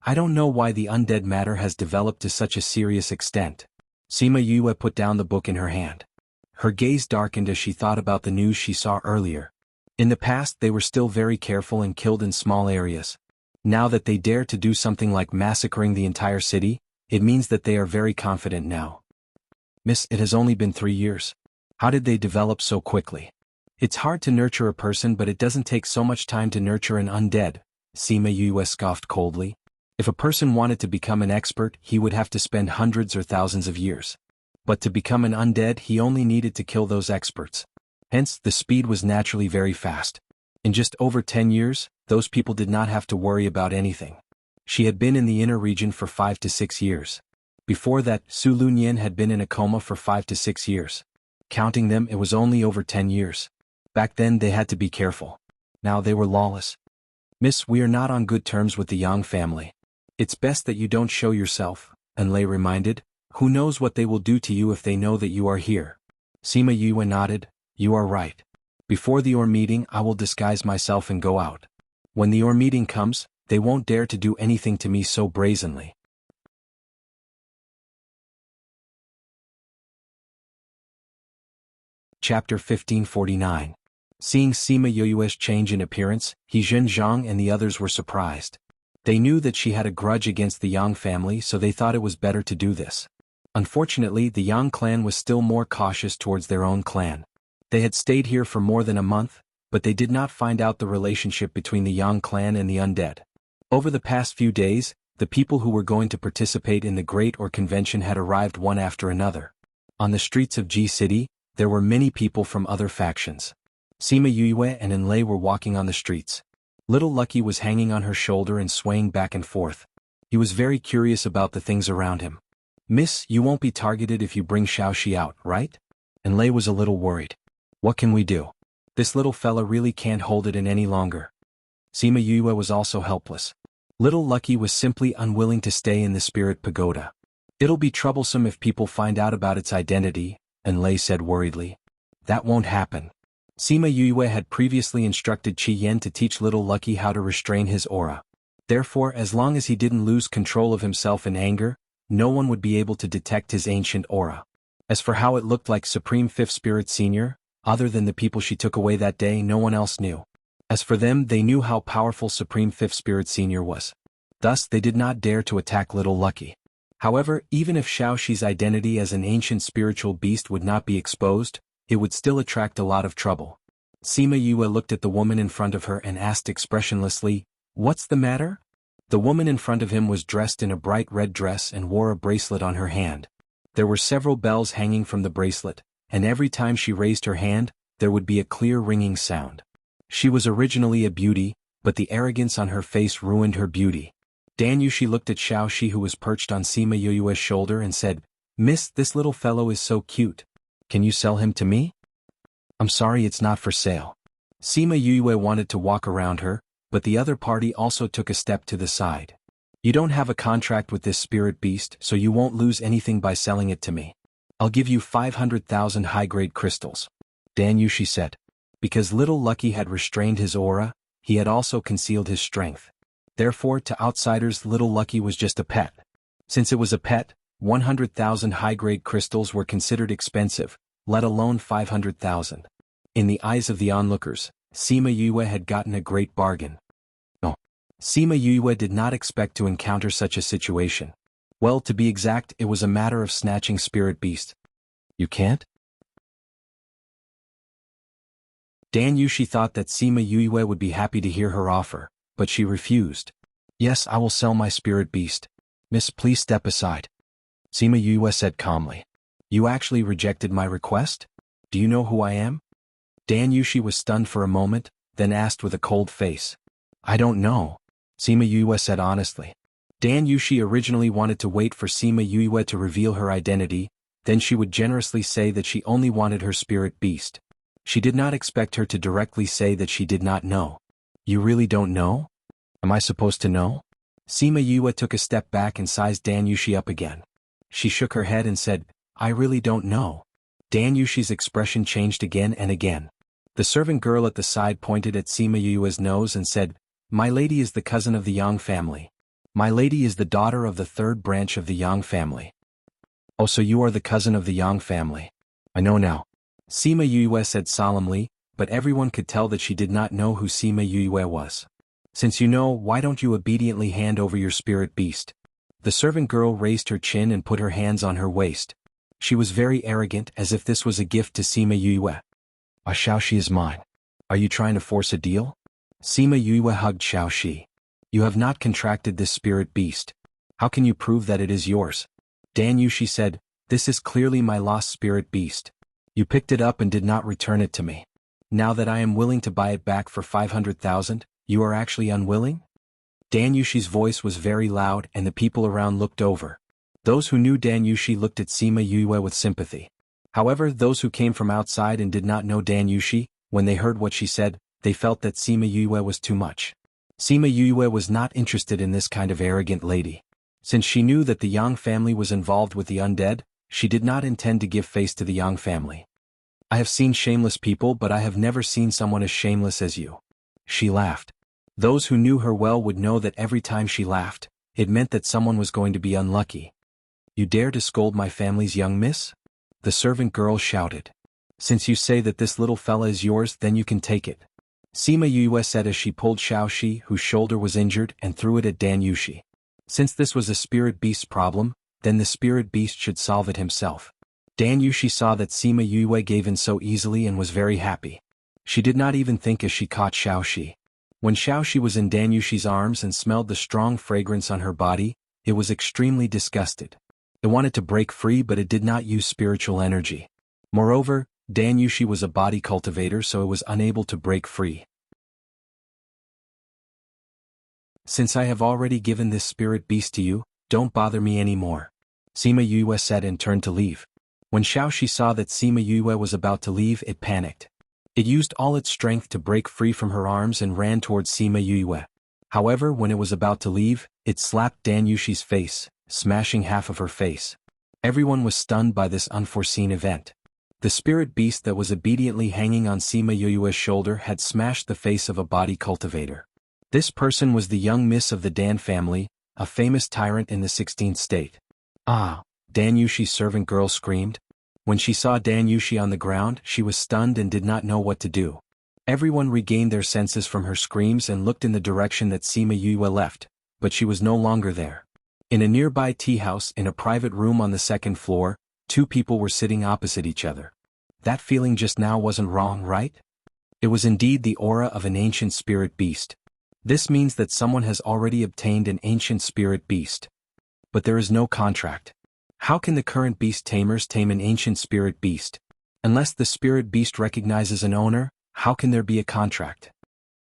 I don't know why the undead matter has developed to such a serious extent. Sima Yue put down the book in her hand. Her gaze darkened as she thought about the news she saw earlier. In the past they were still very careful and killed in small areas. Now that they dare to do something like massacring the entire city, it means that they are very confident now. Miss, it has only been 3 years. How did they develop so quickly? It's hard to nurture a person, but it doesn't take so much time to nurture an undead, Sima Yue scoffed coldly. If a person wanted to become an expert, he would have to spend hundreds or thousands of years. But to become an undead, he only needed to kill those experts. Hence, the speed was naturally very fast. In just over 10 years, those people did not have to worry about anything. She had been in the inner region for 5 to 6 years. Before that, Su Lunyan had been in a coma for 5 to 6 years. Counting them, it was only over 10 years. Back then they had to be careful. Now they were lawless. Miss, we are not on good terms with the Yang family. It's best that you don't show yourself, Unlay reminded. Who knows what they will do to you if they know that you are here. Sima Yue nodded. You are right. Before the Or meeting I will disguise myself and go out. When the Or meeting comes, they won't dare to do anything to me so brazenly. Chapter 1549. Seeing Sima Yue's change in appearance, He Zhenjiang and the others were surprised. They knew that she had a grudge against the Yang family, so they thought it was better to do this. Unfortunately, the Yang clan was still more cautious towards their own clan. They had stayed here for more than a month, but they did not find out the relationship between the Yang clan and the undead. Over the past few days, the people who were going to participate in the Great Or convention had arrived one after another. On the streets of Ji City, there were many people from other factions. Sima Yue and Unlay were walking on the streets. Little Lucky was hanging on her shoulder and swaying back and forth. He was very curious about the things around him. Miss, you won't be targeted if you bring Xiaoxi out, right? Unlay was a little worried. What can we do? This little fella really can't hold it in any longer. Sima Yue was also helpless. Little Lucky was simply unwilling to stay in the spirit pagoda. It'll be troublesome if people find out about its identity, Unlay said worriedly. That won't happen. Sima Yue had previously instructed Qi Yan to teach Little Lucky how to restrain his aura. Therefore, as long as he didn't lose control of himself in anger, no one would be able to detect his ancient aura. As for how it looked like Supreme Fifth Spirit Senior, other than the people she took away that day, no one else knew. As for them, they knew how powerful Supreme Fifth Spirit Senior was. Thus, they did not dare to attack Little Lucky. However, even if Xiaoxi's identity as an ancient spiritual beast would not be exposed, it would still attract a lot of trouble. Sima Yue looked at the woman in front of her and asked expressionlessly, "What's the matter?" The woman in front of him was dressed in a bright red dress and wore a bracelet on her hand. There were several bells hanging from the bracelet, and every time she raised her hand, there would be a clear ringing sound. She was originally a beauty, but the arrogance on her face ruined her beauty. Dan Yushi looked at Xiaoxi, who was perched on Sima Yue's shoulder, and said, "Miss, this little fellow is so cute. Can you sell him to me?" I'm sorry, it's not for sale. Sima Yue wanted to walk around her, but the other party also took a step to the side. You don't have a contract with this spirit beast, so you won't lose anything by selling it to me. I'll give you 500,000 high-grade crystals. Dan Yushi said. Because Little Lucky had restrained his aura, he had also concealed his strength. Therefore, to outsiders, Little Lucky was just a pet. Since it was a pet, 100,000 high-grade crystals were considered expensive, let alone 500,000. In the eyes of the onlookers, Sima Yue had gotten a great bargain. No. Sima Yue did not expect to encounter such a situation. Well, to be exact, it was a matter of snatching spirit beast. You can't? Dan Yushi thought that Sima Yue would be happy to hear her offer, but she refused. Yes, I will sell my spirit beast. Miss, please step aside. Sima Yue said calmly. You actually rejected my request? Do you know who I am? Dan Yushi was stunned for a moment, then asked with a cold face. I don't know. Sima Yue said honestly. Dan Yushi originally wanted to wait for Sima Yue to reveal her identity, then she would generously say that she only wanted her spirit beast. She did not expect her to directly say that she did not know. You really don't know? Am I supposed to know? Sima Yue took a step back and sized Dan Yushi up again. She shook her head and said, I really don't know. Dan Yushi's expression changed again and again. The servant girl at the side pointed at Sima Yue's nose and said, My lady is the cousin of the Yang family. My lady is the daughter of the third branch of the Yang family. Oh, so you are the cousin of the Yang family. I know now. Sima Yue said solemnly, but everyone could tell that she did not know who Sima Yue was. Since you know, why don't you obediently hand over your spirit beast? The servant girl raised her chin and put her hands on her waist. She was very arrogant, as if this was a gift to Sima Yue. Xiaoxi is mine. Are you trying to force a deal? Sima Yue hugged Xiaoxi. You have not contracted this spirit beast. How can you prove that it is yours? Dan Yushi said, This is clearly my lost spirit beast. You picked it up and did not return it to me. Now that I am willing to buy it back for 500,000, you are actually unwilling? Dan Yushi's voice was very loud and the people around looked over. Those who knew Dan Yushi looked at Sima Yue with sympathy. However, those who came from outside and did not know Dan Yushi, when they heard what she said, they felt that Sima Yue was too much. Sima Yue was not interested in this kind of arrogant lady. Since she knew that the Yang family was involved with the undead, she did not intend to give face to the Yang family. I have seen shameless people, but I have never seen someone as shameless as you. She laughed. Those who knew her well would know that every time she laughed, it meant that someone was going to be unlucky. You dare to scold my family's young miss? The servant girl shouted. Since you say that this little fella is yours, then you can take it. Sima Yue said as she pulled Xiaoxi, whose shoulder was injured, and threw it at Dan Yushi. Since this was a spirit beast's problem, then the spirit beast should solve it himself. Dan Yushi saw that Sima Yue gave in so easily and was very happy. She did not even think as she caught Xiaoxi. When Xiaoxi was in Dan Yushi's arms and smelled the strong fragrance on her body, it was extremely disgusted. It wanted to break free, but it did not use spiritual energy. Moreover, Dan Yushi was a body cultivator, so it was unable to break free. Since I have already given this spirit beast to you, don't bother me anymore. Sima Yue said and turned to leave. When Xiaoxi saw that Sima Yue was about to leave, it panicked. It used all its strength to break free from her arms and ran towards Sima Yue. However, when it was about to leave, it slapped Dan Yushi's face, smashing half of her face. Everyone was stunned by this unforeseen event. The spirit beast that was obediently hanging on Sima Yue's shoulder had smashed the face of a body cultivator. This person was the young miss of the Dan family, a famous tyrant in the 16th state. Ah! Dan Yushi's servant girl screamed. When she saw Dan Yushi on the ground, she was stunned and did not know what to do. Everyone regained their senses from her screams and looked in the direction that Sima Yue left, but she was no longer there. In a nearby tea house in a private room on the second floor, two people were sitting opposite each other. That feeling just now wasn't wrong, right? It was indeed the aura of an ancient spirit beast. This means that someone has already obtained an ancient spirit beast. But there is no contract. How can the current beast tamers tame an ancient spirit beast? Unless the spirit beast recognizes an owner, how can there be a contract?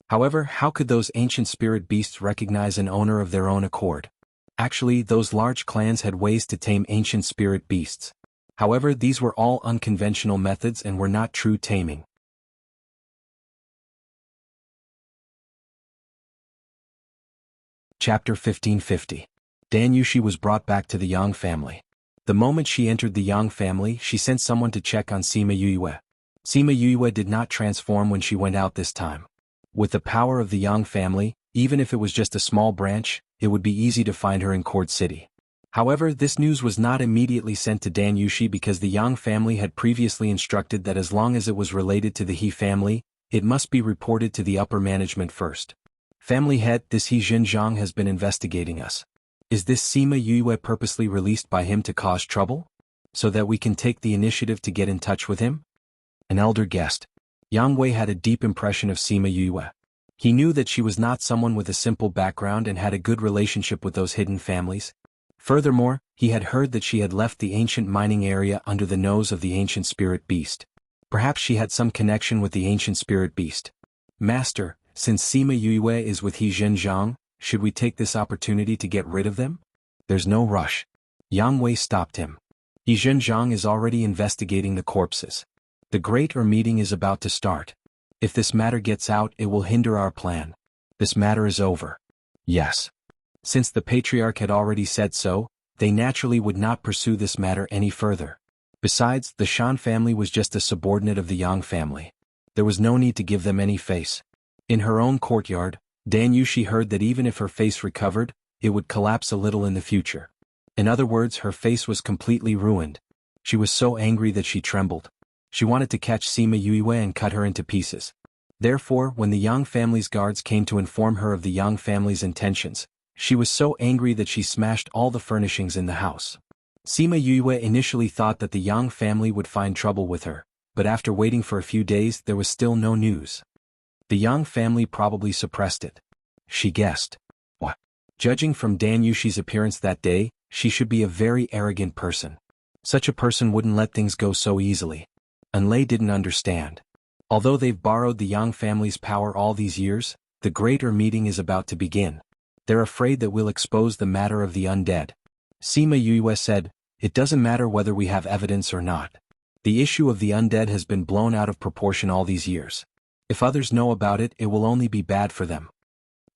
However, how could those ancient spirit beasts recognize an owner of their own accord? Actually, those large clans had ways to tame ancient spirit beasts. However, these were all unconventional methods and were not true taming. Chapter 1550. Dan Yushi was brought back to the Yang family. The moment she entered the Yang family, she sent someone to check on Sima Yuyue. Sima Yuyue did not transform when she went out this time. With the power of the Yang family, even if it was just a small branch, it would be easy to find her in Court City. However, this news was not immediately sent to Dan Yushi because the Yang family had previously instructed that as long as it was related to the He family, it must be reported to the upper management first. Family head, this He Xinjiang has been investigating us. Is this Sima Yuyue purposely released by him to cause trouble? So that we can take the initiative to get in touch with him? An elder guessed. Yang Wei had a deep impression of Sima Yuyue. He knew that she was not someone with a simple background and had a good relationship with those hidden families. Furthermore, he had heard that she had left the ancient mining area under the nose of the ancient spirit beast. Perhaps she had some connection with the ancient spirit beast. Master, since Sima Yuyue is with He Xinjiang, should we take this opportunity to get rid of them? There's no rush. Yang Wei stopped him. He Xinjiang is already investigating the corpses. The great meeting is about to start. If this matter gets out, it will hinder our plan. This matter is over. Yes. Since the patriarch had already said so, they naturally would not pursue this matter any further. Besides, the Shan family was just a subordinate of the Yang family. There was no need to give them any face. In her own courtyard, Dan Yushi heard that even if her face recovered, it would collapse a little in the future. In other words, her face was completely ruined. She was so angry that she trembled. She wanted to catch Sima Yuyue and cut her into pieces. Therefore, when the Yang family's guards came to inform her of the Yang family's intentions, she was so angry that she smashed all the furnishings in the house. Sima Yuyue initially thought that the Yang family would find trouble with her, but after waiting for a few days there was still no news. The Yang family probably suppressed it. She guessed. What? Judging from Dan Yushi's appearance that day, she should be a very arrogant person. Such a person wouldn't let things go so easily. Unlei didn't understand. Although they've borrowed the Yang family's power all these years, the greater meeting is about to begin. They're afraid that we'll expose the matter of the undead. Sima Yuyue said, it doesn't matter whether we have evidence or not. The issue of the undead has been blown out of proportion all these years. If others know about it, it will only be bad for them.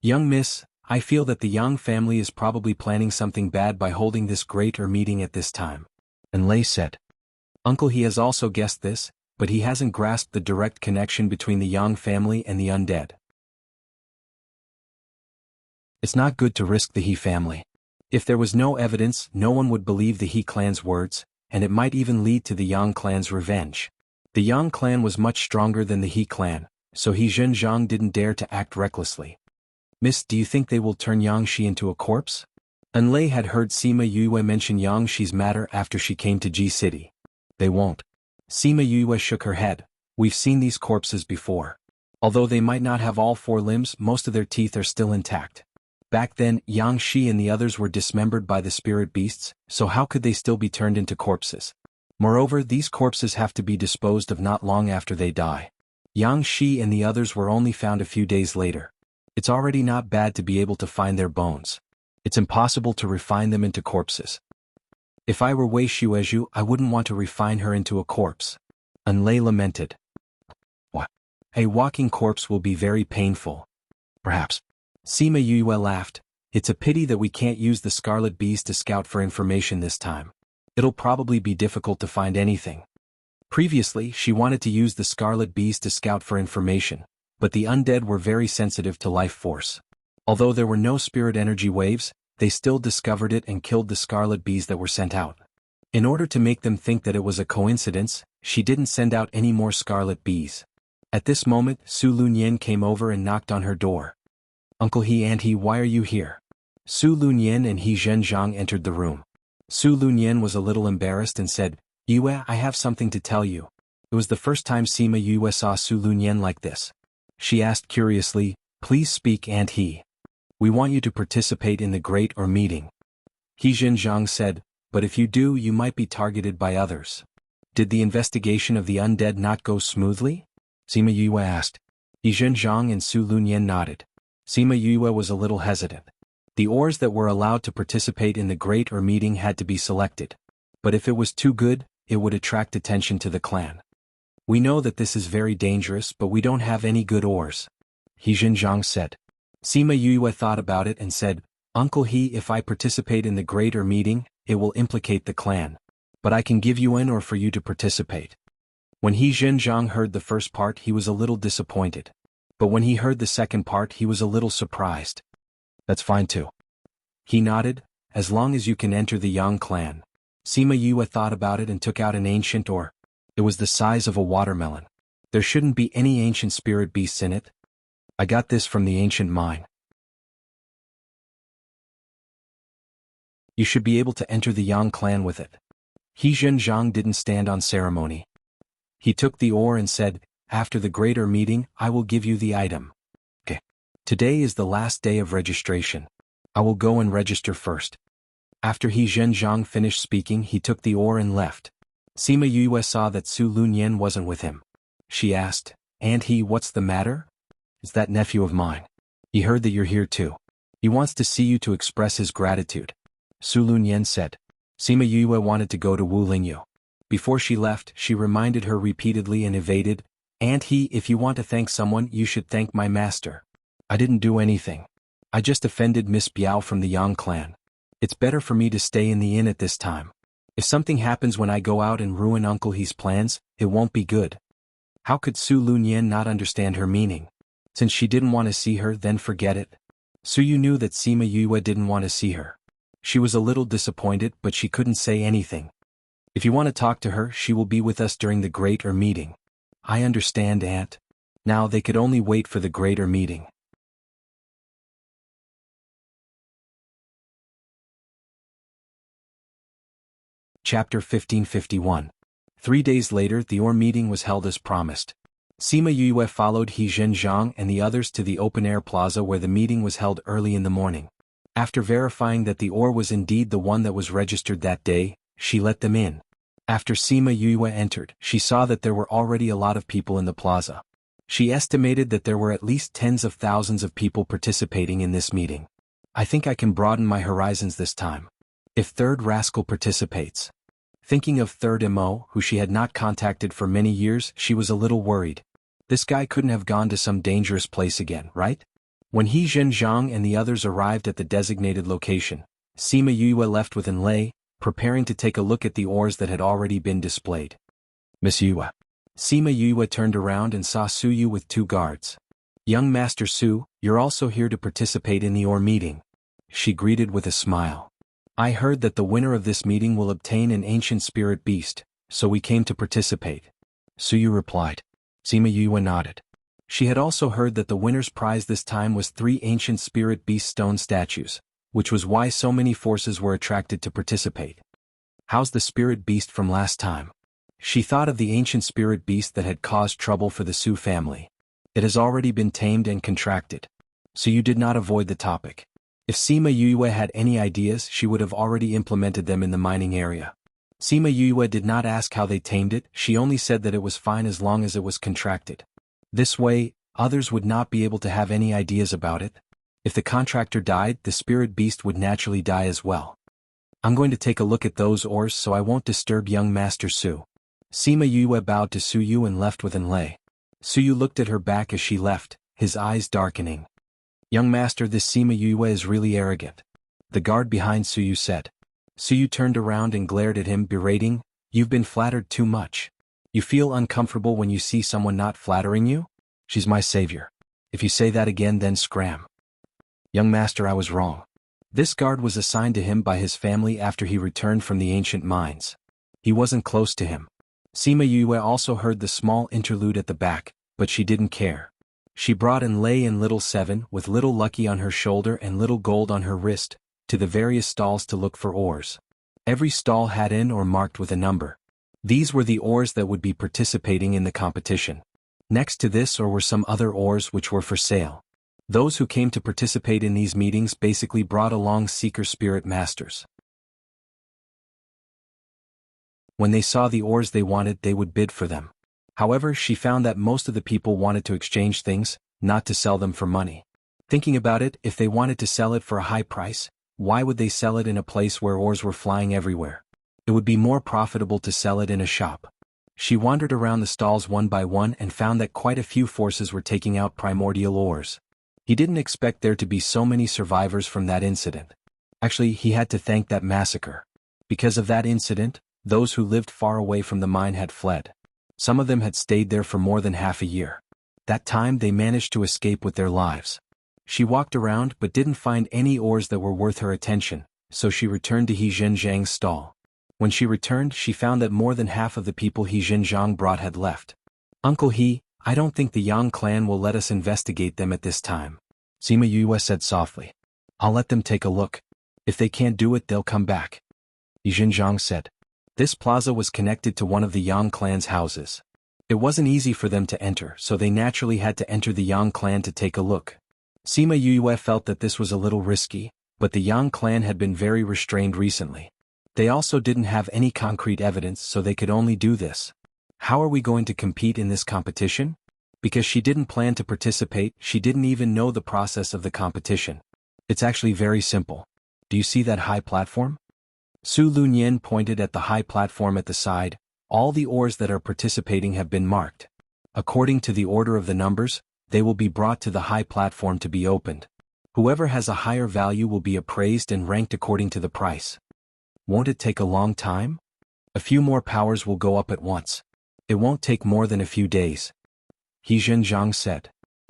Young miss, I feel that the Yang family is probably planning something bad by holding this greater meeting at this time. Unlei said. Uncle, he has also guessed this, but he hasn't grasped the direct connection between the Yang family and the undead. It's not good to risk the He family. If there was no evidence, no one would believe the He clan's words, and it might even lead to the Yang clan's revenge. The Yang clan was much stronger than the He clan, so He Xinjiang didn't dare to act recklessly. Miss, do you think they will turn Yang Shi into a corpse? Unlei had heard Sima Yuyue mention Yang Shi's matter after she came to Ji City. They won't. Sima Yuyue shook her head. We've seen these corpses before. Although they might not have all four limbs, most of their teeth are still intact. Back then, Yang Shi and the others were dismembered by the spirit beasts, so how could they still be turned into corpses? Moreover, these corpses have to be disposed of not long after they die. Yang Shi and the others were only found a few days later. It's already not bad to be able to find their bones. It's impossible to refine them into corpses. If I were Wei Shueju, I wouldn't want to refine her into a corpse. Unlei lamented. What? A walking corpse will be very painful. Perhaps. Sima Yuyue laughed. It's a pity that we can't use the Scarlet Bees to scout for information this time. It'll probably be difficult to find anything. Previously, she wanted to use the Scarlet Bees to scout for information, but the undead were very sensitive to life force. Although there were no spirit energy waves, they still discovered it and killed the Scarlet Bees that were sent out. In order to make them think that it was a coincidence, she didn't send out any more Scarlet Bees. At this moment, Su Lunyan came over and knocked on her door. Uncle He and He, why are you here? Su Lunyan and He Zhenjiang entered the room. Su Lunyan was a little embarrassed and said, Yue, I have something to tell you. It was the first time Sima Yue saw Su Lunyan like this. She asked curiously, please speak, Aunt He. We want you to participate in the great meeting. He Zhenjiang said, but if you do, you might be targeted by others. Did the investigation of the undead not go smoothly? Sima Yue asked. He Zhenjiang and Su Lunyan nodded. Sima Yue was a little hesitant. The ores that were allowed to participate in the great meeting had to be selected. But if it was too good, it would attract attention to the clan. We know that this is very dangerous, but we don't have any good ores. He Zhenjiang said. Sima Yue thought about it and said, Uncle if I participate in the greater meeting, it will implicate the clan. But I can give you an or for you to participate. When Zhang heard the first part he was a little disappointed. But when he heard the second part he was a little surprised. That's fine too. He nodded, as long as you can enter the Yang clan. Sima Yue thought about it and took out an ancient ore. It was the size of a watermelon. There shouldn't be any ancient spirit beasts in it. I got this from the ancient mine. You should be able to enter the Yang clan with it. Zhang didn't stand on ceremony. He took the ore and said, after the greater meeting, I will give you the item. Okay. Today is the last day of registration. I will go and register first. After Zhang finished speaking he took the ore and left. Sima Yue saw that Su Lunyan wasn't with him. She asked, and what's the matter? It's that nephew of mine. He heard that you're here too. He wants to see you to express his gratitude. Su Lunyan said. Sima Yue wanted to go to Wu Lingyu. Before she left, she reminded her repeatedly and evaded, and if you want to thank someone you should thank my master. I didn't do anything. I just offended Miss Biao from the Yang clan. It's better for me to stay in the inn at this time. If something happens when I go out and ruin Uncle He's plans, it won't be good. How could Su Lunyan not understand her meaning? Since she didn't want to see her, then forget it. Su Yu knew that Sima Yue didn't want to see her. She was a little disappointed but she couldn't say anything. If you want to talk to her she will be with us during the greater meeting. I understand, Aunt. Now they could only wait for the greater meeting. Chapter 1551. 3 days later the ore meeting was held as promised. Sima Yue followed Zhang and the others to the open-air plaza where the meeting was held early in the morning. After verifying that the ore was indeed the one that was registered that day, she let them in. After Sima Yue entered, she saw that there were already a lot of people in the plaza. She estimated that there were at least tens of thousands of people participating in this meeting. I think I can broaden my horizons this time. If Third Rascal participates. Thinking of Third Mo, who she had not contacted for many years, she was a little worried. This guy couldn't have gone to some dangerous place again, right? When Zhang and the others arrived at the designated location, Sima Yue left with Enlei, preparing to take a look at the ores that had already been displayed. Miss Yue. Sima Yue turned around and saw Su Yu with 2 guards. Young Master Su, you're also here to participate in the ore meeting. She greeted with a smile. I heard that the winner of this meeting will obtain an ancient spirit beast, so we came to participate. Su Yu replied. Sima Yue nodded. She had also heard that the winner's prize this time was 3 ancient spirit beast stone statues, which was why so many forces were attracted to participate. How's the spirit beast from last time? She thought of the ancient spirit beast that had caused trouble for the Su family. It has already been tamed and contracted. So you did not avoid the topic. If Sima Yue had any ideas she would have already implemented them in the mining area. Sima Yue did not ask how they tamed it, she only said that it was fine as long as it was contracted. This way, others would not be able to have any ideas about it. If the contractor died, the spirit beast would naturally die as well. I'm going to take a look at those ores so I won't disturb young Master Su. Sima Yue bowed to Su Yu and left with Enlei. Su Yu looked at her back as she left, his eyes darkening. Young Master, this Sima Yue is really arrogant. The guard behind Su Yu said. Su Yu turned around and glared at him, berating, You've been flattered too much. You feel uncomfortable when you see someone not flattering you? She's my savior. If you say that again then scram. Young Master, I was wrong. This guard was assigned to him by his family after he returned from the ancient mines. He wasn't close to him. Sima Yue also heard the small interlude at the back, but she didn't care. She brought Enlei and Little Seven, with Little Lucky on her shoulder and Little Gold on her wrist, to the various stalls to look for ores. Every stall had an ore marked with a number. These were the ores that would be participating in the competition. Next to this were some other ores which were for sale. Those who came to participate in these meetings basically brought along Seeker Spirit Masters. When they saw the ores they wanted, they would bid for them. However, she found that most of the people wanted to exchange things, not to sell them for money. Thinking about it, if they wanted to sell it for a high price, why would they sell it in a place where ores were flying everywhere? It would be more profitable to sell it in a shop. She wandered around the stalls one by one and found that quite a few forces were taking out primordial ores. He didn't expect there to be so many survivors from that incident. Actually, he had to thank that massacre. Because of that incident, those who lived far away from the mine had fled. Some of them had stayed there for more than half a year. That time they managed to escape with their lives. She walked around but didn't find any ores that were worth her attention, so she returned to He Zhenjiang's stall. When she returned, she found that more than half of the people He Zhenjiang brought had left. "Uncle He, I don't think the Yang clan will let us investigate them at this time," Sima Yue said softly. "I'll let them take a look. If they can't do it, they'll come back," He Zhenjiang said. This plaza was connected to one of the Yang clan's houses. It wasn't easy for them to enter, so they naturally had to enter the Yang clan to take a look. Sima Yue felt that this was a little risky, but the Yang clan had been very restrained recently. They also didn't have any concrete evidence, so they could only do this. How are we going to compete in this competition? Because she didn't plan to participate, she didn't even know the process of the competition. It's actually very simple. Do you see that high platform? Su Lunyan pointed at the high platform at the side. All the ores that are participating have been marked. According to the order of the numbers, they will be brought to the high platform to be opened. Whoever has a higher value will be appraised and ranked according to the price. Won't it take a long time? A few more powers will go up at once. It won't take more than a few days, He Zhenjiang said.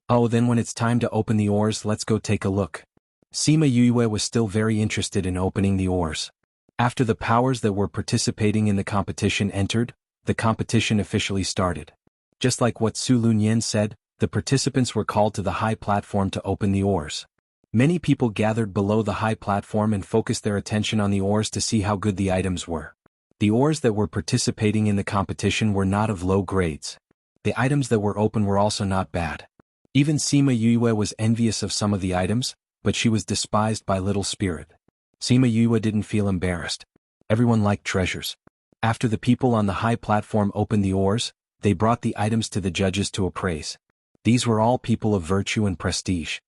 Oh, then when it's time to open the ores, let's go take a look. Sima Yue was still very interested in opening the ores. After the powers that were participating in the competition entered, the competition officially started. Just like what Su Lunyan said, the participants were called to the high platform to open the ores. Many people gathered below the high platform and focused their attention on the ores to see how good the items were. The ores that were participating in the competition were not of low grades. The items that were open were also not bad. Even Sima Yue was envious of some of the items, but she was despised by Little Spirit. Sima Yue didn't feel embarrassed. Everyone liked treasures. After the people on the high platform opened the ores, they brought the items to the judges to appraise. These were all people of virtue and prestige.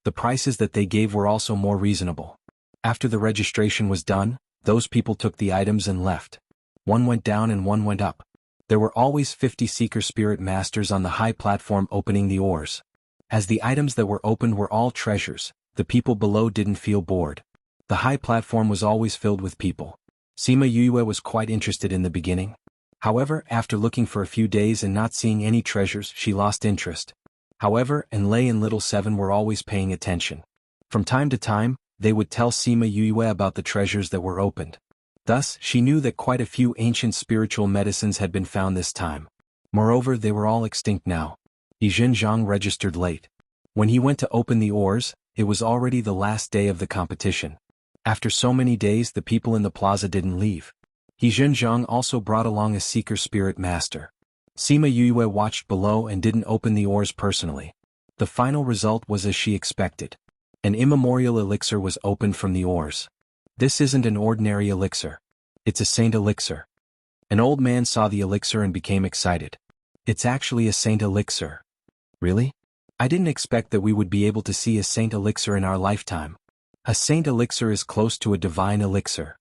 The prices that they gave were also more reasonable. After the registration was done, those people took the items and left. One went down and one went up. There were always 50 Seeker Spirit Masters on the high platform opening the ores. As the items that were opened were all treasures, the people below didn't feel bored. The high platform was always filled with people. Sima Yue was quite interested in the beginning. However, after looking for a few days and not seeing any treasures, she lost interest. However, Enlei and Little Seven were always paying attention. From time to time, they would tell Sima Yue about the treasures that were opened. Thus, she knew that quite a few ancient spiritual medicines had been found this time. Moreover, they were all extinct now. He Zhenjiang registered late. When he went to open the ores, it was already the last day of the competition. After so many days, the people in the plaza didn't leave. He Zhenjiang also brought along a Seeker Spirit Master. Sima Yue watched below and didn't open the ores personally. The final result was as she expected. An immemorial elixir was opened from the ores. This isn't an ordinary elixir. It's a saint elixir. An old man saw the elixir and became excited. It's actually a saint elixir. Really? I didn't expect that we would be able to see a saint elixir in our lifetime. A saint elixir is close to a divine elixir.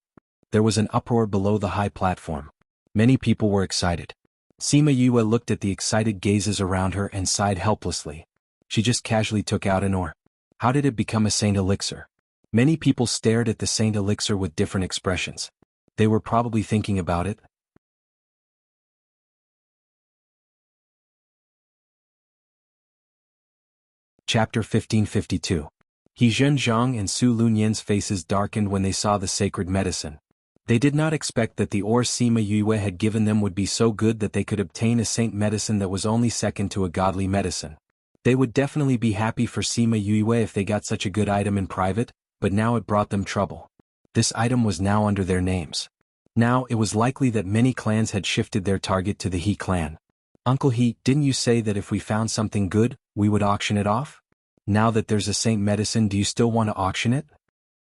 There was an uproar below the high platform. Many people were excited. Sima Yue looked at the excited gazes around her and sighed helplessly. She just casually took out an ore. How did it become a saint elixir? Many people stared at the saint elixir with different expressions. They were probably thinking about it. Chapter 1552. He Zhenjiang and Su Lunyan's faces darkened when they saw the sacred medicine. They did not expect that the ore Sima Yue had given them would be so good that they could obtain a saint medicine that was only second to a godly medicine. They would definitely be happy for Sima Yue if they got such a good item in private, but now it brought them trouble. This item was now under their names. Now it was likely that many clans had shifted their target to the He clan. Uncle He, didn't you say that if we found something good, we would auction it off? Now that there's a saint medicine, do you still want to auction it?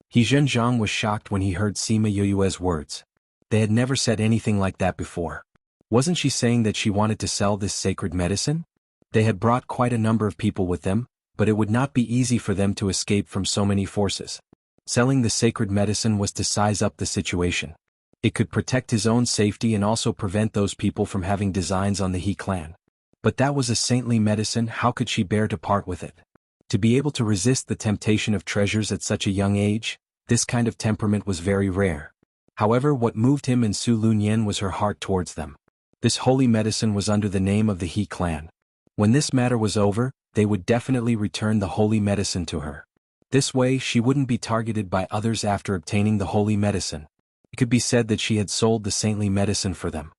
He Zhenjiang was shocked when he heard Sima Yue's words. They had never said anything like that before. Wasn't she saying that she wanted to sell this sacred medicine? They had brought quite a number of people with them, but it would not be easy for them to escape from so many forces. Selling the sacred medicine was to size up the situation. It could protect his own safety and also prevent those people from having designs on the He clan. But that was a saintly medicine, how could she bear to part with it? To be able to resist the temptation of treasures at such a young age, this kind of temperament was very rare. However, what moved him and Su Lunyan was her heart towards them. This holy medicine was under the name of the He clan. When this matter was over, they would definitely return the holy medicine to her. This way she wouldn't be targeted by others after obtaining the holy medicine. It could be said that she had sold the saintly medicine for them.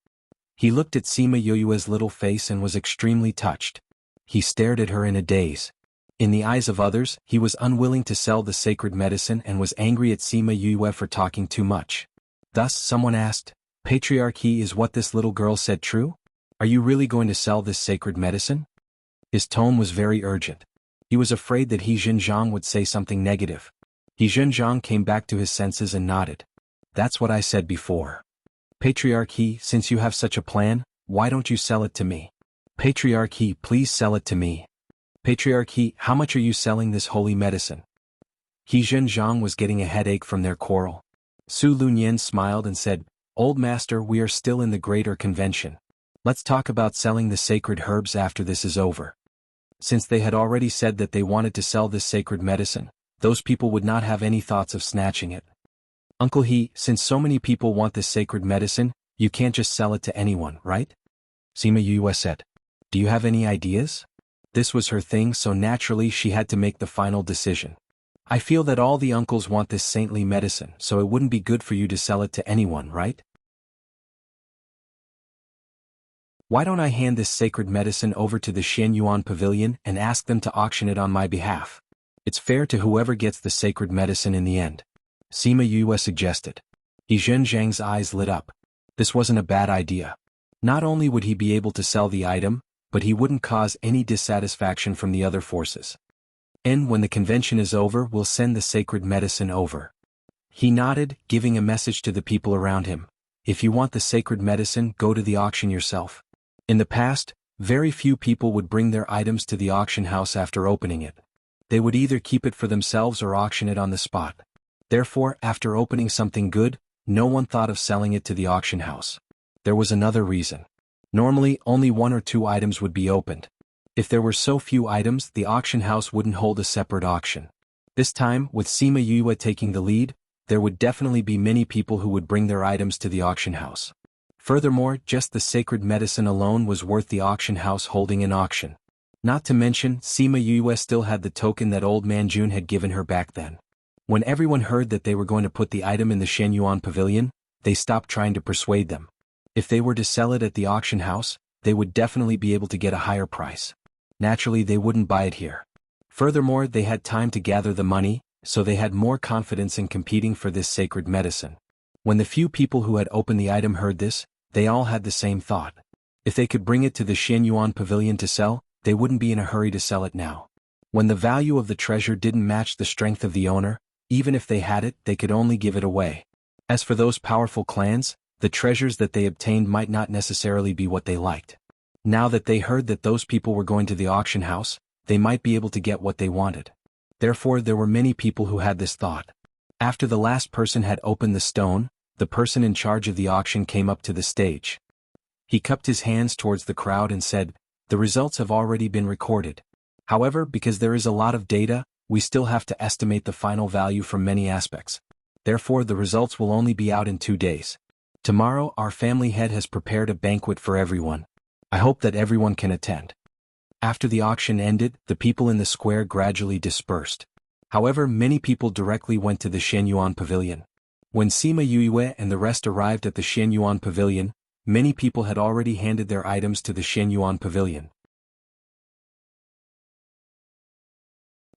He looked at Sima Yue's little face and was extremely touched. He stared at her in a daze. In the eyes of others, he was unwilling to sell the sacred medicine and was angry at Sima Yue for talking too much. Thus, someone asked, "Patriarchy, is what this little girl said true? Are you really going to sell this sacred medicine?" His tone was very urgent. He was afraid that He Zhenjiang would say something negative. He Zhenjiang came back to his senses and nodded. "That's what I said before. Patriarchy, since you have such a plan, why don't you sell it to me? Patriarchy, please sell it to me. Patriarchy, how much are you selling this holy medicine?" He Zhenjiang was getting a headache from their quarrel. Su Lunyan smiled and said, "Old master, we are still in the greater convention. Let's talk about selling the sacred herbs after this is over." Since they had already said that they wanted to sell this sacred medicine, those people would not have any thoughts of snatching it. "Uncle He, since so many people want this sacred medicine, you can't just sell it to anyone, right?" Sima Yue said. "Do you have any ideas?" This was her thing, so naturally she had to make the final decision. "I feel that all the uncles want this saintly medicine, so it wouldn't be good for you to sell it to anyone, right? Why don't I hand this sacred medicine over to the Xianyuan Pavilion and ask them to auction it on my behalf? It's fair to whoever gets the sacred medicine in the end," Sima Yue suggested. He Zhenjiang's eyes lit up. This wasn't a bad idea. Not only would he be able to sell the item, but he wouldn't cause any dissatisfaction from the other forces. "And when the convention is over, we'll send the sacred medicine over." He nodded, giving a message to the people around him. "If you want the sacred medicine, go to the auction yourself." In the past, very few people would bring their items to the auction house after opening it. They would either keep it for themselves or auction it on the spot. Therefore, after opening something good, no one thought of selling it to the auction house. There was another reason. Normally, only 1 or 2 items would be opened. If there were so few items, the auction house wouldn't hold a separate auction. This time, with Sima Yue taking the lead, there would definitely be many people who would bring their items to the auction house. Furthermore, just the sacred medicine alone was worth the auction house holding an auction. Not to mention, Sima Yue still had the token that old man Jun had given her back then. When everyone heard that they were going to put the item in the Xianyuan Pavilion, they stopped trying to persuade them. If they were to sell it at the auction house, they would definitely be able to get a higher price. Naturally, they wouldn't buy it here. Furthermore, they had time to gather the money, so they had more confidence in competing for this sacred medicine. When the few people who had opened the item heard this, they all had the same thought. If they could bring it to the Xianyuan Pavilion to sell, they wouldn't be in a hurry to sell it now. When the value of the treasure didn't match the strength of the owner, even if they had it, they could only give it away. As for those powerful clans, the treasures that they obtained might not necessarily be what they liked. Now that they heard that those people were going to the auction house, they might be able to get what they wanted. Therefore, there were many people who had this thought. After the last person had opened the stone, the person in charge of the auction came up to the stage. He cupped his hands towards the crowd and said, "The results have already been recorded. However, because there is a lot of data, we still have to estimate the final value from many aspects. Therefore, the results will only be out in 2 days. Tomorrow, our family head has prepared a banquet for everyone. I hope that everyone can attend." After the auction ended, the people in the square gradually dispersed. However, many people directly went to the Xianyuan Pavilion. When Sima Yue and the rest arrived at the Xianyuan Pavilion, many people had already handed their items to the Xianyuan Pavilion.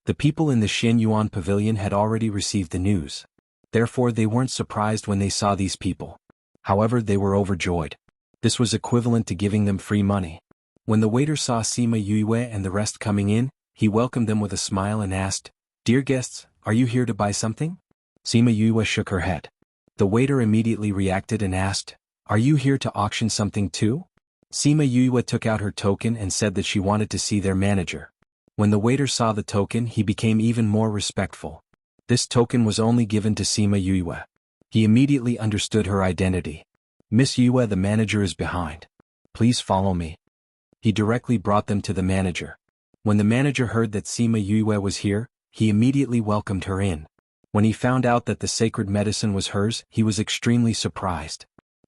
The people in the Xianyuan Pavilion had already received the news. Therefore, they weren't surprised when they saw these people. However, they were overjoyed. This was equivalent to giving them free money. When the waiter saw Sima Yue and the rest coming in, he welcomed them with a smile and asked, "Dear guests, are you here to buy something?" Sima Yue shook her head. The waiter immediately reacted and asked, "Are you here to auction something too?" Sima Yue took out her token and said that she wanted to see their manager. When the waiter saw the token, he became even more respectful. This token was only given to Sima Yue. He immediately understood her identity. "Miss Yue, the manager is behind. Please follow me." he directly brought them to the manager. When the manager heard that Sima Yue was here, he immediately welcomed her in. When he found out that the sacred medicine was hers, he was extremely surprised.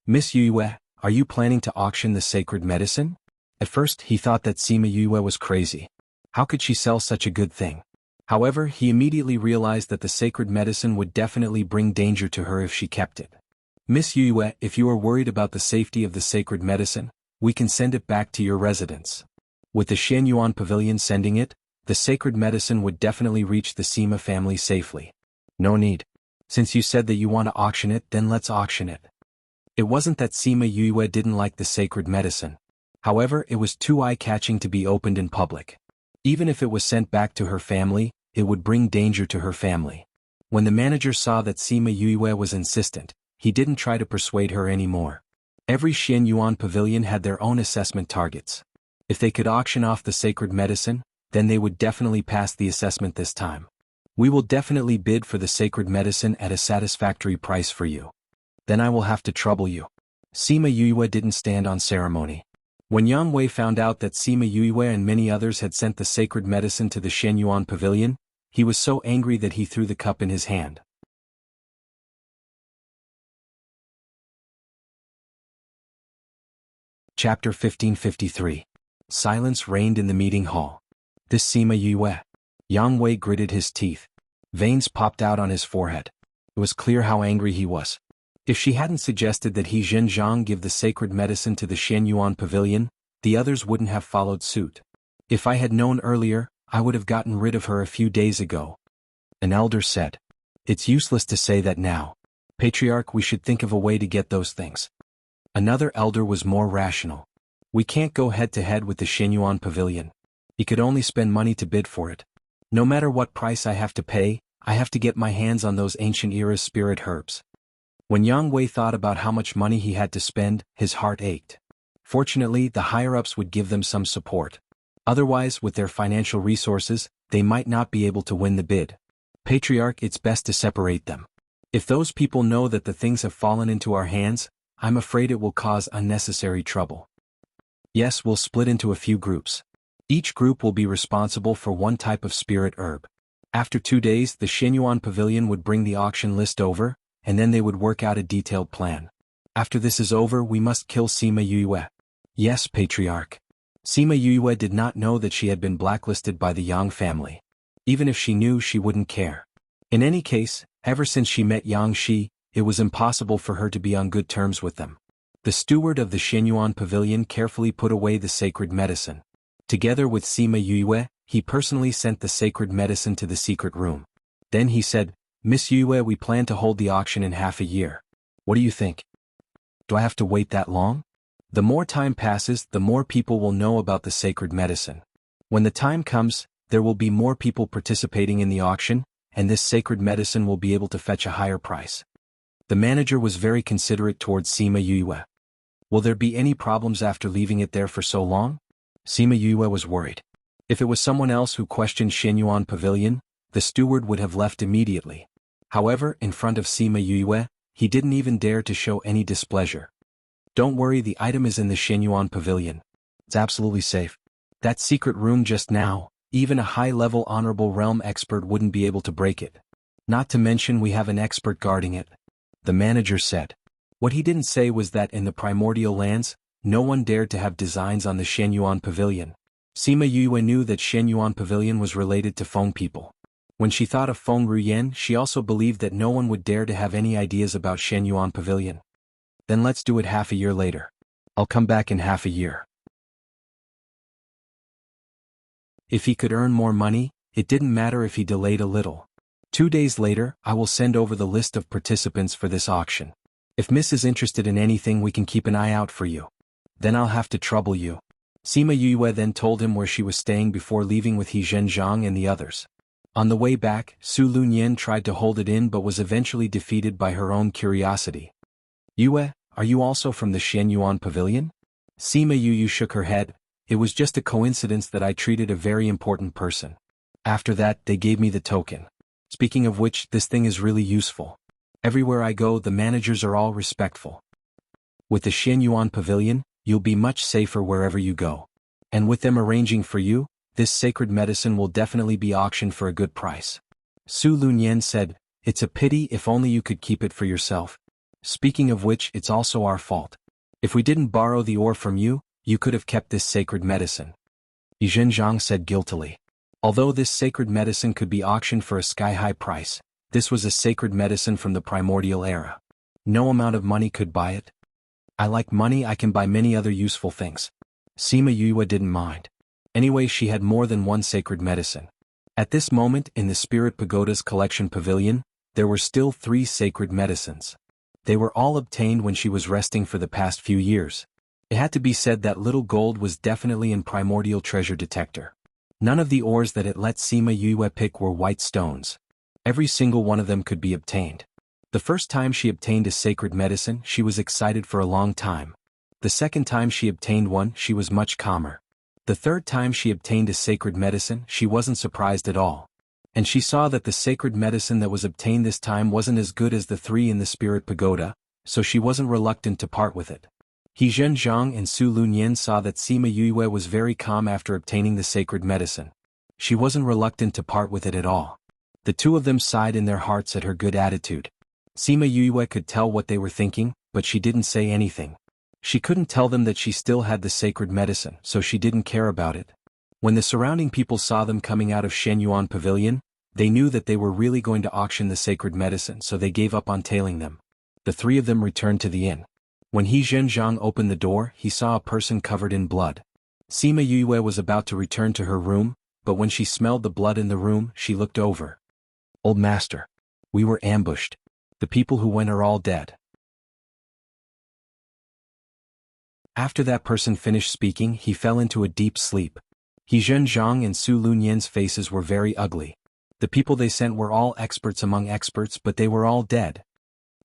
"Miss Yue, are you planning to auction the sacred medicine?" At first he thought that Sima Yue was crazy. How could she sell such a good thing? However, he immediately realized that the sacred medicine would definitely bring danger to her if she kept it. "Miss Yue, if you are worried about the safety of the sacred medicine, we can send it back to your residence. With the Xianyuan Pavilion sending it, the sacred medicine would definitely reach the Sima family safely. No need. Since you said that you want to auction it, then let's auction it." It wasn't that Sima Yue didn't like the sacred medicine. However, it was too eye-catching to be opened in public. Even if it was sent back to her family, it would bring danger to her family. When the manager saw that Sima Yue was insistent, he didn't try to persuade her anymore. Every Xianyuan Pavilion had their own assessment targets. If they could auction off the sacred medicine, then they would definitely pass the assessment this time. "We will definitely bid for the sacred medicine at a satisfactory price for you. Then I will have to trouble you." Sima Yue didn't stand on ceremony. When Yang Wei found out that Sima Yue and many others had sent the sacred medicine to the Xianyuan Pavilion, he was so angry that he threw the cup in his hand. Chapter 1553. Silence reigned in the meeting hall. This Sima Yue. Yang Wei gritted his teeth. Veins popped out on his forehead. It was clear how angry he was. If she hadn't suggested that he Zhenjiang give the sacred medicine to the Xianyuan Pavilion, the others wouldn't have followed suit. "If I had known earlier, I would have gotten rid of her a few days ago," an elder said. "It's useless to say that now. Patriarch, we should think of a way to get those things." Another elder was more rational. "We can't go head-to-head with the Xianyuan Pavilion. He could only spend money to bid for it. No matter what price I have to pay, I have to get my hands on those ancient era's spirit herbs." When Yang Wei thought about how much money he had to spend, his heart ached. Fortunately, the higher-ups would give them some support. Otherwise, with their financial resources, they might not be able to win the bid. "Patriarch, it's best to separate them. If those people know that the things have fallen into our hands, I'm afraid it will cause unnecessary trouble. Yes, we'll split into a few groups. Each group will be responsible for one type of spirit herb. After 2 days, the Xianyuan Pavilion would bring the auction list over, and then they would work out a detailed plan. After this is over, we must kill Sima Yue." "Yes, Patriarch." Sima Yue did not know that she had been blacklisted by the Yang family. Even if she knew, she wouldn't care. In any case, ever since she met Yang Shi, it was impossible for her to be on good terms with them. The steward of the Xianyuan Pavilion carefully put away the sacred medicine. Together with Sima Yue, he personally sent the sacred medicine to the secret room. Then he said, "Miss Yue, we plan to hold the auction in half a year. What do you think? Do I have to wait that long? The more time passes, the more people will know about the sacred medicine. When the time comes, there will be more people participating in the auction, and this sacred medicine will be able to fetch a higher price." The manager was very considerate towards Sima Yue. "Will there be any problems after leaving it there for so long?" Sima Yue was worried. If it was someone else who questioned Xianyuan Pavilion, the steward would have left immediately. However, in front of Sima Yue, he didn't even dare to show any displeasure. "Don't worry, the item is in the Xianyuan Pavilion. It's absolutely safe. That secret room just now, even a high-level honorable realm expert wouldn't be able to break it. Not to mention we have an expert guarding it," the manager said. What he didn't say was that in the primordial lands, no one dared to have designs on the Xianyuan Pavilion. Sima Yue knew that Xianyuan Pavilion was related to Feng people. When she thought of Feng Ruyen, she also believed that no one would dare to have any ideas about Xianyuan Pavilion. "Then let's do it half a year later. I'll come back in half a year." If he could earn more money, it didn't matter if he delayed a little. 2 days later, I will send over the list of participants for this auction. If Miss is interested in anything, we can keep an eye out for you. Then I'll have to trouble you. Sima Yue then told him where she was staying before leaving with He Zhenjiang and the others. On the way back, Su Lunyan tried to hold it in but was eventually defeated by her own curiosity. "Yue, are you also from the Xianyuan Pavilion?" Sima Yue shook her head. "It was just a coincidence that I treated a very important person. After that, they gave me the token. Speaking of which, this thing is really useful. Everywhere I go, the managers are all respectful. With the Xianyuan Pavilion, you'll be much safer wherever you go. And with them arranging for you, this sacred medicine will definitely be auctioned for a good price. Su Lunyan said, "It's a pity if only you could keep it for yourself. Speaking of which, it's also our fault. If we didn't borrow the ore from you, you could have kept this sacred medicine." Zhang said guiltily. Although this sacred medicine could be auctioned for a sky-high price, this was a sacred medicine from the primordial era. No amount of money could buy it. "I like money, I can buy many other useful things." Sima Yue didn't mind. Anyway, she had more than one sacred medicine. At this moment, in the Spirit Pagoda's collection pavilion, there were still 3 sacred medicines. They were all obtained when she was resting for the past few years. It had to be said that little gold was definitely in primordial treasure detector. None of the ores that it let Sima Yue pick were white stones. Every single one of them could be obtained. The first time she obtained a sacred medicine, she was excited for a long time. The second time she obtained one, she was much calmer. The third time she obtained a sacred medicine, she wasn't surprised at all. And she saw that the sacred medicine that was obtained this time wasn't as good as the 3 in the Spirit Pagoda, so she wasn't reluctant to part with it. Zhang and Su Lunyan saw that Sima Yue was very calm after obtaining the sacred medicine. She wasn't reluctant to part with it at all. The 2 of them sighed in their hearts at her good attitude. Sima Yue could tell what they were thinking, but she didn't say anything. She couldn't tell them that she still had the sacred medicine, so she didn't care about it. When the surrounding people saw them coming out of Shenyuan Pavilion, they knew that they were really going to auction the sacred medicine, so they gave up on tailing them. The 3 of them returned to the inn. When Zhang opened the door, he saw a person covered in blood. Sima Yue was about to return to her room, but when she smelled the blood in the room, she looked over. "Old master. We were ambushed. The people who went are all dead." After that person finished speaking, he fell into a deep sleep. Zhang and Su Lunyan's faces were very ugly. The people they sent were all experts among experts, but they were all dead.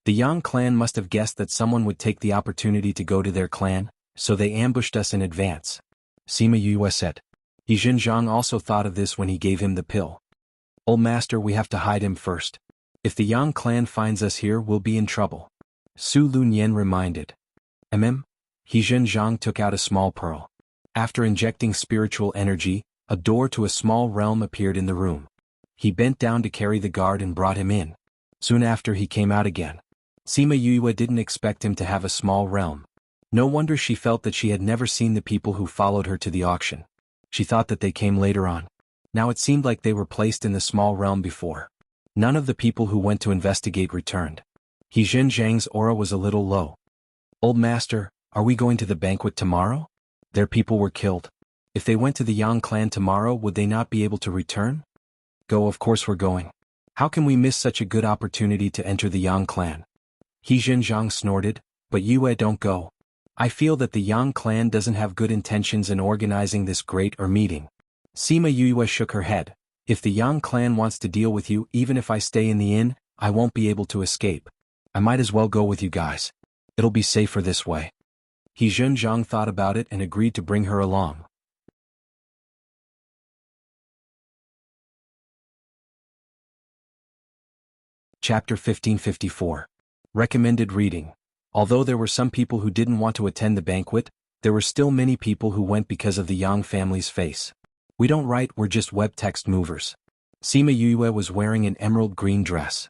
The Yang clan must have guessed that someone would take the opportunity to go to their clan, so they ambushed us in advance. Sima Yue said. Zhang also thought of this when he gave him the pill. "Old master, we have to hide him first. If the Yang clan finds us here, we'll be in trouble." Su Lunyan reminded. Zhang took out a small pearl. After injecting spiritual energy, a door to a small realm appeared in the room. He bent down to carry the guard and brought him in. Soon after he came out again. Sima Yue didn't expect him to have a small realm. No wonder she felt that she had never seen the people who followed her to the auction. She thought that they came later on. Now it seemed like they were placed in the small realm before. None of the people who went to investigate returned. Zhang's aura was a little low. "Old master, are we going to the banquet tomorrow? Their people were killed. If they went to the Yang clan tomorrow, would they not be able to return?" "Go, of course we're going. How can we miss such a good opportunity to enter the Yang clan?" Zhang snorted, "But Yue, don't go. I feel that the Yang clan doesn't have good intentions in organizing this great meeting." Sima Yue shook her head. "If the Yang clan wants to deal with you, even if I stay in the inn, I won't be able to escape. I might as well go with you guys. It'll be safer this way." Zhang thought about it and agreed to bring her along. Chapter 1554. Recommended reading. Although there were some people who didn't want to attend the banquet, there were still many people who went because of the Yang family's face. "We don't write, we're just web text movers." Sima Yue was wearing an emerald green dress.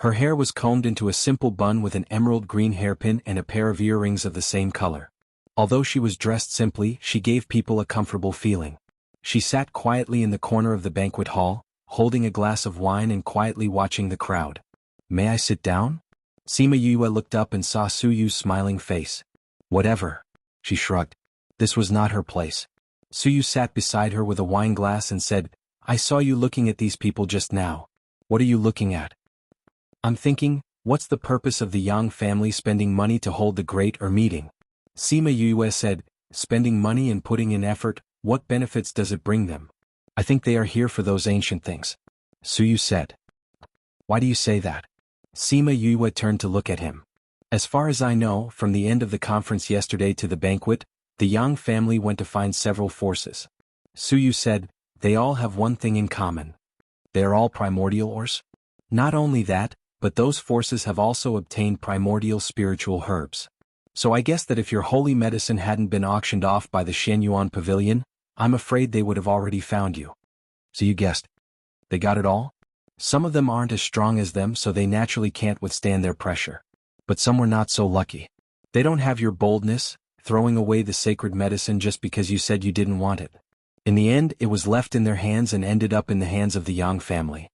Her hair was combed into a simple bun with an emerald green hairpin and a pair of earrings of the same color. Although she was dressed simply, she gave people a comfortable feeling. She sat quietly in the corner of the banquet hall, holding a glass of wine and quietly watching the crowd. "May I sit down?" Sima Yue looked up and saw Su Yu's smiling face. "Whatever." She shrugged. This was not her place. Su Yu sat beside her with a wine glass and said, "I saw you looking at these people just now. What are you looking at?" "I'm thinking, what's the purpose of the Yang family spending money to hold the great meeting?" Sima Yue said, "Spending money and putting in effort, what benefits does it bring them? I think they are here for those ancient things." Su Yu said. "Why do you say that?" Sima Yue turned to look at him. "As far as I know, from the end of the conference yesterday to the banquet, the Yang family went to find several forces." Su Yu said, "They all have one thing in common. They are all primordial ores? Not only that, but those forces have also obtained primordial spiritual herbs. So I guess that if your holy medicine hadn't been auctioned off by the Shenyuan Pavilion, I'm afraid they would have already found you. So you guessed. They got it all? Some of them aren't as strong as them, so they naturally can't withstand their pressure. But some were not so lucky. They don't have your boldness, throwing away the sacred medicine just because you said you didn't want it. In the end, it was left in their hands and ended up in the hands of the Yang family.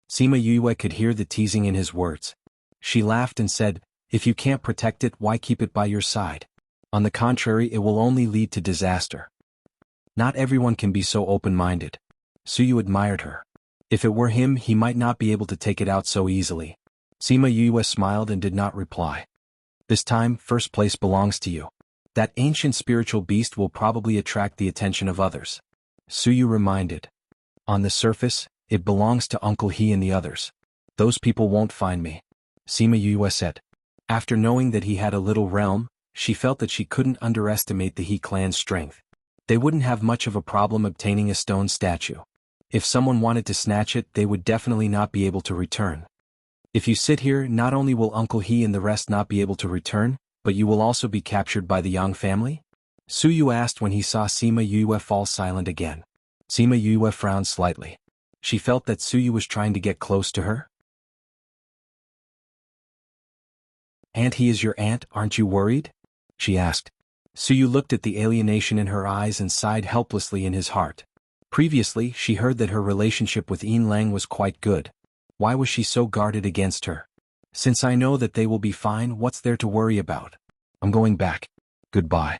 Sima Yue could hear the teasing in his words. She laughed and said, if you can't protect it, why keep it by your side? On the contrary, it will only lead to disaster. Not everyone can be so open-minded. Suyu admired her. If it were him, he might not be able to take it out so easily. Sima Yue smiled and did not reply. This time, first place belongs to you. That ancient spiritual beast will probably attract the attention of others. Suyu reminded. On the surface, it belongs to Uncle He and the others. Those people won't find me. Sima Yue said. After knowing that he had a little realm, she felt that she couldn't underestimate the He clan's strength. They wouldn't have much of a problem obtaining a stone statue. If someone wanted to snatch it, they would definitely not be able to return. If you sit here, not only will Uncle He and the rest not be able to return, but you will also be captured by the Yang family? Suyu asked when he saw Sima Yue fall silent again. Sima Yue frowned slightly. She felt that Suyu was trying to get close to her. Aunt, he is your aunt, aren't you worried? She asked. Suyu looked at the alienation in her eyes and sighed helplessly in his heart. Previously, she heard that her relationship with Yin Lang was quite good. Why was she so guarded against her? Since I know that they will be fine, what's there to worry about? I'm going back. Goodbye.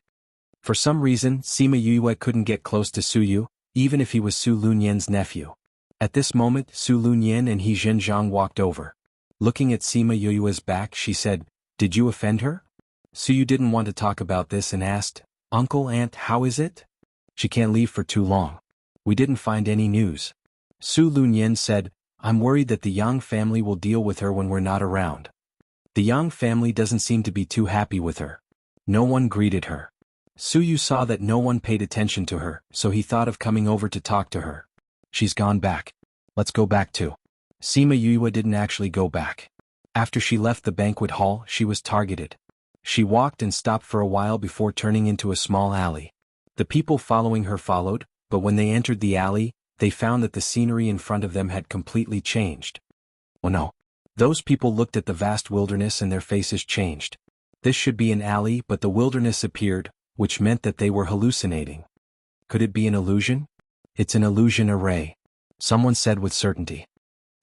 For some reason, Sima Yue couldn't get close to Suyu, even if he was Su Lunyan's nephew. At this moment, Su Lunyan and He Zhenjiang walked over. Looking at Sima Yue's back, she said, did you offend her? Suyu didn't want to talk about this and asked, Uncle, Aunt, how is it? She can't leave for too long. We didn't find any news. Su Lunyan said, I'm worried that the Yang family will deal with her when we're not around. The Yang family doesn't seem to be too happy with her. No one greeted her. Suyu saw that no one paid attention to her, so he thought of coming over to talk to her. She's gone back. Let's go back too. Sima Yue didn't actually go back. After she left the banquet hall, she was targeted. She walked and stopped for a while before turning into a small alley. The people following her followed, but when they entered the alley, they found that the scenery in front of them had completely changed. Oh no. Those people looked at the vast wilderness and their faces changed. This should be an alley, but the wilderness appeared, which meant that they were hallucinating. Could it be an illusion? It's an illusion array. Someone said with certainty.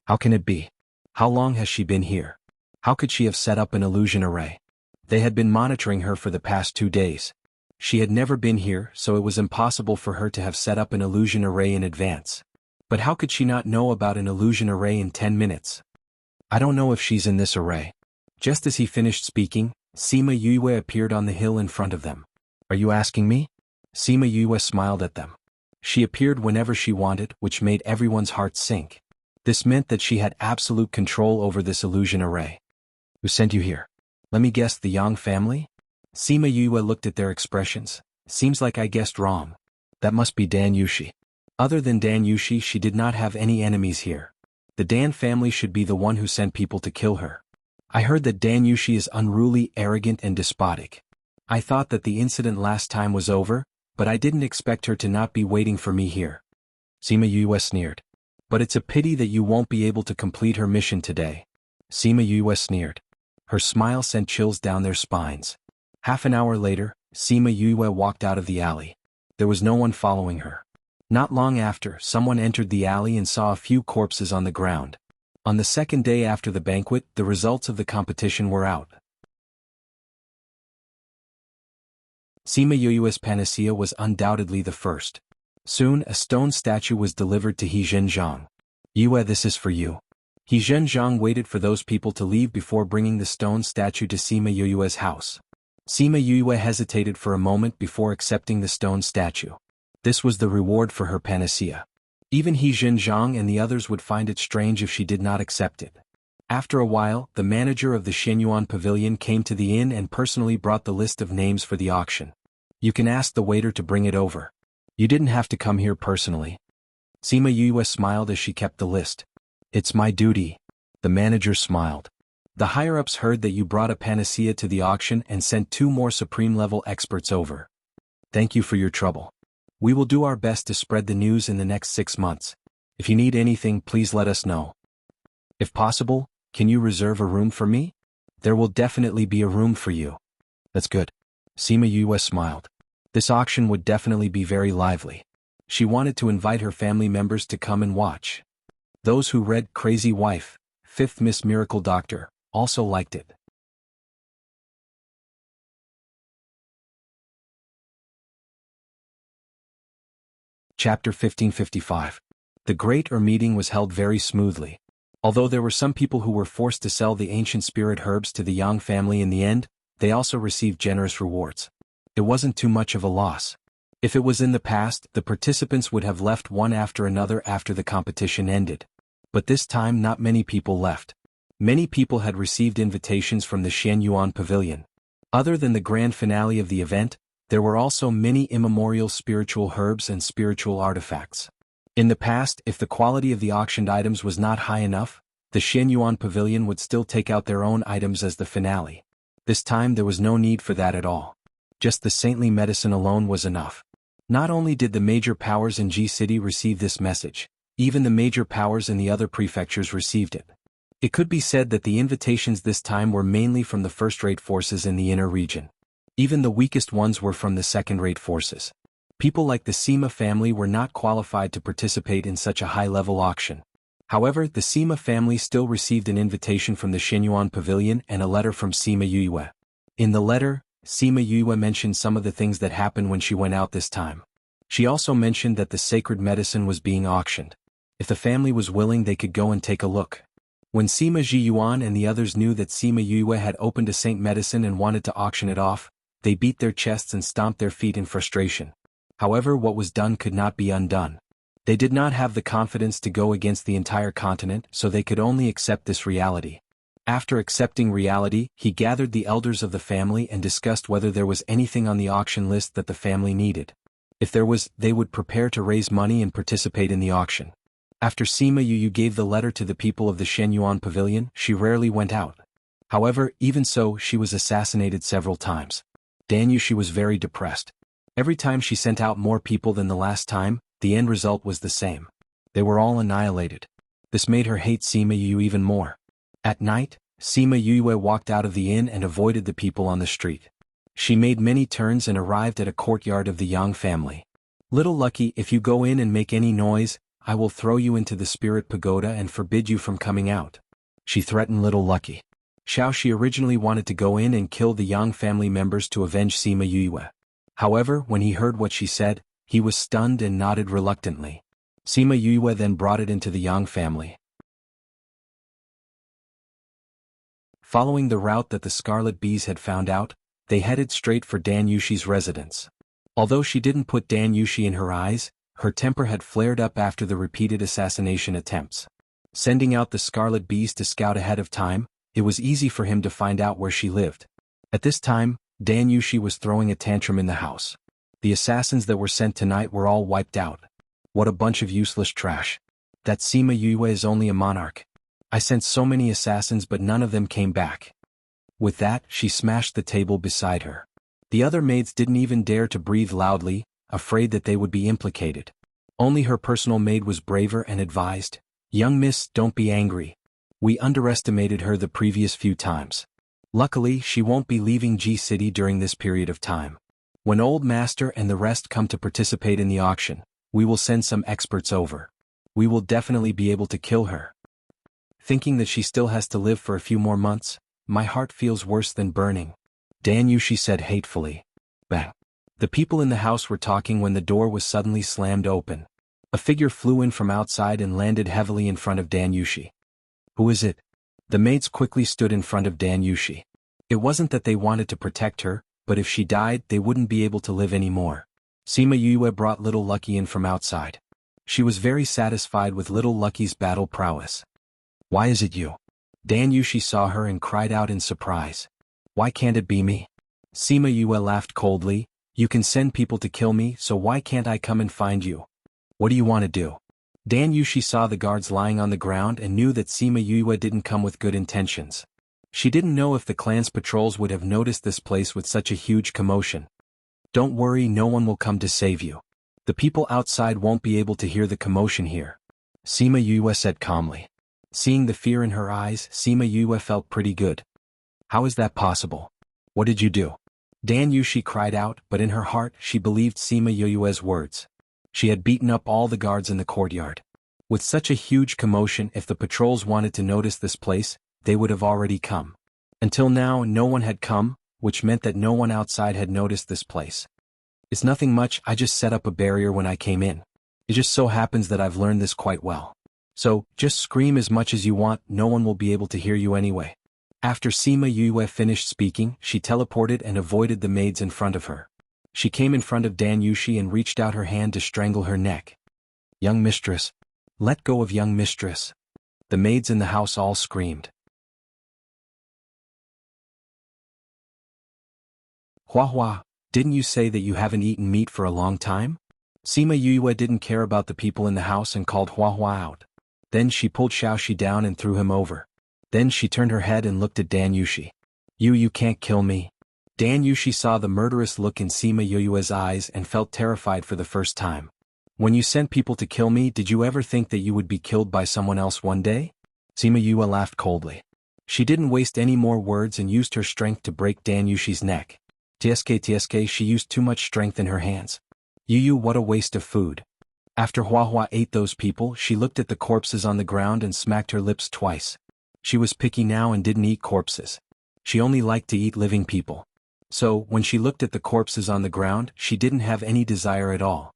How can it be? How long has she been here? How could she have set up an illusion array? They had been monitoring her for the past 2 days. She had never been here, so it was impossible for her to have set up an illusion array in advance. But how could she not know about an illusion array in 10 minutes? I don't know if she's in this array. Just as he finished speaking, Sima Yue appeared on the hill in front of them. Are you asking me? Sima Yue smiled at them. She appeared whenever she wanted, which made everyone's heart sink. This meant that she had absolute control over this illusion array. Who sent you here? Let me guess, the Yang family? Sima Yue looked at their expressions. Seems like I guessed wrong. That must be Dan Yushi. Other than Dan Yushi, she did not have any enemies here. The Dan family should be the one who sent people to kill her. I heard that Dan Yushi is unruly, arrogant and despotic. I thought that the incident last time was over, but I didn't expect her to not be waiting for me here. Sima Yue sneered. But it's a pity that you won't be able to complete her mission today. Sima Yue sneered. Her smile sent chills down their spines. Half an hour later, Sima Yue walked out of the alley. There was no one following her. Not long after, someone entered the alley and saw a few corpses on the ground. On the second day after the banquet, the results of the competition were out. Sima Yue's panacea was undoubtedly the first. Soon, a stone statue was delivered to He Zhenjiang. Yue, this is for you. He Zhenjiang waited for those people to leave before bringing the stone statue to Sima Yue's house. Sima Yue hesitated for a moment before accepting the stone statue. This was the reward for her panacea. Even He Zhenjiang and the others would find it strange if she did not accept it. After a while, the manager of the Shenyuan pavilion came to the inn and personally brought the list of names for the auction. You can ask the waiter to bring it over. You didn't have to come here personally. Sima Yue smiled as she kept the list. It's my duty. The manager smiled. The higher-ups heard that you brought a panacea to the auction and sent 2 more supreme-level experts over. Thank you for your trouble. We will do our best to spread the news in the next 6 months. If you need anything, please let us know. If possible, can you reserve a room for me? There will definitely be a room for you. That's good. Sima Yue smiled. This auction would definitely be very lively. She wanted to invite her family members to come and watch. Those who read Crazy Wife, Fifth Miss Miracle Doctor, also liked it. Chapter 1555. The great meeting was held very smoothly. Although there were some people who were forced to sell the ancient spirit herbs to the Yang family in the end, they also received generous rewards. It wasn't too much of a loss. If it was in the past, the participants would have left one after another after the competition ended. But this time not many people left. Many people had received invitations from the Xianyuan Pavilion. Other than the grand finale of the event, there were also many immemorial spiritual herbs and spiritual artifacts. In the past, if the quality of the auctioned items was not high enough, the Xianyuan Pavilion would still take out their own items as the finale. This time there was no need for that at all. Just the saintly medicine alone was enough. Not only did the major powers in G City receive this message, even the major powers in the other prefectures received it. It could be said that the invitations this time were mainly from the first-rate forces in the inner region. Even the weakest ones were from the second-rate forces. People like the Sima family were not qualified to participate in such a high-level auction. However, the Sima family still received an invitation from the Xianyuan Pavilion and a letter from Sima Yue. In the letter, Sima Yue mentioned some of the things that happened when she went out this time. She also mentioned that the sacred medicine was being auctioned. If the family was willing, they could go and take a look. When Sima Zhiyuan and the others knew that Sima Yue had opened a saint medicine and wanted to auction it off, they beat their chests and stomped their feet in frustration. However, what was done could not be undone. They did not have the confidence to go against the entire continent, so they could only accept this reality. After accepting reality, he gathered the elders of the family and discussed whether there was anything on the auction list that the family needed. If there was, they would prepare to raise money and participate in the auction. After Sima Yue gave the letter to the people of the Xianyuan Pavilion, she rarely went out. However, even so, she was assassinated several times. Danyushi was very depressed. Every time she sent out more people than the last time, the end result was the same. They were all annihilated. This made her hate Sima Yue even more. At night, Sima Yue walked out of the inn and avoided the people on the street. She made many turns and arrived at a courtyard of the Yang family. Little Lucky, if you go in and make any noise, I will throw you into the spirit pagoda and forbid you from coming out. She threatened Little Lucky. Xiaoxi originally wanted to go in and kill the Yang family members to avenge Sima Yue. However, when he heard what she said, he was stunned and nodded reluctantly. Sima Yue then brought it into the Yang family. Following the route that the Scarlet Bees had found out, they headed straight for Danyushi's residence. Although she didn't put Danyushi in her eyes, her temper had flared up after the repeated assassination attempts. Sending out the Scarlet Bees to scout ahead of time, it was easy for him to find out where she lived. At this time, Danyushi was throwing a tantrum in the house. The assassins that were sent tonight were all wiped out. What a bunch of useless trash. That Sima Yue is only a monarch. I sent so many assassins but none of them came back. With that, she smashed the table beside her. The other maids didn't even dare to breathe loudly, afraid that they would be implicated. Only her personal maid was braver and advised, "Young miss, don't be angry. We underestimated her the previous few times. Luckily, she won't be leaving G City during this period of time. When Old Master and the rest come to participate in the auction, we will send some experts over. We will definitely be able to kill her." Thinking that she still has to live for a few more months, my heart feels worse than burning. Danyushi said hatefully. Bang. The people in the house were talking when the door was suddenly slammed open. A figure flew in from outside and landed heavily in front of Danyushi. Who is it? The maids quickly stood in front of Danyushi. It wasn't that they wanted to protect her, but if she died, they wouldn't be able to live anymore. Sima Yue brought Little Lucky in from outside. She was very satisfied with Little Lucky's battle prowess. Why is it you? Danyushi saw her and cried out in surprise. Why can't it be me? Sima Yue laughed coldly. You can send people to kill me, so why can't I come and find you? What do you want to do? Danyushi saw the guards lying on the ground and knew that Sima Yue didn't come with good intentions. She didn't know if the clan's patrols would have noticed this place with such a huge commotion. Don't worry, no one will come to save you. The people outside won't be able to hear the commotion here, Sima Yue said calmly. Seeing the fear in her eyes, Sima Yue felt pretty good. How is that possible? What did you do? Dan Yushi cried out, but in her heart she believed Sima Yue's words. She had beaten up all the guards in the courtyard. With such a huge commotion, if the patrols wanted to notice this place, they would have already come. Until now, no one had come, which meant that no one outside had noticed this place. It's nothing much, I just set up a barrier when I came in. It just so happens that I've learned this quite well. So, just scream as much as you want, no one will be able to hear you anyway. After Sima Yue finished speaking, she teleported and avoided the maids in front of her. She came in front of Dan Yushi and reached out her hand to strangle her neck. Young mistress. Let go of young mistress. The maids in the house all screamed. Hua Hua, didn't you say that you haven't eaten meat for a long time? Sima Yue didn't care about the people in the house and called Hua Hua out. Then she pulled Xiaoxi down and threw him over. Then she turned her head and looked at Dan Yushi. You can't kill me. Dan Yushi saw the murderous look in Sima Yue's eyes and felt terrified for the first time. When you sent people to kill me, did you ever think that you would be killed by someone else one day? Sima Yue laughed coldly. She didn't waste any more words and used her strength to break Dan Yushi's neck. TSK, she used too much strength in her hands. What a waste of food. After Hua Hua ate those people, she looked at the corpses on the ground and smacked her lips twice. She was picky now and didn't eat corpses. She only liked to eat living people. So, when she looked at the corpses on the ground, she didn't have any desire at all.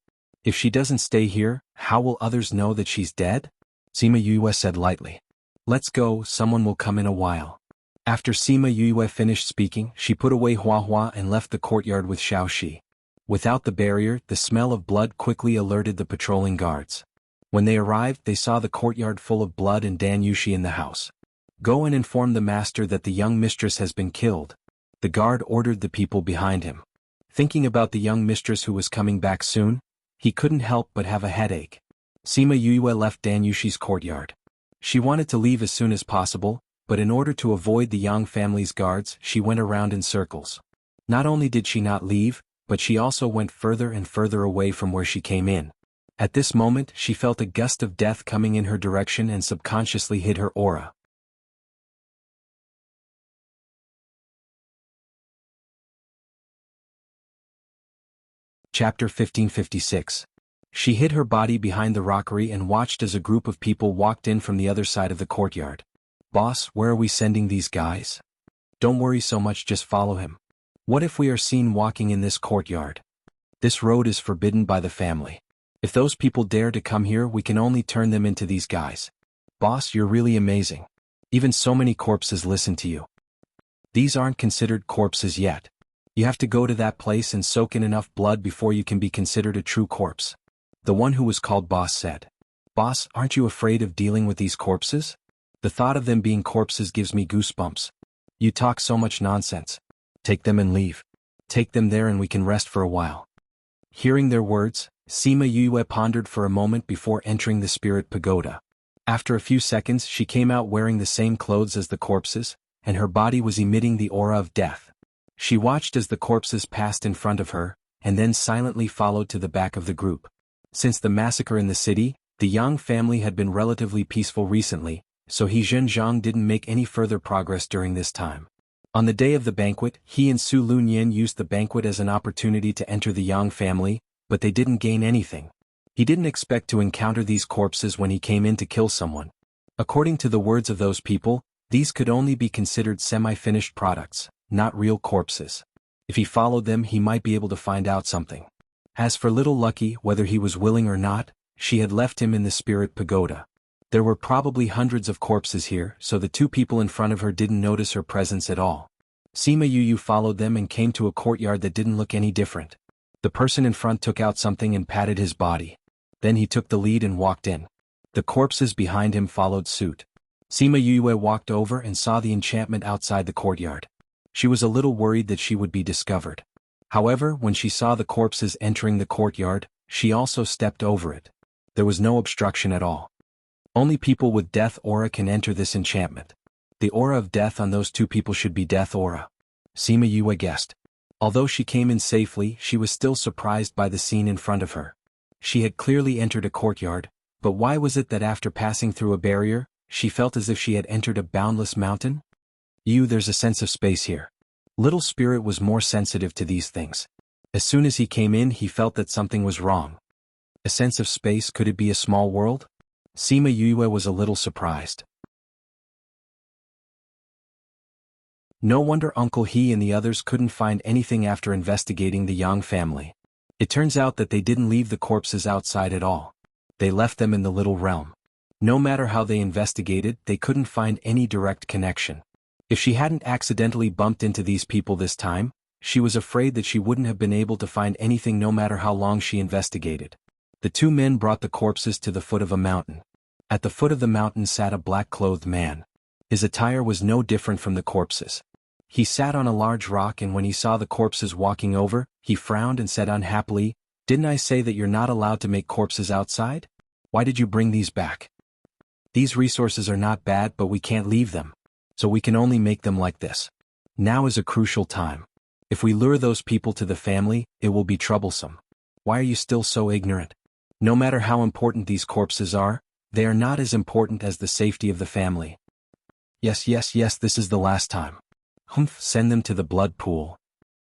If she doesn't stay here, how will others know that she's dead? Sima Yue said lightly. Let's go, someone will come in a while. After Sima Yue finished speaking, she put away Hua Hua and left the courtyard with Xiaoxi. Without the barrier, the smell of blood quickly alerted the patrolling guards. When they arrived, they saw the courtyard full of blood and Dan Yushi in the house. Go and inform the master that the young mistress has been killed. The guard ordered the people behind him. Thinking about the young mistress who was coming back soon, he couldn't help but have a headache. Sima Yue left Dan Yushi's courtyard. She wanted to leave as soon as possible, but in order to avoid the Yang family's guards, she went around in circles. Not only did she not leave, but she also went further and further away from where she came in. At this moment, she felt a gust of death coming in her direction and subconsciously hid her aura. Chapter 1556. She hid her body behind the rockery and watched as a group of people walked in from the other side of the courtyard. Boss, where are we sending these guys? Don't worry so much, just follow him. What if we are seen walking in this courtyard? This road is forbidden by the family. If those people dare to come here, we can only turn them into these guys. Boss, you're really amazing. Even so many corpses listen to you. These aren't considered corpses yet. You have to go to that place and soak in enough blood before you can be considered a true corpse. The one who was called Boss said. Boss, aren't you afraid of dealing with these corpses? The thought of them being corpses gives me goosebumps. You talk so much nonsense. Take them and leave. Take them there and we can rest for a while. Hearing their words, Sima Yue pondered for a moment before entering the spirit pagoda. After a few seconds, she came out wearing the same clothes as the corpses, and her body was emitting the aura of death. She watched as the corpses passed in front of her, and then silently followed to the back of the group. Since the massacre in the city, the Yang family had been relatively peaceful recently, so He Zhenjiang didn't make any further progress during this time. On the day of the banquet, he and Su Lunyan used the banquet as an opportunity to enter the Yang family, but they didn't gain anything. He didn't expect to encounter these corpses when he came in to kill someone. According to the words of those people, these could only be considered semi-finished products, not real corpses. If he followed them, he might be able to find out something. As for little Lucky, whether he was willing or not, she had left him in the spirit pagoda. There were probably hundreds of corpses here, so the two people in front of her didn't notice her presence at all. Sima Yue followed them and came to a courtyard that didn't look any different. The person in front took out something and patted his body. Then he took the lead and walked in. The corpses behind him followed suit. Sima Yue walked over and saw the enchantment outside the courtyard. She was a little worried that she would be discovered. However, when she saw the corpses entering the courtyard, she also stepped over it. There was no obstruction at all. Only people with death aura can enter this enchantment. The aura of death on those two people should be death aura. Sima Yue guessed. Although she came in safely, she was still surprised by the scene in front of her. She had clearly entered a courtyard, but why was it that after passing through a barrier, she felt as if she had entered a boundless mountain? There's a sense of space here. Little Spirit was more sensitive to these things. As soon as he came in, he felt that something was wrong. A sense of space, could it be a small world? Sima Yue was a little surprised. No wonder Uncle He and the others couldn't find anything after investigating the Yang family. It turns out that they didn't leave the corpses outside at all. They left them in the little realm. No matter how they investigated, they couldn't find any direct connection. If she hadn't accidentally bumped into these people this time, she was afraid that she wouldn't have been able to find anything no matter how long she investigated. The two men brought the corpses to the foot of a mountain. At the foot of the mountain sat a black-clothed man. His attire was no different from the corpses. He sat on a large rock, and when he saw the corpses walking over, he frowned and said unhappily, "Didn't I say that you're not allowed to make corpses outside? Why did you bring these back? These resources are not bad, but we can't leave them. So we can only make them like this. Now is a crucial time. If we lure those people to the family, it will be troublesome. Why are you still so ignorant? No matter how important these corpses are, they are not as important as the safety of the family. Yes, this is the last time. Humph, send them to the blood pool."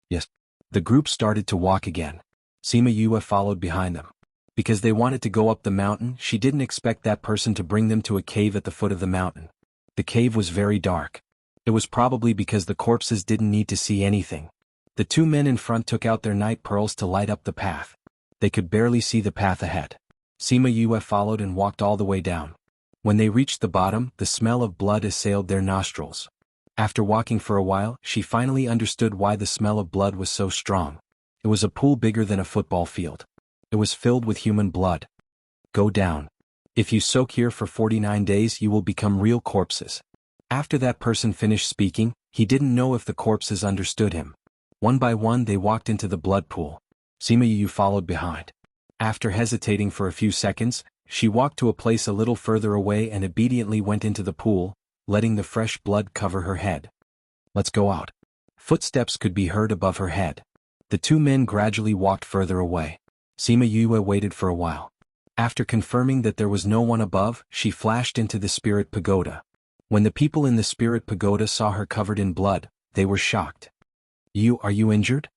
Yes. The group started to walk again. Sima Yue followed behind them. Because they wanted to go up the mountain, she didn't expect that person to bring them to a cave at the foot of the mountain. The cave was very dark. It was probably because the corpses didn't need to see anything. The two men in front took out their night pearls to light up the path. They could barely see the path ahead. Sima Yue followed and walked all the way down. When they reached the bottom, the smell of blood assailed their nostrils. After walking for a while, she finally understood why the smell of blood was so strong. It was a pool bigger than a football field. It was filled with human blood. Go down. If you soak here for 49 days, you will become real corpses. After that person finished speaking, he didn't know if the corpses understood him. One by one they walked into the blood pool. Sima Yue followed behind. After hesitating for a few seconds, she walked to a place a little further away and obediently went into the pool, letting the fresh blood cover her head. Let's go out. Footsteps could be heard above her head. The two men gradually walked further away. Sima Yue waited for a while. After confirming that there was no one above, she flashed into the spirit pagoda. When the people in the spirit pagoda saw her covered in blood, they were shocked. Are you injured?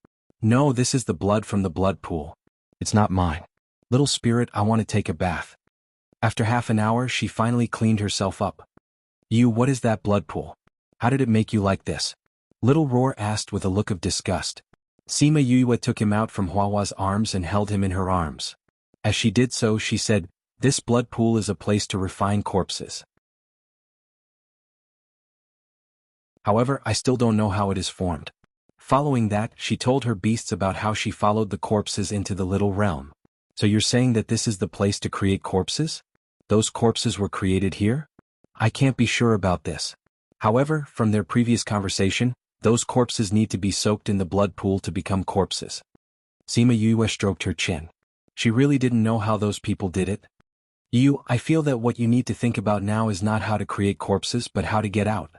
No, this is the blood from the blood pool. It's not mine. Little spirit, I want to take a bath. After half an hour, she finally cleaned herself up. What is that blood pool? How did it make you like this? Little Roar asked with a look of disgust. Sima Yue took him out from Huahua's arms and held him in her arms. As she did so, she said, "This blood pool is a place to refine corpses. However, I still don't know how it is formed." Following that, she told her beasts about how she followed the corpses into the little realm. So you're saying that this is the place to create corpses? Those corpses were created here? I can't be sure about this. However, from their previous conversation, those corpses need to be soaked in the blood pool to become corpses. Sima Yue stroked her chin. She really didn't know how those people did it. I feel that what you need to think about now is not how to create corpses but how to get out.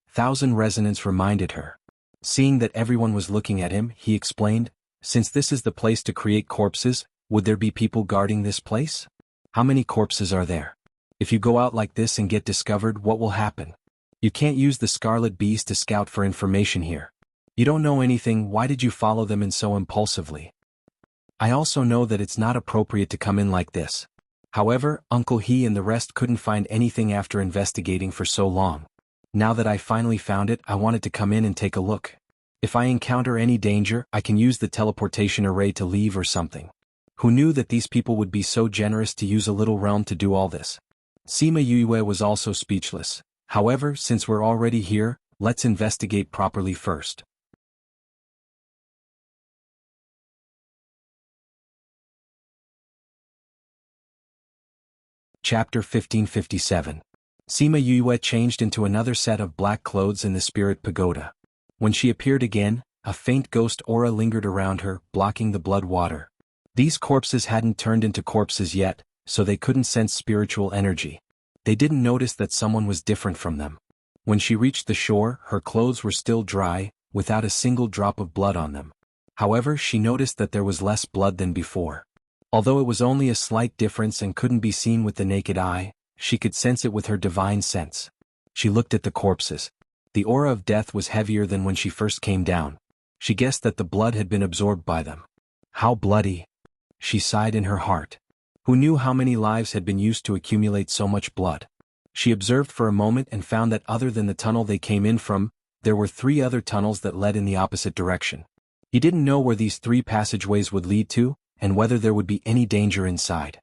Thousand Resonance reminded her. Seeing that everyone was looking at him, he explained, since this is the place to create corpses, would there be people guarding this place? How many corpses are there? If you go out like this and get discovered, what will happen? You can't use the Scarlet Beast to scout for information here. You don't know anything, why did you follow them in so impulsively? I also know that it's not appropriate to come in like this. However, Uncle He and the rest couldn't find anything after investigating for so long. Now that I finally found it, I wanted to come in and take a look. If I encounter any danger, I can use the teleportation array to leave or something. Who knew that these people would be so generous to use a little realm to do all this? Sima Yue was also speechless. However, since we're already here, let's investigate properly first. Chapter 1557. Sima Yue changed into another set of black clothes in the spirit pagoda. When she appeared again, a faint ghost aura lingered around her, blocking the blood water. These corpses hadn't turned into corpses yet, so they couldn't sense spiritual energy. They didn't notice that someone was different from them. When she reached the shore, her clothes were still dry, without a single drop of blood on them. However, she noticed that there was less blood than before. Although it was only a slight difference and couldn't be seen with the naked eye, she could sense it with her divine sense. She looked at the corpses. The aura of death was heavier than when she first came down. She guessed that the blood had been absorbed by them. How bloody! She sighed in her heart. Who knew how many lives had been used to accumulate so much blood? She observed for a moment and found that other than the tunnel they came in from, there were 3 other tunnels that led in the opposite direction. He didn't know where these 3 passageways would lead to, and whether there would be any danger inside.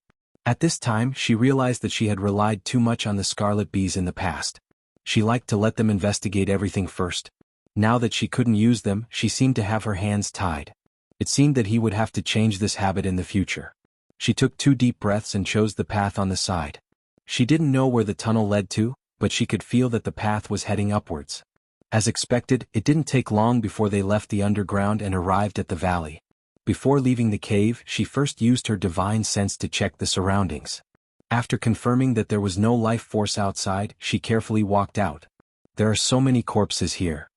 At this time she realized that she had relied too much on the scarlet bees in the past. She liked to let them investigate everything first. Now that she couldn't use them, she seemed to have her hands tied. It seemed that he would have to change this habit in the future. She took 2 deep breaths and chose the path on the side. She didn't know where the tunnel led to, but she could feel that the path was heading upwards. As expected, it didn't take long before they left the underground and arrived at the valley. Before leaving the cave, she first used her divine sense to check the surroundings. After confirming that there was no life force outside, she carefully walked out. There are so many corpses here.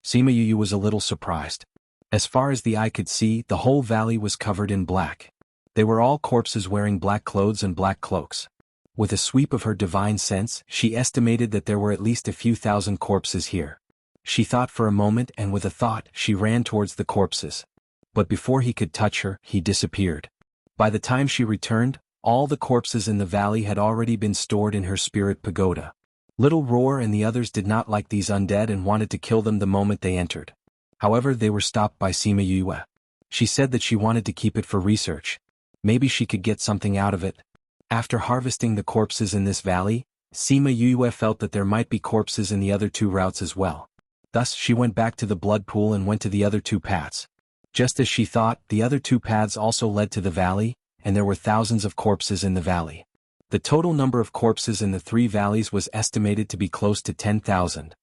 Sima Yu was a little surprised. As far as the eye could see, the whole valley was covered in black. They were all corpses wearing black clothes and black cloaks. With a sweep of her divine sense, she estimated that there were at least a few thousand corpses here. She thought for a moment, and with a thought, she ran towards the corpses. But before he could touch her, he disappeared. By the time she returned, all the corpses in the valley had already been stored in her spirit pagoda. Little Roar and the others did not like these undead and wanted to kill them the moment they entered. However, they were stopped by Sima Yue. She said that she wanted to keep it for research. Maybe she could get something out of it. After harvesting the corpses in this valley, Sima Yue felt that there might be corpses in the other 2 routes as well. Thus, she went back to the blood pool and went to the other 2 paths. Just as she thought, the other 2 paths also led to the valley, and there were thousands of corpses in the valley. The total number of corpses in the 3 valleys was estimated to be close to 10,000.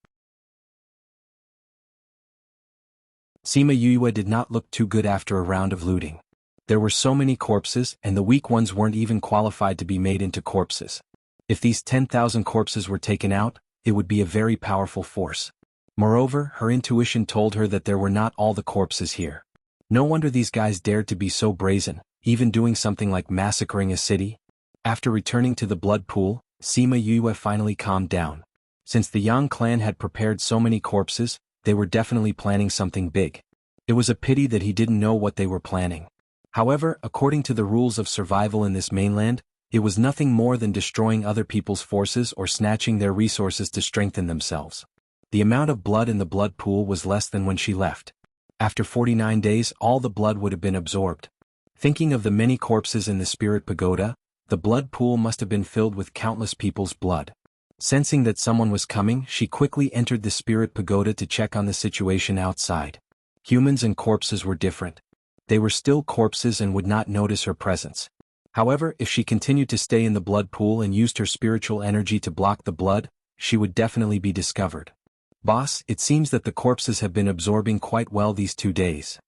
Sima Yue did not look too good after a round of looting. There were so many corpses, and the weak ones weren't even qualified to be made into corpses. If these 10,000 corpses were taken out, it would be a very powerful force. Moreover, her intuition told her that there were not all the corpses here. No wonder these guys dared to be so brazen, even doing something like massacring a city. After returning to the blood pool, Sima Yue finally calmed down. Since the Yang clan had prepared so many corpses, they were definitely planning something big. It was a pity that he didn't know what they were planning. However, according to the rules of survival in this mainland, it was nothing more than destroying other people's forces or snatching their resources to strengthen themselves. The amount of blood in the blood pool was less than when she left. After 49 days, all the blood would have been absorbed. Thinking of the many corpses in the spirit pagoda, the blood pool must have been filled with countless people's blood. Sensing that someone was coming, she quickly entered the spirit pagoda to check on the situation outside. Humans and corpses were different. They were still corpses and would not notice her presence. However, if she continued to stay in the blood pool and used her spiritual energy to block the blood, she would definitely be discovered. Boss, it seems that the corpses have been absorbing quite well these 2 days.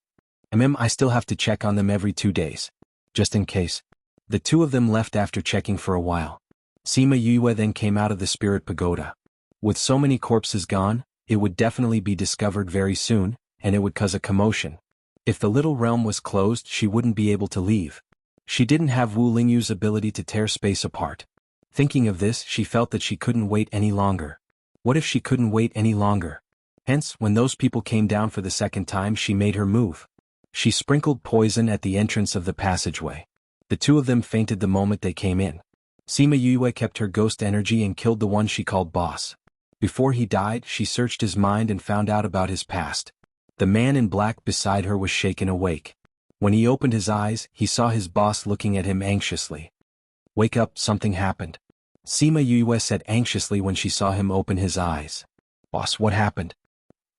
I still have to check on them every 2 days. Just in case. The 2 of them left after checking for a while. Sima Yue then came out of the spirit pagoda. With so many corpses gone, it would definitely be discovered very soon, and it would cause a commotion. If the little realm was closed, she wouldn't be able to leave. She didn't have Wu Lingyu's ability to tear space apart. Thinking of this, she felt that she couldn't wait any longer. What if she couldn't wait any longer? Hence, when those people came down for the second time, she made her move. She sprinkled poison at the entrance of the passageway. The 2 of them fainted the moment they came in. Sima Yue kept her ghost energy and killed the one she called boss. Before he died, she searched his mind and found out about his past. The man in black beside her was shaken awake. When he opened his eyes, he saw his boss looking at him anxiously. Wake up, something happened. Sima Yue said anxiously when she saw him open his eyes. Boss, what happened?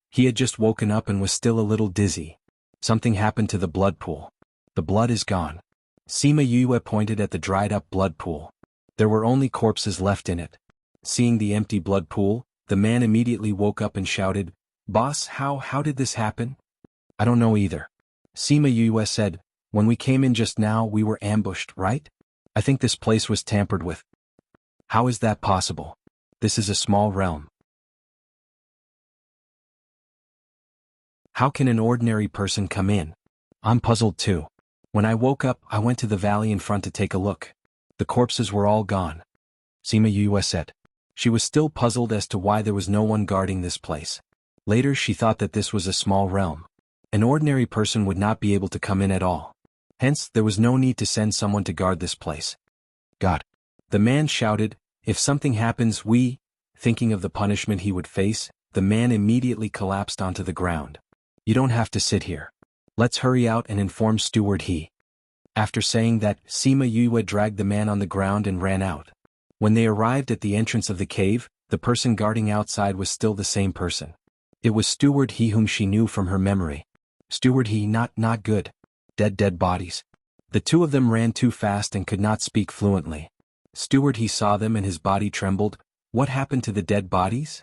He had just woken up and was still a little dizzy. Something happened to the blood pool. The blood is gone. Sima Yue pointed at the dried-up blood pool. There were only corpses left in it. Seeing the empty blood pool, the man immediately woke up and shouted, Boss, how did this happen? I don't know either. Sima Yue said, when we came in just now we were ambushed, right? I think this place was tampered with. How is that possible? This is a small realm. How can an ordinary person come in? I'm puzzled too. When I woke up, I went to the valley in front to take a look. The corpses were all gone. Sima Yue said. She was still puzzled as to why there was no one guarding this place. Later she thought that this was a small realm. An ordinary person would not be able to come in at all. Hence, there was no need to send someone to guard this place. God! The man shouted, if something happens thinking of the punishment he would face, the man immediately collapsed onto the ground. You don't have to sit here. Let's hurry out and inform Steward He. After saying that, Sima Yue dragged the man on the ground and ran out. When they arrived at the entrance of the cave, the person guarding outside was still the same person. It was Steward He whom she knew from her memory. Steward He, not good. Dead bodies. The two of them ran too fast and could not speak fluently. Steward He saw them and his body trembled. What happened to the dead bodies?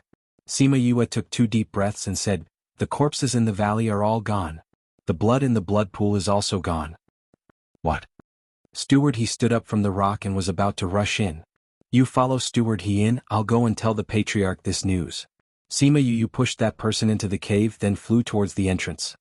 Sima Yue took 2 deep breaths and said, the corpses in the valley are all gone. The blood in the blood pool is also gone. What? Steward He stood up from the rock and was about to rush in. You follow Steward He in, I'll go and tell the patriarch this news. Sima Yue pushed that person into the cave, then flew towards the entrance.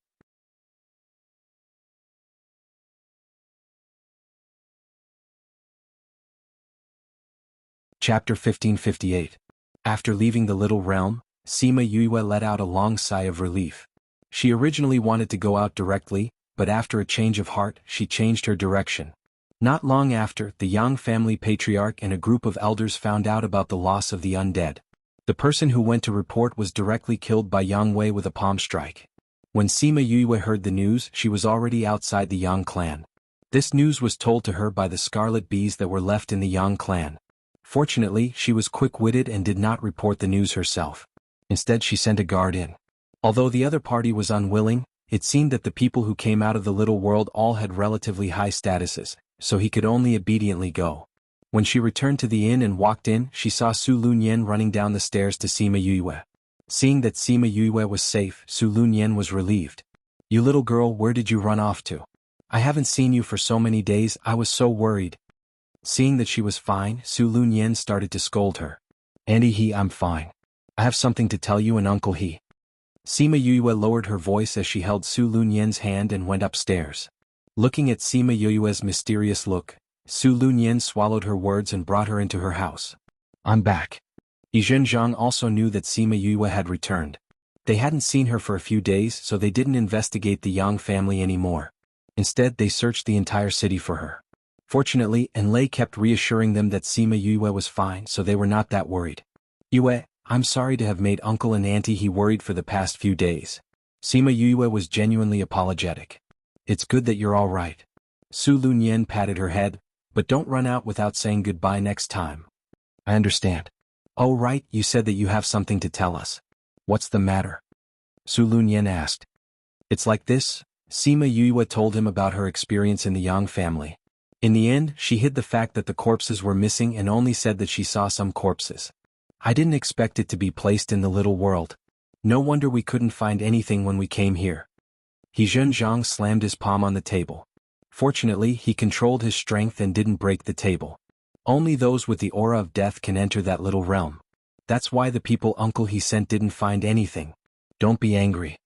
Chapter 1558. After leaving the little realm, Sima Yue let out a long sigh of relief. She originally wanted to go out directly, but after a change of heart, she changed her direction. Not long after, the Yang family patriarch and a group of elders found out about the loss of the undead. The person who went to report was directly killed by Yang Wei with a palm strike. When Sima Yue heard the news, she was already outside the Yang clan. This news was told to her by the scarlet bees that were left in the Yang clan. Fortunately, she was quick-witted and did not report the news herself. Instead, she sent a guard in. Although the other party was unwilling, it seemed that the people who came out of the little world all had relatively high statuses, so he could only obediently go. When she returned to the inn and walked in, she saw Su Lunyan running down the stairs to Sima Yue. Seeing that Sima Yue was safe, Su Lunyan was relieved. You little girl, where did you run off to? I haven't seen you for so many days, I was so worried. Seeing that she was fine, Su Lunyan started to scold her. Auntie He, I'm fine. I have something to tell you and Uncle He. Sima Yue lowered her voice as she held Su Lunyan's hand and went upstairs. Looking at Sima Yue's mysterious look, Su Lunyan swallowed her words and brought her into her house. I'm back. Zhang also knew that Sima Yue had returned. They hadn't seen her for a few days, so they didn't investigate the Yang family anymore. Instead, they searched the entire city for her. Fortunately, Enlei kept reassuring them that Sima Yue was fine, so they were not that worried. Yue, I'm sorry to have made Uncle and Auntie He worried for the past few days. Sima Yue was genuinely apologetic. It's good that you're all right. Su Lunyan patted her head, but don't run out without saying goodbye next time. I understand. Oh right, you said that you have something to tell us. What's the matter? Su Lunyan asked. It's like this, Sima Yue told him about her experience in the Yang family. In the end, she hid the fact that the corpses were missing and only said that she saw some corpses. I didn't expect it to be placed in the little world. No wonder we couldn't find anything when we came here. Zhang slammed his palm on the table. Fortunately, he controlled his strength and didn't break the table. Only those with the aura of death can enter that little realm. That's why the people Uncle He sent didn't find anything. Don't be angry.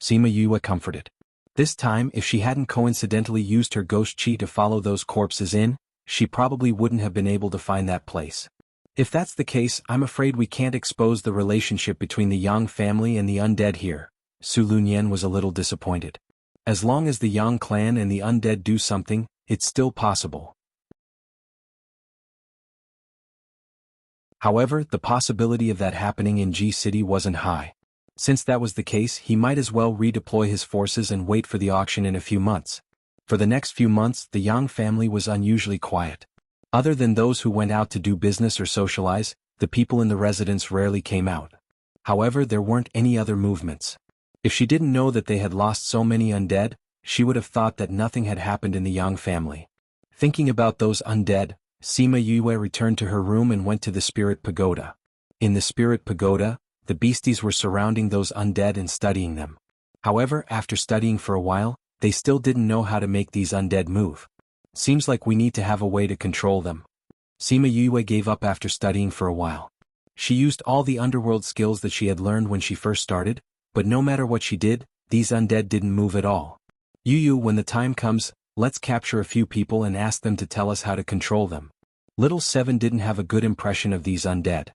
Sima Yue comforted. This time, if she hadn't coincidentally used her ghost chi to follow those corpses in, she probably wouldn't have been able to find that place. If that's the case, I'm afraid we can't expose the relationship between the Yang family and the undead here. Su Lunyan was a little disappointed. As long as the Yang clan and the undead do something, it's still possible. However, the possibility of that happening in G City wasn't high. Since that was the case, he might as well redeploy his forces and wait for the auction in a few months. For the next few months, the Yang family was unusually quiet. Other than those who went out to do business or socialize, the people in the residence rarely came out. However, there weren't any other movements. If she didn't know that they had lost so many undead, she would have thought that nothing had happened in the Yang family. Thinking about those undead, Sima Yue returned to her room and went to the spirit pagoda. In the spirit pagoda, the beasties were surrounding those undead and studying them. However, after studying for a while, they still didn't know how to make these undead move. Seems like we need to have a way to control them. Sima Yue gave up after studying for a while. She used all the underworld skills that she had learned when she first started, but no matter what she did, these undead didn't move at all. Yu, when the time comes, Let's capture a few people and ask them to tell us how to control them. Little Seven didn't have a good impression of these undead.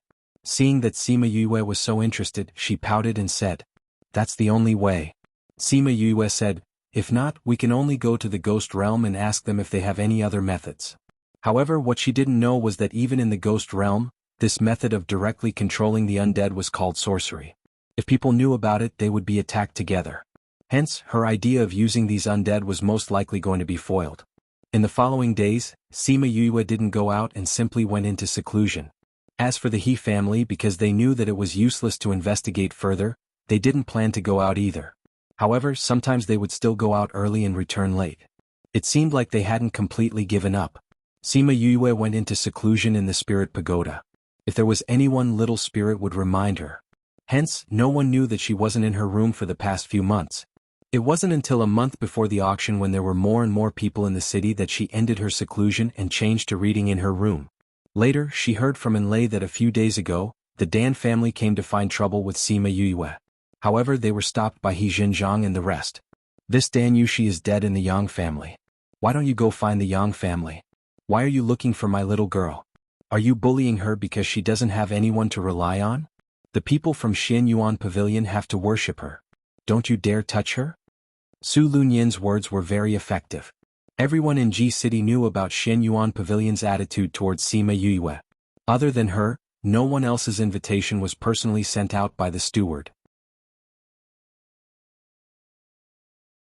Seeing that Sima Yue was so interested, she pouted and said, "That's the only way." Sima Yue said, "If not, we can only go to the ghost realm and ask them if they have any other methods." However, what she didn't know was that even in the ghost realm, this method of directly controlling the undead was called sorcery. If people knew about it, they would be attacked together. Hence, her idea of using these undead was most likely going to be foiled. In the following days, Sima Yue didn't go out and simply went into seclusion. As for the He family, because they knew that it was useless to investigate further, they didn't plan to go out either. However, sometimes they would still go out early and return late. It seemed like they hadn't completely given up. Sima Yue went into seclusion in the spirit pagoda. If there was anyone, little spirit would remind her. Hence, no one knew that she wasn't in her room for the past few months. It wasn't until a month before the auction, when there were more and more people in the city, that she ended her seclusion and changed to reading in her room. Later, she heard from Enlai that a few days ago, the Dan family came to find trouble with Sima Yue. However, they were stopped by He Xinjiang and the rest. "This Dan Yushi is dead in the Yang family. Why don't you go find the Yang family? Why are you looking for my little girl? Are you bullying her because she doesn't have anyone to rely on? The people from Xianyuan Pavilion have to worship her. Don't you dare touch her?" Su Lunyin's words were very effective. Everyone in Ji City knew about Xianyuan Pavilion's attitude towards Sima Yue. Other than her, no one else's invitation was personally sent out by the steward.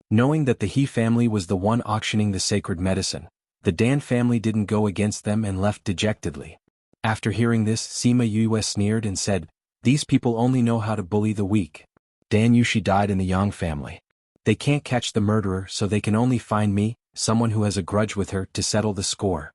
Knowing that the He family was the one auctioning the sacred medicine, the Dan family didn't go against them and left dejectedly. After hearing this, Sima Yue sneered and said, "These people only know how to bully the weak. Dan Yushi died in the Yang family. They can't catch the murderer, so they can only find me, someone who has a grudge with her, to settle the score."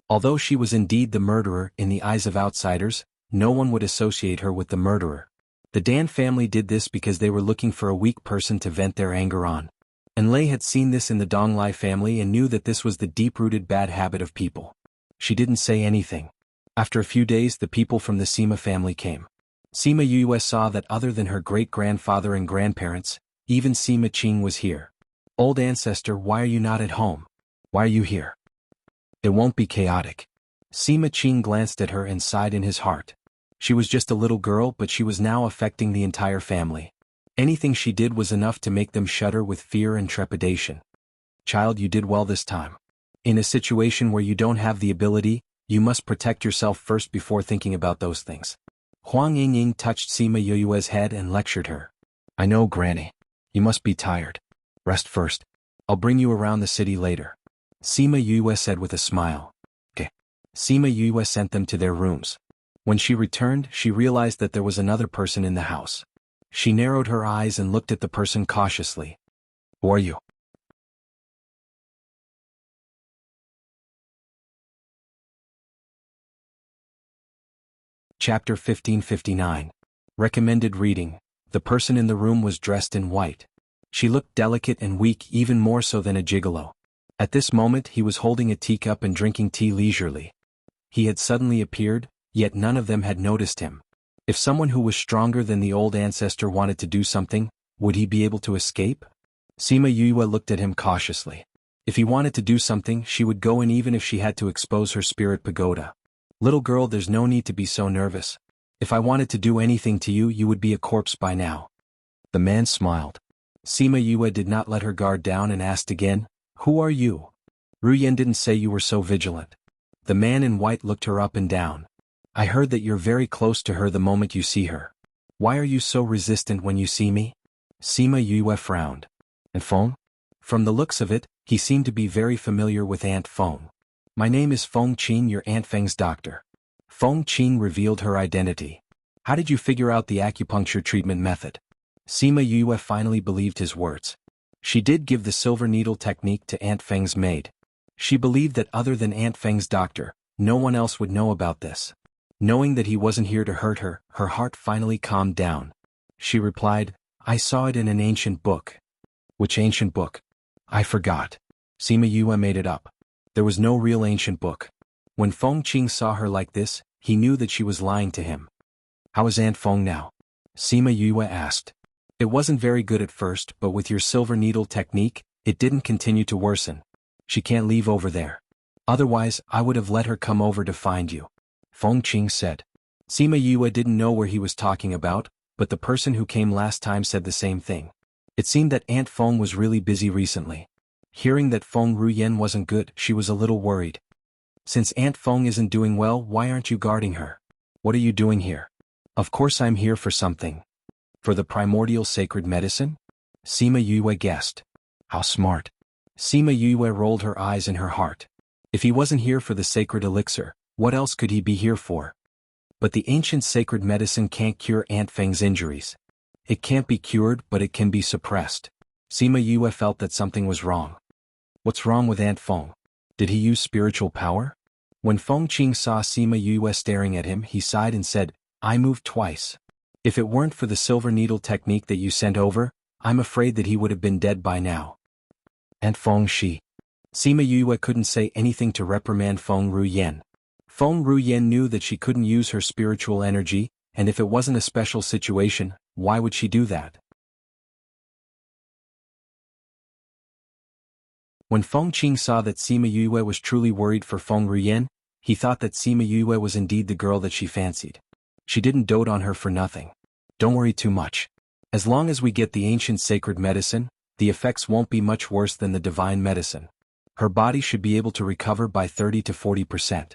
Although she was indeed the murderer, in the eyes of outsiders, no one would associate her with the murderer. The Dan family did this because they were looking for a weak person to vent their anger on. Enlai had seen this in the Donglai family and knew that this was the deep-rooted bad habit of people. She didn't say anything. After a few days, the people from the Sima family came. Sima Yue saw that other than her great-grandfather and grandparents, even Sima Qing was here. "Old ancestor, why are you not at home? Why are you here? It won't be chaotic." Sima Qing glanced at her and sighed in his heart. She was just a little girl, but she was now affecting the entire family. Anything she did was enough to make them shudder with fear and trepidation. "Child, you did well this time. In a situation where you don't have the ability, you must protect yourself first before thinking about those things." Huang Yingying touched Sima Yue's head and lectured her. "I know, Granny. You must be tired. Rest first. I'll bring you around the city later." Sima Yue said with a smile. "Okay." Sima Yue sent them to their rooms. When she returned, she realized that there was another person in the house. She narrowed her eyes and looked at the person cautiously. "Who are you?" Chapter 1559. Recommended reading. The person in the room was dressed in white. She looked delicate and weak, even more so than a gigolo. At this moment he was holding a teacup and drinking tea leisurely. He had suddenly appeared, yet none of them had noticed him. If someone who was stronger than the old ancestor wanted to do something, would he be able to escape? Sima Yue looked at him cautiously. If he wanted to do something, she would go in, even if she had to expose her spirit pagoda. "Little girl, there's no need to be so nervous. If I wanted to do anything to you, you would be a corpse by now." The man smiled. Sima Yue did not let her guard down and asked again, "Who are you? Ruyen didn't say you were so vigilant." The man in white looked her up and down. "I heard that you're very close to her the moment you see her. Why are you so resistant when you see me?" Sima Yue frowned. "And Feng?" From the looks of it, he seemed to be very familiar with Aunt Feng. "My name is Feng Qin, your Aunt Feng's doctor." Feng Qin revealed her identity. "How did you figure out the acupuncture treatment method?" Sima Yue finally believed his words. She did give the silver needle technique to Aunt Feng's maid. She believed that other than Aunt Feng's doctor, no one else would know about this. Knowing that he wasn't here to hurt her, her heart finally calmed down. She replied, "I saw it in an ancient book." "Which ancient book?" "I forgot." Sima Yue made it up. There was no real ancient book. When Feng Qing saw her like this, he knew that she was lying to him. "How is Aunt Feng now?" Sima Yue asked. "It wasn't very good at first, but with your silver needle technique, it didn't continue to worsen. She can't leave over there. Otherwise, I would have let her come over to find you. Feng Qing said. Sima Yue didn't know where he was talking about, but the person who came last time said the same thing. It seemed that Aunt Feng was really busy recently. Hearing that Feng Ruyen wasn't good, she was a little worried. Since Aunt Feng isn't doing well, why aren't you guarding her? What are you doing here? Of course I'm here for something. For the primordial sacred medicine? Sima Yue guessed. How smart. Sima Yue rolled her eyes in her heart. If he wasn't here for the sacred elixir, what else could he be here for? But the ancient sacred medicine can't cure Aunt Feng's injuries. It can't be cured, but it can be suppressed. Sima Yue felt that something was wrong. What's wrong with Aunt Feng? Did he use spiritual power? When Feng Qing saw Sima Yue staring at him, he sighed and said, I moved twice. If it weren't for the silver needle technique that you sent over, I'm afraid that he would have been dead by now. Aunt Feng Sima Yue couldn't say anything to reprimand Feng Ruyen. Feng Ruyen knew that she couldn't use her spiritual energy, and if it wasn't a special situation, why would she do that? When Feng Qing saw that Sima Yue was truly worried for Feng Ruyen, he thought that Sima Yue was indeed the girl that she fancied. She didn't dote on her for nothing. Don't worry too much. As long as we get the ancient sacred medicine, the effects won't be much worse than the divine medicine. Her body should be able to recover by 30 to 40%.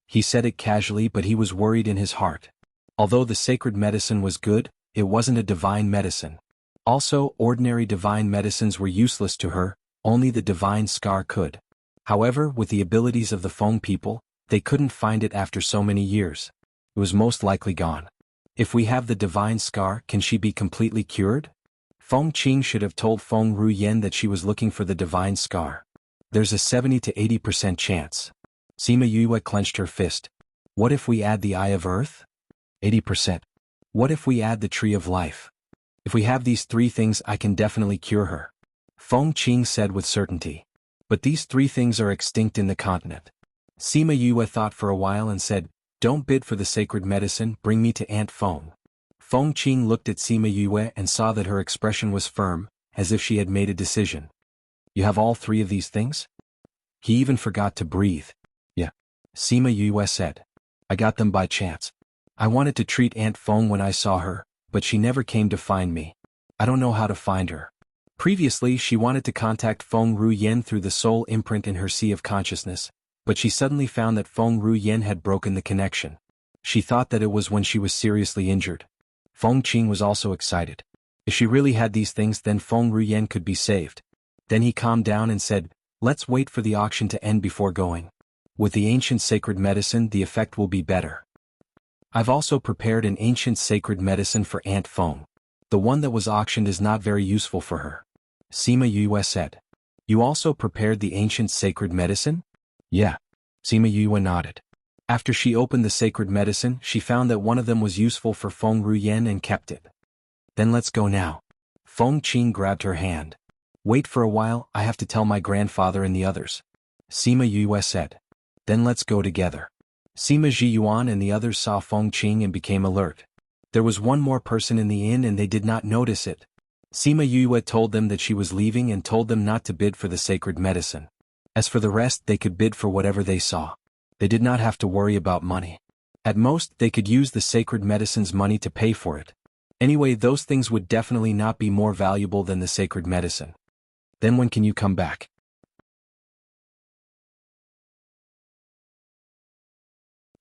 He said it casually, but he was worried in his heart. Although the sacred medicine was good, it wasn't a divine medicine. Also, ordinary divine medicines were useless to her, only the divine scar could. However, with the abilities of the Feng people, they couldn't find it after so many years. It was most likely gone. If we have the divine scar, can she be completely cured? Feng Qing should have told Feng Ruyen that she was looking for the divine scar. There's a 70 to 80% chance. Sima Yue clenched her fist. What if we add the Eye of Earth? 80%. What if we add the Tree of Life? If we have these three things, I can definitely cure her. Feng Qing said with certainty. But these three things are extinct in the continent. Sima Yue thought for a while and said, Don't bid for the sacred medicine, bring me to Aunt Feng. Feng Qing looked at Sima Yue and saw that her expression was firm, as if she had made a decision. You have all three of these things? He even forgot to breathe. Yeah. Sima Yue said. I got them by chance. I wanted to treat Aunt Feng when I saw her, but she never came to find me. I don't know how to find her. Previously, she wanted to contact Feng Ruyen through the soul imprint in her sea of consciousness, but she suddenly found that Feng Ruyen had broken the connection. She thought that it was when she was seriously injured. Feng Qing was also excited. If she really had these things, then Feng Ruyen could be saved. Then he calmed down and said, Let's wait for the auction to end before going. With the ancient sacred medicine, the effect will be better. I've also prepared an ancient sacred medicine for Aunt Feng. The one that was auctioned is not very useful for her. Sima Yue said. You also prepared the ancient sacred medicine? Yeah. Sima Yue nodded. After she opened the sacred medicine, she found that one of them was useful for Feng Ruyen and kept it. Then let's go now. Feng Qing grabbed her hand. Wait for a while, I have to tell my grandfather and the others. Sima Yue said. Then let's go together. Sima Zhiyuan and the others saw Feng Qing and became alert. There was one more person in the inn and they did not notice it. Sima Yue told them that she was leaving and told them not to bid for the sacred medicine. As for the rest, they could bid for whatever they saw. They did not have to worry about money. At most, they could use the sacred medicine's money to pay for it. Anyway, those things would definitely not be more valuable than the sacred medicine. Then when can you come back?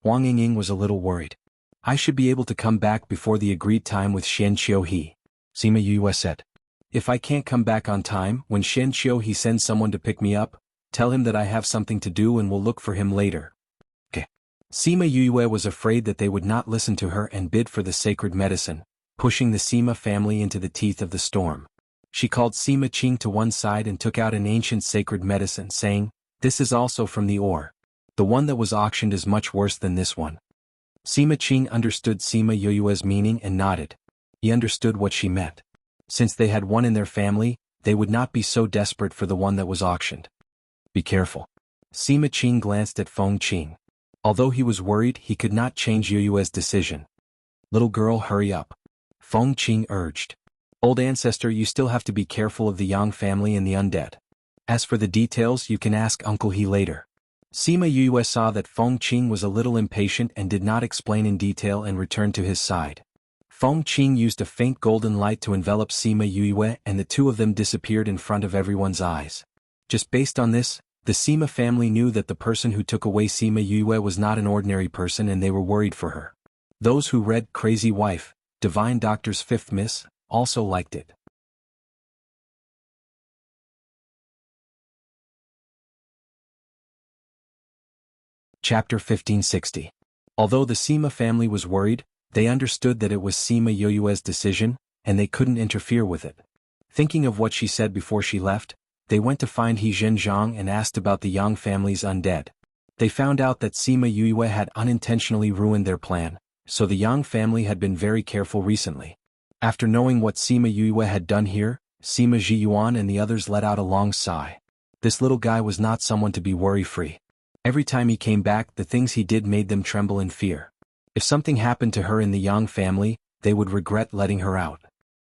Huang Yingying was a little worried. I should be able to come back before the agreed time with Xian Qiuhe. Sima Yue said. If I can't come back on time, when Xian Qiuhe sends someone to pick me up, tell him that I have something to do and will look for him later. Okay. Sima Yue was afraid that they would not listen to her and bid for the sacred medicine, pushing the Sima family into the teeth of the storm. She called Sima Qing to one side and took out an ancient sacred medicine, saying, This is also from the ore. The one that was auctioned is much worse than this one. Sima Qing understood Sima Yue's meaning and nodded. He understood what she meant. Since they had one in their family, they would not be so desperate for the one that was auctioned. Be careful. Sima Qing glanced at Feng Qing. Although he was worried, he could not change Yue's decision. Little girl, hurry up. Feng Qing urged. Old ancestor, you still have to be careful of the Yang family and the undead. As for the details, you can ask Uncle He later. Sima Yue saw that Feng Qing was a little impatient and did not explain in detail and returned to his side. Feng Qing used a faint golden light to envelop Sima Yue and the two of them disappeared in front of everyone's eyes. Just based on this, the Sima family knew that the person who took away Sima Yue was not an ordinary person and they were worried for her. Those who read Crazy Wife, Divine Doctor's Fifth Miss, also liked it. Chapter 1560. Although the Sima family was worried, they understood that it was Sima Yue's decision, and they couldn't interfere with it. Thinking of what she said before she left, they went to find He Zhenjiang and asked about the Yang family's undead. They found out that Sima Yue had unintentionally ruined their plan, so the Yang family had been very careful recently. After knowing what Sima Yue had done here, Sima Zhiyuan and the others let out a long sigh. This little guy was not someone to be worry-free. Every time he came back, the things he did made them tremble in fear. If something happened to her in the Yang family, they would regret letting her out.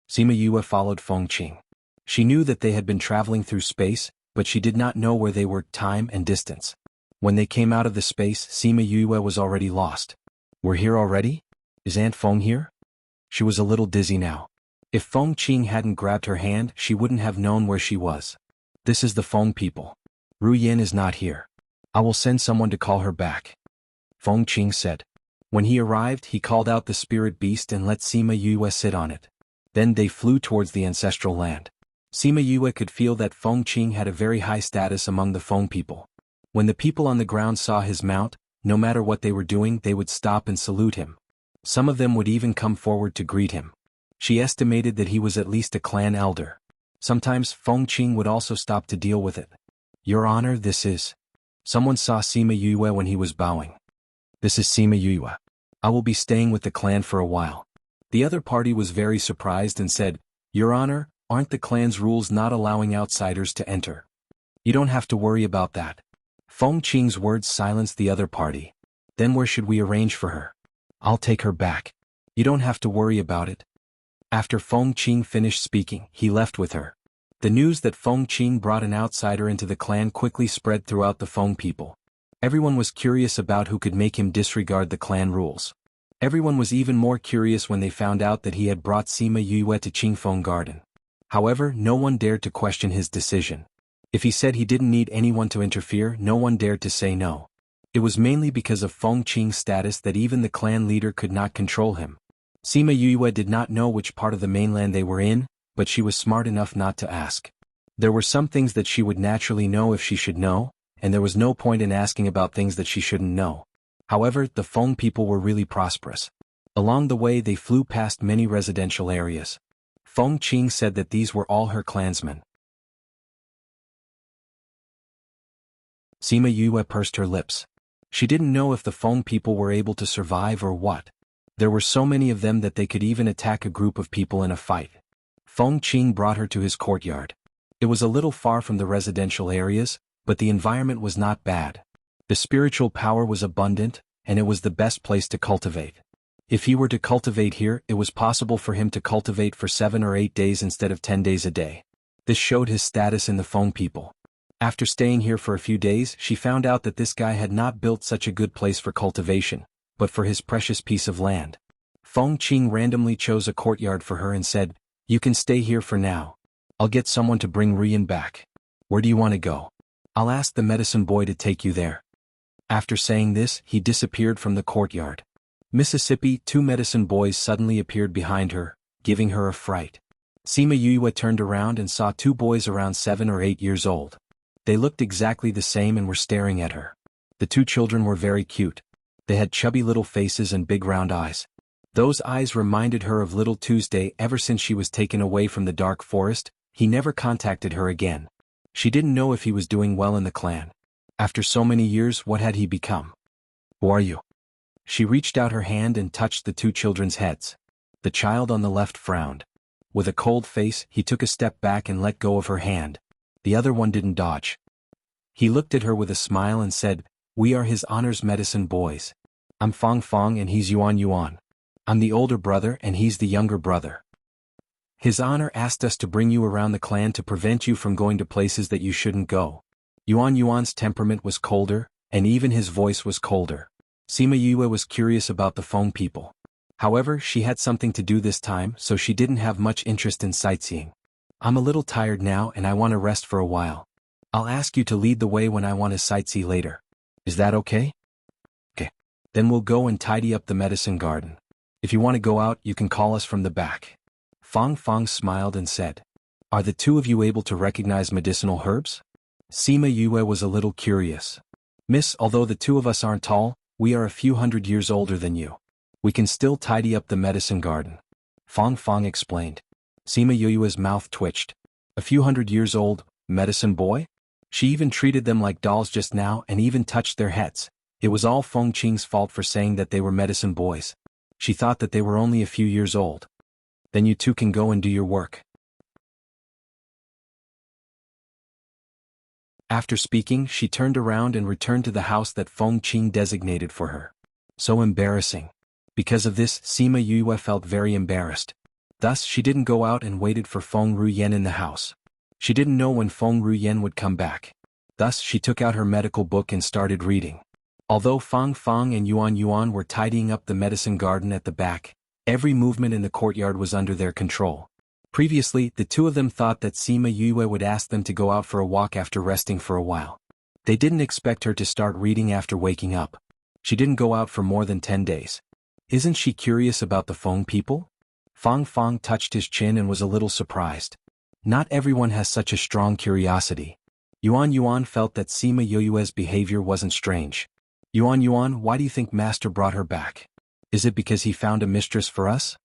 Sima Yue followed Feng Qing. She knew that they had been traveling through space, but she did not know where they were, time and distance. When they came out of the space, Sima Yue was already lost. We're here already? Is Aunt Feng here? She was a little dizzy now. If Feng Qing hadn't grabbed her hand, she wouldn't have known where she was. This is the Feng people. Ru Yin is not here. I will send someone to call her back. Feng Qing said. When he arrived, he called out the spirit beast and let Sima Yue sit on it. Then they flew towards the ancestral land. Sima Yue could feel that Feng Qing had a very high status among the Feng people. When the people on the ground saw his mount, no matter what they were doing, they would stop and salute him. Some of them would even come forward to greet him. She estimated that he was at least a clan elder. Sometimes Feng Qing would also stop to deal with it. Your Honor, this is... Someone saw Sima Yue when he was bowing. This is Sima Yue. I will be staying with the clan for a while. The other party was very surprised and said, Your Honor, aren't the clan's rules not allowing outsiders to enter? You don't have to worry about that. Feng Qing's words silenced the other party. Then where should we arrange for her? I'll take her back. You don't have to worry about it. After Feng Qing finished speaking, he left with her. The news that Feng Qing brought an outsider into the clan quickly spread throughout the Feng people. Everyone was curious about who could make him disregard the clan rules. Everyone was even more curious when they found out that he had brought Sima Yue to Qingfeng Garden. However, no one dared to question his decision. If he said he didn't need anyone to interfere, no one dared to say no. It was mainly because of Feng Qing's status that even the clan leader could not control him. Sima Yue did not know which part of the mainland they were in, but she was smart enough not to ask. There were some things that she would naturally know if she should know, and there was no point in asking about things that she shouldn't know. However, the Feng people were really prosperous. Along the way they flew past many residential areas. Feng Qing said that these were all her clansmen. Sima Yue pursed her lips. She didn't know if the Feng people were able to survive or what. There were so many of them that they could even attack a group of people in a fight. Feng Qing brought her to his courtyard. It was a little far from the residential areas, but the environment was not bad. The spiritual power was abundant, and it was the best place to cultivate. If he were to cultivate here, it was possible for him to cultivate for 7 or 8 days instead of 10 days a day. This showed his status in the Feng people. After staying here for a few days, she found out that this guy had not built such a good place for cultivation, but for his precious piece of land. Feng Qing randomly chose a courtyard for her and said, You can stay here for now. I'll get someone to bring Rian back. Where do you want to go? I'll ask the medicine boy to take you there. After saying this, he disappeared from the courtyard. Mississippi, 2 medicine boys suddenly appeared behind her, giving her a fright. Sima Yue turned around and saw 2 boys around 7 or 8 years old. They looked exactly the same and were staring at her. The 2 children were very cute. They had chubby little faces and big round eyes. Those eyes reminded her of Little Tuesday. Ever since she was taken away from the dark forest, he never contacted her again. She didn't know if he was doing well in the clan. After so many years, what had he become? Who are you? She reached out her hand and touched the 2 children's heads. The child on the left frowned. With a cold face, he took a step back and let go of her hand. The other one didn't dodge. He looked at her with a smile and said, We are his honor's medicine boys. I'm Fong Fong and he's Yuan Yuan. I'm the older brother and he's the younger brother. His Honor asked us to bring you around the clan to prevent you from going to places that you shouldn't go. Yuan's temperament was colder, and even his voice was colder. Sima Yue was curious about the Feng people. However, she had something to do this time, so she didn't have much interest in sightseeing. I'm a little tired now and I want to rest for a while. I'll ask you to lead the way when I want to sightsee later. Is that okay? Okay. Then we'll go and tidy up the medicine garden. If you want to go out, you can call us from the back. Fang smiled and said, Are the two of you able to recognize medicinal herbs? Sima Yue was a little curious. Miss, although the two of us aren't tall, we are a few hundred years older than you. We can still tidy up the medicine garden. Fang explained. Sima Yue's mouth twitched. A few hundred years old, medicine boy? She even treated them like dolls just now and even touched their heads. It was all Feng Qing's fault for saying that they were medicine boys. She thought that they were only a few years old. Then you two can go and do your work. After speaking, she turned around and returned to the house that Feng Qing designated for her. So embarrassing. Because of this, Sima Yue felt very embarrassed. Thus, she didn't go out and waited for Feng Ruyen in the house. She didn't know when Feng Ruyen would come back. Thus, she took out her medical book and started reading. Although Fang and Yuan were tidying up the medicine garden at the back, every movement in the courtyard was under their control. Previously, the two of them thought that Sima Yue would ask them to go out for a walk after resting for a while. They didn't expect her to start reading after waking up. She didn't go out for more than 10 days. Isn't she curious about the Feng people? Fang touched his chin and was a little surprised. Not everyone has such a strong curiosity. Yuan felt that Sima Yue's behavior wasn't strange. Yuan, why do you think Master brought her back? Is it because he found a mistress for us?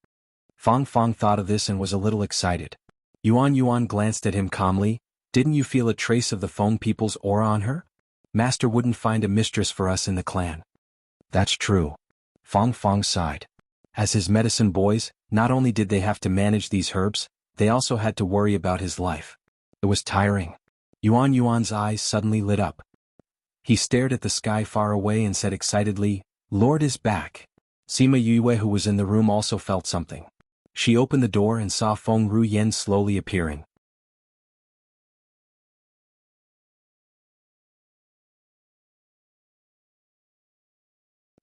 Fang thought of this and was a little excited. Yuan glanced at him calmly. Didn't you feel a trace of the Feng people's aura on her? Master wouldn't find a mistress for us in the clan. That's true. Fang sighed. As his medicine boys, not only did they have to manage these herbs, they also had to worry about his life. It was tiring. Yuan's eyes suddenly lit up. He stared at the sky far away and said excitedly, Lord is back. Sima Yue, who was in the room, also felt something. She opened the door and saw Feng Ruyen slowly appearing.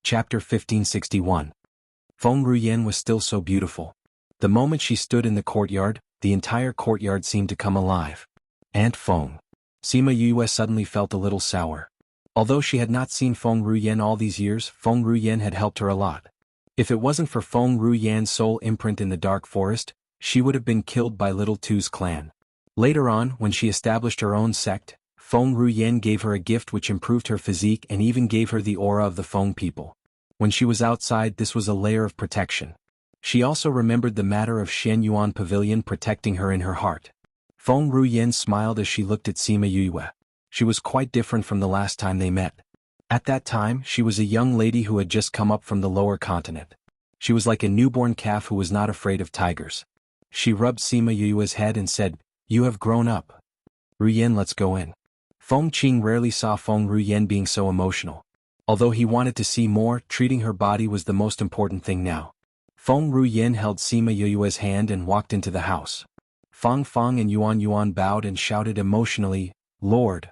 Chapter 1561. Feng Ruyen was still so beautiful. The moment she stood in the courtyard, the entire courtyard seemed to come alive. Aunt Feng. Sima Yue suddenly felt a little sour. Although she had not seen Feng Ruyen all these years, Feng Ruyen had helped her a lot. If it wasn't for Feng Ruyen's soul imprint in the dark forest, she would have been killed by Little Tu's clan. Later on, when she established her own sect, Feng Ruyen gave her a gift which improved her physique and even gave her the aura of the Feng people. When she was outside, this was a layer of protection. She also remembered the matter of Shen Yuan Pavilion protecting her in her heart. Feng Ruyen smiled as she looked at Sima Yue. She was quite different from the last time they met. At that time, she was a young lady who had just come up from the lower continent. She was like a newborn calf who was not afraid of tigers. She rubbed Sima Yue's head and said, You have grown up. Ruyen, let's go in. Feng Qing rarely saw Feng Ruyen being so emotional. Although he wanted to see more, treating her body was the most important thing now. Feng Ruyen held Sima Yue's hand and walked into the house. Fang and Yuan bowed and shouted emotionally, Lord.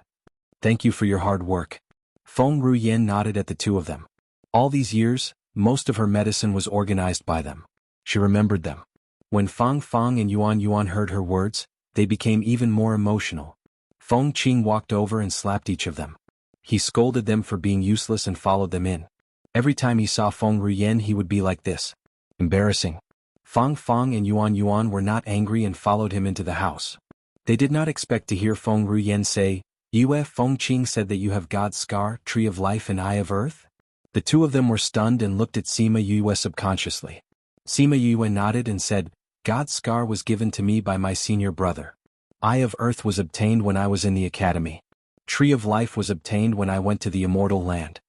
Thank you for your hard work. Feng Ruyen nodded at the two of them. All these years, most of her medicine was organized by them. She remembered them. When Fang and Yuan heard her words, they became even more emotional. Feng Qing walked over and slapped each of them. He scolded them for being useless and followed them in. Every time he saw Feng Ruyen, he would be like this. Embarrassing. Fang and Yuan were not angry and followed him into the house. They did not expect to hear Feng Ruyen say, Yue, Feng Qing said that you have God's scar, tree of life and eye of earth? The two of them were stunned and looked at Sima Yue subconsciously. Sima Yue nodded and said, God's scar was given to me by my senior brother. Eye of earth was obtained when I was in the academy. Tree of life was obtained when I went to the immortal land.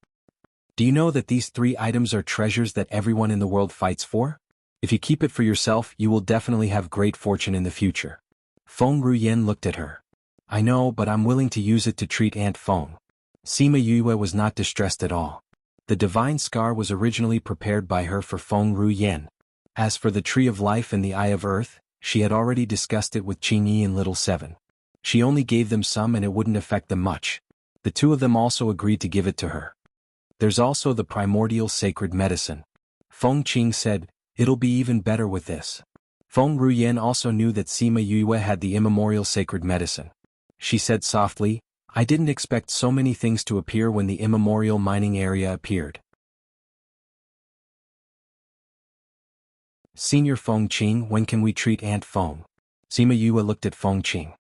Do you know that these three items are treasures that everyone in the world fights for? If you keep it for yourself, you will definitely have great fortune in the future. Feng Ruyen looked at her. I know, but I'm willing to use it to treat Aunt Feng. Sima Yue was not distressed at all. The divine scar was originally prepared by her for Feng Ruyen. As for the tree of life and the eye of earth, She had already discussed it with Qingyi and Little Seven. She only gave them some and it wouldn't affect them much. The two of them also agreed to give it to her. There's also the primordial sacred medicine. Feng Qing said, it'll be even better with this. Feng Ruyen also knew that Sima Yue had the immemorial sacred medicine. She said softly, I didn't expect so many things to appear when the immemorial mining area appeared. Senior Feng Qing, when can we treat Aunt Feng? Sima Yue looked at Feng Qing.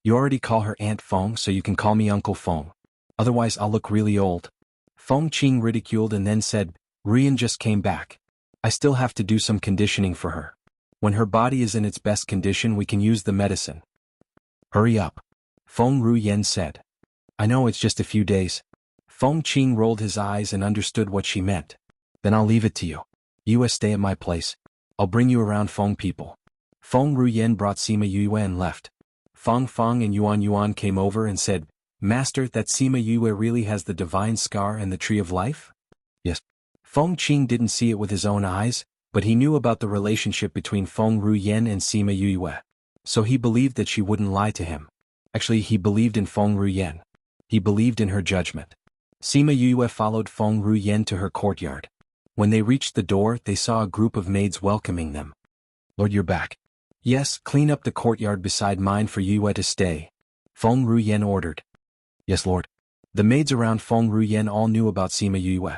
You already call her Aunt Feng, so you can call me Uncle Feng. Otherwise I'll look really old. Feng Qing ridiculed and then said, Rian just came back. I still have to do some conditioning for her. When her body is in its best condition we can use the medicine. Hurry up. Feng Ruyen said. I know it's just a few days. Feng Qing rolled his eyes and understood what she meant. Then I'll leave it to you. You stay at my place. I'll bring you around Feng people. Feng Ruyen brought Sima Yue and left. Feng and Yuan came over and said, Master, that Sima Yue really has the divine scar and the tree of life? Yes. Feng Qing didn't see it with his own eyes, but he knew about the relationship between Feng Ruyen and Sima Yue. So he believed that she wouldn't lie to him. Actually, he believed in Feng Ruyen. He believed in her judgment. Sima Yue followed Feng Ruyen to her courtyard. When they reached the door, they saw a group of maids welcoming them. Lord, you're back. Yes, clean up the courtyard beside mine for Yue to stay. Feng Ruyen ordered. Yes, Lord. The maids around Feng Ruyen all knew about Sima Yue.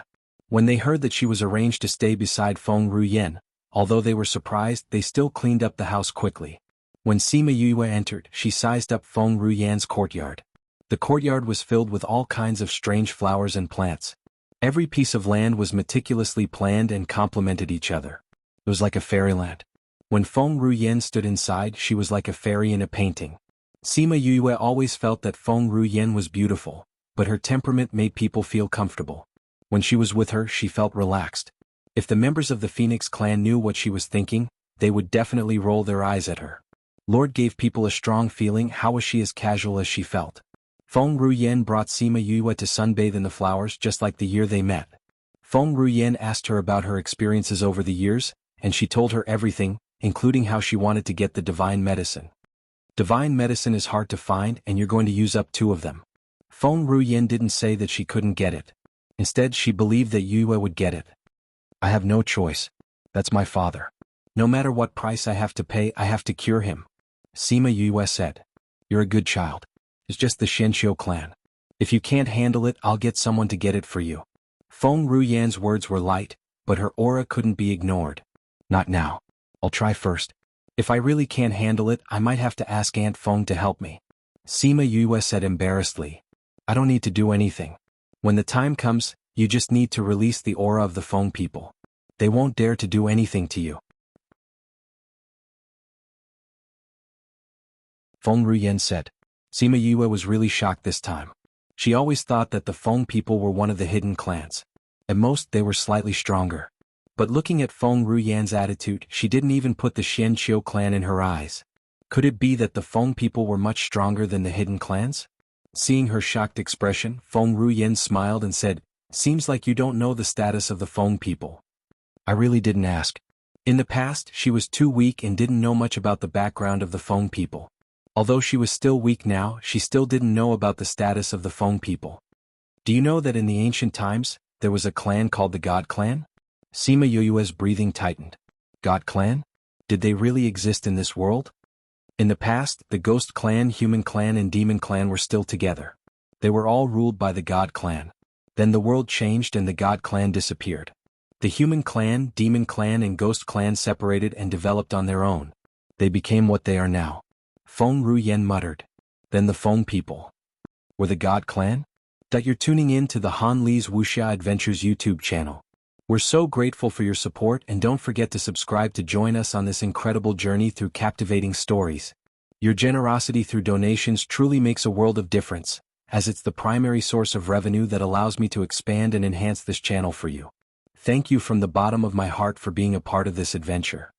When they heard that she was arranged to stay beside Feng Ruyen, although they were surprised, they still cleaned up the house quickly. When Sima Yue entered, she sized up Feng Ruyen's courtyard. The courtyard was filled with all kinds of strange flowers and plants. Every piece of land was meticulously planned and complemented each other. It was like a fairyland. When Feng Ruyen stood inside, she was like a fairy in a painting. Sima Yue always felt that Feng Ruyen was beautiful, but her temperament made people feel comfortable. When she was with her, she felt relaxed. If the members of the Phoenix clan knew what she was thinking, they would definitely roll their eyes at her. Lord gave people a strong feeling. How was she as casual as she felt? Feng Ruyen brought Sima Yue to sunbathe in the flowers just like the year they met. Feng Ruyen asked her about her experiences over the years, and she told her everything, including how she wanted to get the divine medicine. Divine medicine is hard to find and you're going to use up 2 of them. Feng Ruyen didn't say that she couldn't get it. Instead, she believed that Yue would get it. I have no choice. That's my father. No matter what price I have to pay, I have to cure him. Sima Yue said. You're a good child. It's just the Shenxiu clan. If you can't handle it, I'll get someone to get it for you. Feng Ruyen's words were light, but her aura couldn't be ignored. Not now. I'll try first. If I really can't handle it, I might have to ask Aunt Feng to help me. Sima Yue said embarrassedly. I don't need to do anything. When the time comes, you just need to release the aura of the Feng people. They won't dare to do anything to you. Feng Ruyen said. Sima Yue was really shocked this time. She always thought that the Feng people were one of the hidden clans. At most, they were slightly stronger. But looking at Feng Ruyen's attitude, she didn't even put the Shenxiu clan in her eyes. Could it be that the Feng people were much stronger than the hidden clans? Seeing her shocked expression, Feng Ruyen smiled and said, Seems like you don't know the status of the Feng people. I really didn't ask. In the past, she was too weak and didn't know much about the background of the Feng people. Although she was still weak now, she still didn't know about the status of the Feng people. Do you know that in the ancient times, there was a clan called the God Clan? Sima Yue's breathing tightened. God Clan? Did they really exist in this world? In the past, the Ghost Clan, Human Clan and Demon Clan were still together. They were all ruled by the God Clan. Then the world changed and the God Clan disappeared. The Human Clan, Demon Clan and Ghost Clan separated and developed on their own. They became what they are now. Feng Ruyen muttered. Then the Feng people were the God Clan? That you're tuning in to the Han Li's Wuxia Adventures YouTube channel. We're so grateful for your support and don't forget to subscribe to join us on this incredible journey through captivating stories. Your generosity through donations truly makes a world of difference, as it's the primary source of revenue that allows me to expand and enhance this channel for you. Thank you from the bottom of my heart for being a part of this adventure.